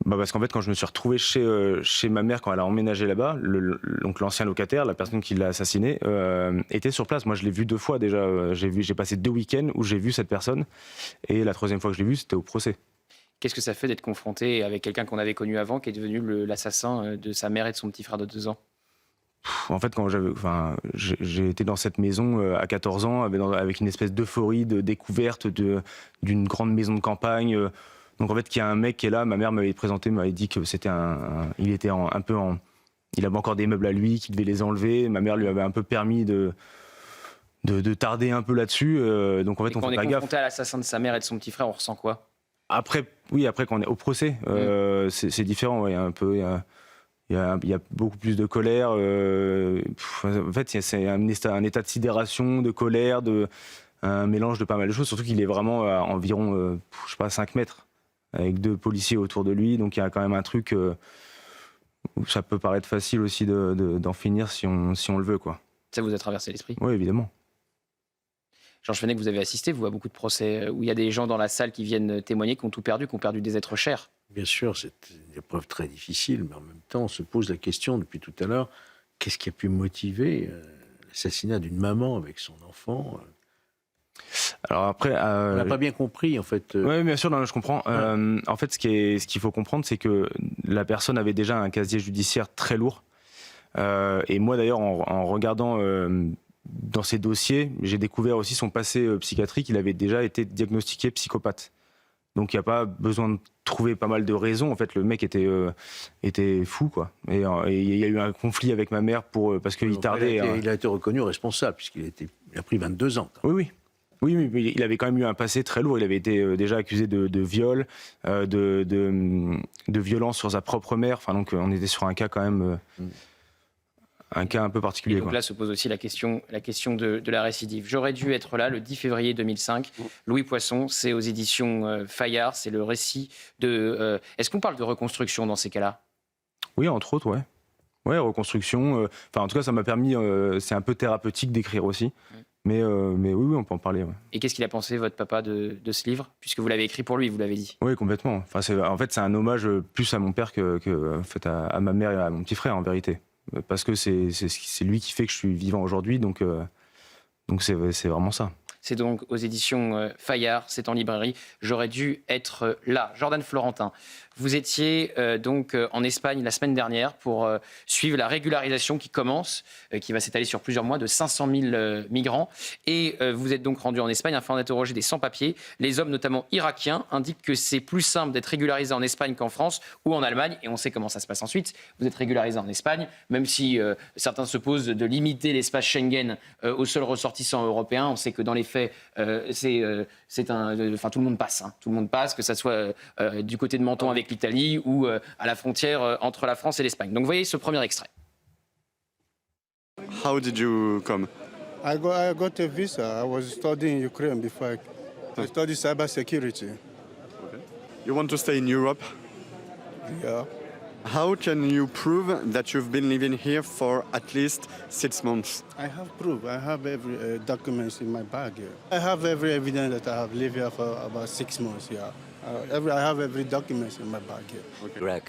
Parce qu'en fait, quand je me suis retrouvé chez ma mère quand elle a emménagé là-bas, donc l'ancien locataire, la personne qui l'a assassiné, était sur place. Moi, je l'ai vu 2 fois déjà. J'ai passé 2 week-ends où j'ai vu cette personne, et la 3e fois que je l'ai vu, c'était au procès. Qu'est-ce que ça fait d'être confronté avec quelqu'un qu'on avait connu avant, qui est devenu l'assassin de sa mère et de son petit frère de 2 ans ? En fait, quand j'ai été dans cette maison à 14 ans, avec une espèce d'euphorie de découverte d'une grande maison de campagne. Donc en fait, qu'il y a un mec qui est là, ma mère m'avait dit que c'était il était il avait encore des meubles à lui, qu'il devait les enlever. Ma mère lui avait un peu permis de tarder un peu là-dessus. Donc en fait, quand on est confronté à l'assassin de sa mère et de son petit frère, on ressent quoi ? Après quand on est au procès, c'est différent. Ouais, il y a beaucoup plus de colère. En fait, c'est un état de sidération, de colère, un mélange de pas mal de choses. Surtout qu'il est vraiment à environ, 5 mètres, avec 2 policiers autour de lui. Donc il y a quand même un truc où ça peut paraître facile aussi d'en finir si on le veut, quoi. Ça vous a traversé l'esprit ? Oui, évidemment. Georges Fenech, vous avez assisté, vous, à beaucoup de procès où il y a des gens dans la salle qui viennent témoigner, qui ont tout perdu, qui ont perdu des êtres chers. Bien sûr, c'est une épreuve très difficile, mais en même temps, on se pose la question depuis tout à l'heure, qu'est-ce qui a pu motiver l'assassinat d'une maman avec son enfant ? Alors après, on n'a pas bien compris en fait. Oui, bien sûr, non, je comprends. Ouais. En fait, ce qu'il faut comprendre, c'est que la personne avait déjà un casier judiciaire très lourd. Et moi, d'ailleurs, en regardant dans ses dossiers, j'ai découvert aussi son passé psychiatrique. Il avait déjà été diagnostiqué psychopathe. Donc, il n'y a pas besoin de trouver pas mal de raisons. En fait, le mec était fou, quoi. Et il y a eu un conflit avec ma mère parce qu'il tardait. Il a été reconnu responsable puisqu'il a pris 22 ans. Oui. Oui, mais il avait quand même eu un passé très lourd. Il avait été déjà accusé de viol, de violence sur sa propre mère. Enfin, donc, on était sur un cas quand même. Un cas un peu particulier. Et donc là se pose aussi la question de la récidive. J'aurais dû être là le 10 février 2005. Louis Poisson, c'est aux éditions Fayard, c'est le récit de... Est-ce qu'on parle de reconstruction dans ces cas-là ? Oui, entre autres, ouais. Ouais, reconstruction. Enfin, en tout cas, ça m'a permis... c'est un peu thérapeutique d'écrire aussi. Mais oui, on peut en parler. Ouais. Et qu'est-ce qu'il a pensé, votre papa, de ce livre ? Puisque vous l'avez écrit pour lui, vous l'avez dit. Oui, complètement. Enfin, en fait, c'est un hommage plus à mon père que en fait, à ma mère et à mon petit frère, en vérité. Parce que c'est lui qui fait que je suis vivant aujourd'hui, donc c'est vraiment ça. C'est donc aux éditions Fayard, c'est en librairie. J'aurais dû être là. Jordan Florentin, vous étiez donc en Espagne la semaine dernière pour suivre la régularisation qui commence, qui va s'étaler sur plusieurs mois, de 500 000 migrants. Et vous êtes donc rendu en Espagne afin d'interroger des sans-papiers. Les hommes, notamment irakiens, indiquent que c'est plus simple d'être régularisé en Espagne qu'en France ou en Allemagne. Et on sait comment ça se passe ensuite. Vous êtes régularisé en Espagne, même si certains se posent de limiter l'espace Schengen aux seuls ressortissants européens. On sait que dans les faits, effet, tout le monde passe. Hein. Tout le monde passe, que ça soit du côté de Menton avec l'Italie ou à la frontière entre la France et l'Espagne. Donc, vous voyez ce premier extrait. How did you come? I got a visa. I was studying in Ukraine before. I studied cybersecurity. Okay. You want to stay in Europe? Yeah. How can you prove that you've been living here for at least 6 months? I have proof. I have every documents in my bag here. I have every evidence that I have lived here for about 6 months. Yeah. I have every documents in my bag here. Okay.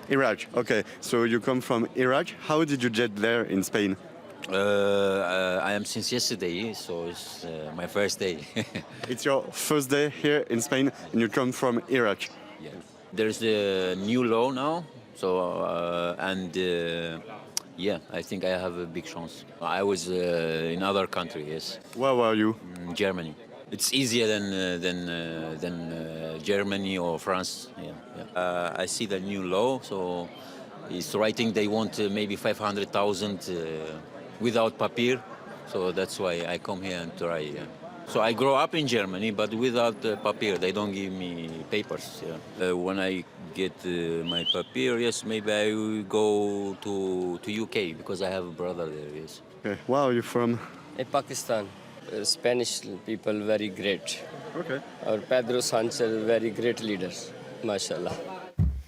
Iraq. Okay. So you come from Iraq. How did you get there in Spain? I am since yesterday, so it's my first day. It's your first day here in Spain, and you come from Iraq. Yeah. There's a new law now, so yeah, I think I have a big chance. I was in other country, yes. Where were you? Germany. It's easier than Germany or France. Yeah. I see the new law, so it's writing they want maybe 500,000 without papier, so that's why I come here and try. So I grew up in Germany, but without papier. They don't give me papers. Yeah. When I get my papier, yes, maybe I will go to UK because I have a brother there. Yes. Okay. Where are you from? Pakistan. Spanish people very great. Okay. Our Pedro Sanchez very great leaders. Mashallah.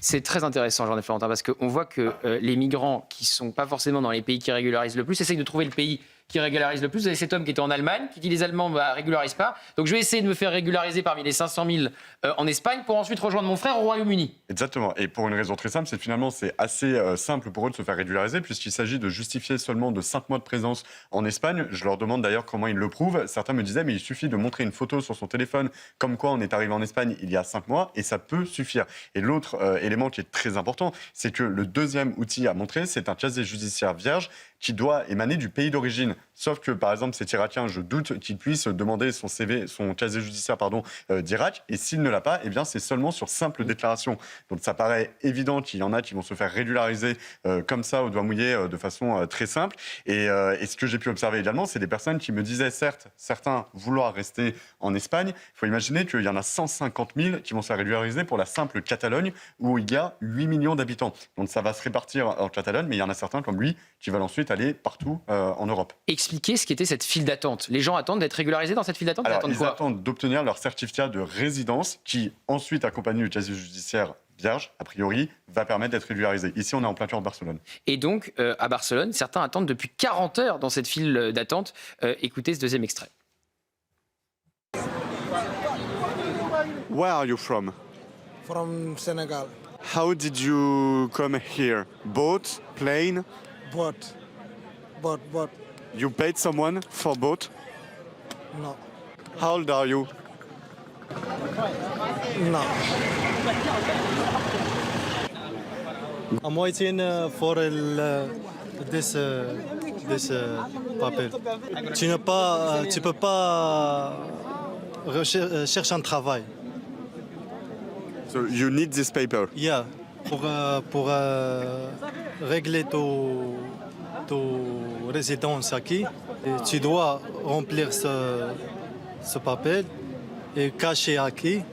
C'est très intéressant, Jean-François Florentin, parce qu'on voit que les migrants qui ne sont pas forcément dans les pays qui régularisent le plus essayent de trouver le pays qui régularise le plus. Vous avez cet homme qui était en Allemagne, qui dit les Allemands ne régularisent pas. Donc je vais essayer de me faire régulariser parmi les 500 000 en Espagne pour ensuite rejoindre mon frère au Royaume-Uni. Exactement. Et pour une raison très simple, c'est finalement c'est assez simple pour eux de se faire régulariser puisqu'il s'agit de justifier seulement de 5 mois de présence en Espagne. Je leur demande d'ailleurs comment ils le prouvent. Certains me disaient mais il suffit de montrer une photo sur son téléphone comme quoi on est arrivé en Espagne il y a 5 mois et ça peut suffire. Et l'autre élément qui est très important, c'est que le deuxième outil à montrer, c'est un casier judiciaire vierge qui doit émaner du pays d'origine. Sauf que, par exemple, cet Irakien, je doute qu'il puisse demander son CV, son casier judiciaire, d'Irak. Et s'il ne l'a pas, eh bien, c'est seulement sur simple déclaration. Donc, ça paraît évident qu'il y en a qui vont se faire régulariser comme ça, au doigt mouillé, de façon très simple. Et ce que j'ai pu observer également, c'est des personnes qui me disaient, certes, certains vouloir rester en Espagne. Il faut imaginer qu'il y en a 150 000 qui vont se faire régulariser pour la simple Catalogne, où il y a 8 millions d'habitants. Donc, ça va se répartir en Catalogne, mais il y en a certains, comme lui, qui veulent ensuite aller partout en Europe. Expliquez ce qu'était cette file d'attente. Les gens attendent d'être régularisés dans cette file d'attente. Alors, ils attendent d'obtenir leur certificat de résidence qui, ensuite, accompagné du casier judiciaire vierge, a priori, va permettre d'être régularisé. Ici, on est en plein cœur de Barcelone. Et donc, à Barcelone, certains attendent depuis 40 heures dans cette file d'attente. Écoutez ce deuxième extrait. Where are you from? From Senegal. How did you come here? Boat? Plane? Boat. You paid someone for boat? No. How old are you? No. I'm waiting for this papier. Tu peux pas chercher un travail. So you need this paper? Yeah, pour régler ton résidence ici, tu dois remplir ce papier et cacher ici.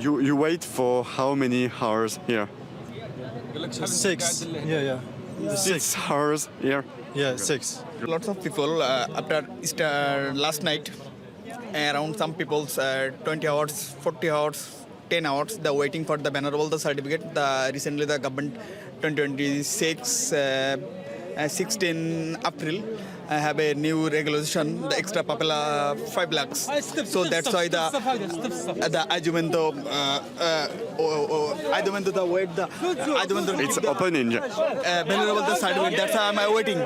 You wait for how many hours here? 6. Yeah. 6 hours here? Yeah, 6. Lots of people after Easter last night, around some people 20 hours, 40 hours, 10 hours, they're waiting for the venerable the certificate. Recently the government 2026 16 April have a new regulation, the extra popular 5 lakhs. So that's why the ayudamento the wait the ayudamento it's opening. Venerable the certificate. That's why I'm waiting.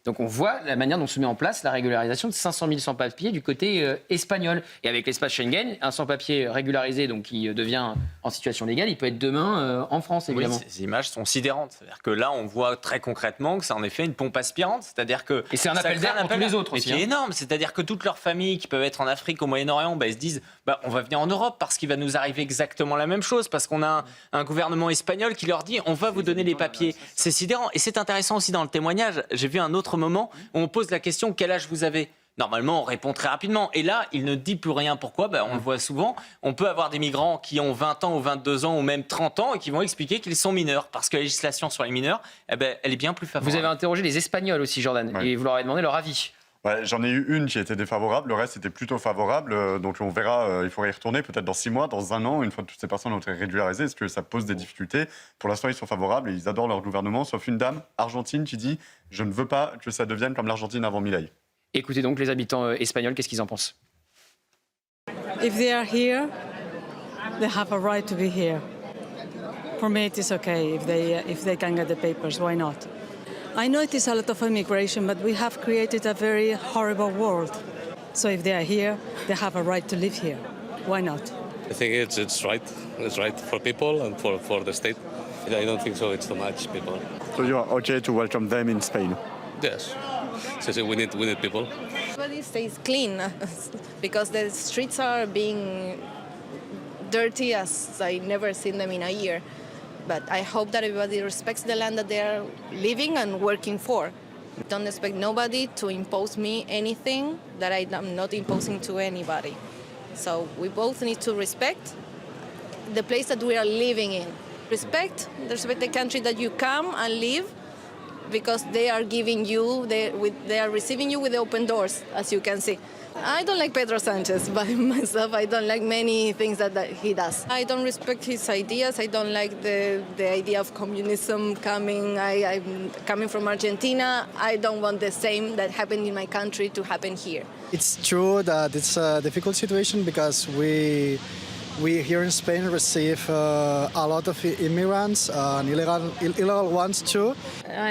Donc on voit la manière dont se met en place la régularisation de 500 000 sans-papiers du côté espagnol. Et avec l'espace Schengen, un sans-papier régularisé, donc qui devient en situation légale, il peut être demain en France, évidemment. Oui, ces images sont sidérantes. C'est-à-dire que là, on voit très concrètement que c'est en effet une pompe aspirante. C'est-à-dire que et c'est un appel d'air pour tous les autres aussi. C'est énorme. C'est-à-dire que toutes leurs familles qui peuvent être en Afrique, au Moyen-Orient, ils se disent on va venir en Europe parce qu'il va nous arriver exactement la même chose, parce qu'on a un gouvernement espagnol qui leur dit on va vous donner les papiers. C'est sidérant. Et c'est intéressant aussi dans le témoignage. J'ai vu un autre moment où on pose la question quel âge vous avez ? Normalement, on répond très rapidement. Et là, il ne dit plus rien. Pourquoi ? On le voit souvent. On peut avoir des migrants qui ont 20 ans ou 22 ans ou même 30 ans et qui vont expliquer qu'ils sont mineurs. Parce que la législation sur les mineurs, elle est bien plus favorable. Vous avez interrogé les Espagnols aussi, Jordan, et vous leur avez demandé leur avis. Ouais, j'en ai eu une qui était défavorable, le reste était plutôt favorable. Donc on verra, il faudrait y retourner peut-être dans 6 mois, dans 1 an, une fois que toutes ces personnes ont été régularisées. Est-ce que ça pose des difficultés ? Pour l'instant, ils sont favorables et ils adorent leur gouvernement, sauf une dame argentine qui dit « Je ne veux pas que ça devienne comme l'Argentine avant Milei ». Écoutez donc les habitants espagnols, qu'est-ce qu'ils en pensent ? If they are here, they have a right to be here. For me, it is okay if they can get the papers. Why not? I know it is a lot of immigration, but we have created a very horrible world. So if they are here, they have a right to live here. Why not? I think it's right. It's right for people and for the state. I don't think so. It's too much people. So you are okay to welcome them in Spain? Yes. So we need people. Everybody stays clean because the streets are being dirty as I never seen them in a year. But I hope that everybody respects the land that they are living and working for. Don't expect nobody to impose me anything that I am not imposing to anybody. So we both need to respect the place that we are living in. Respect the country that you come and live, because they are giving you, they are receiving you with open doors, as you can see. I don't like Pedro Sanchez by myself. I don't like many things that he does. I don't respect his ideas. I don't like the idea of communism coming. I'm coming from Argentina. I don't want the same that happened in my country to happen here. It's true that it's a difficult situation because we here in Spain receive a lot of immigrants and illegal ones too.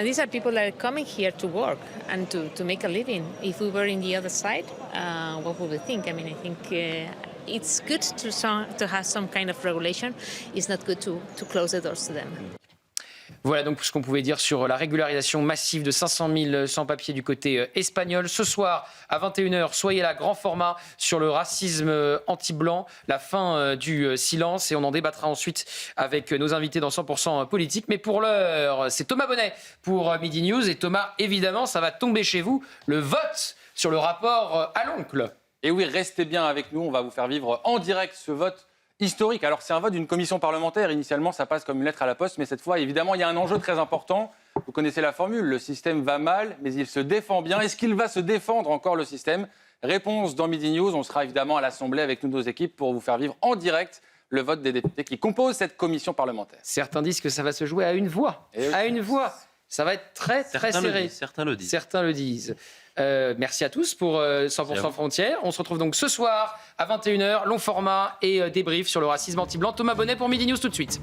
These are people that are coming here to work and to make a living. If we were in the other side, what would we think? I mean, I think it's good to have some kind of regulation. It's not good to close the doors to them. Voilà donc ce qu'on pouvait dire sur la régularisation massive de 500 000 sans-papiers du côté espagnol. Ce soir, à 21h, soyez là, grand format sur le racisme anti-blanc, la fin du silence. Et on en débattra ensuite avec nos invités dans 100% politique. Mais pour l'heure, c'est Thomas Bonnet pour Midi News. Et Thomas, évidemment, ça va tomber chez vous, le vote sur le rapport à l'oncle. Et oui, restez bien avec nous, on va vous faire vivre en direct ce vote historique. Alors c'est un vote d'une commission parlementaire, initialement ça passe comme une lettre à la poste, mais cette fois évidemment il y a un enjeu très important. Vous connaissez la formule, le système va mal, mais il se défend bien. Est-ce qu'il va se défendre encore le système ? Réponse dans Midi News, on sera évidemment à l'Assemblée avec nos équipes pour vous faire vivre en direct le vote des députés qui composent cette commission parlementaire. Certains disent que ça va se jouer à une voix. À une voix. Ça va être très serré. Certains le disent. Certains le disent. Merci à tous pour 100% Frontières. On se retrouve donc ce soir à 21h, long format et débrief sur le racisme anti-blanc. Thomas Bonnet pour Midi News tout de suite.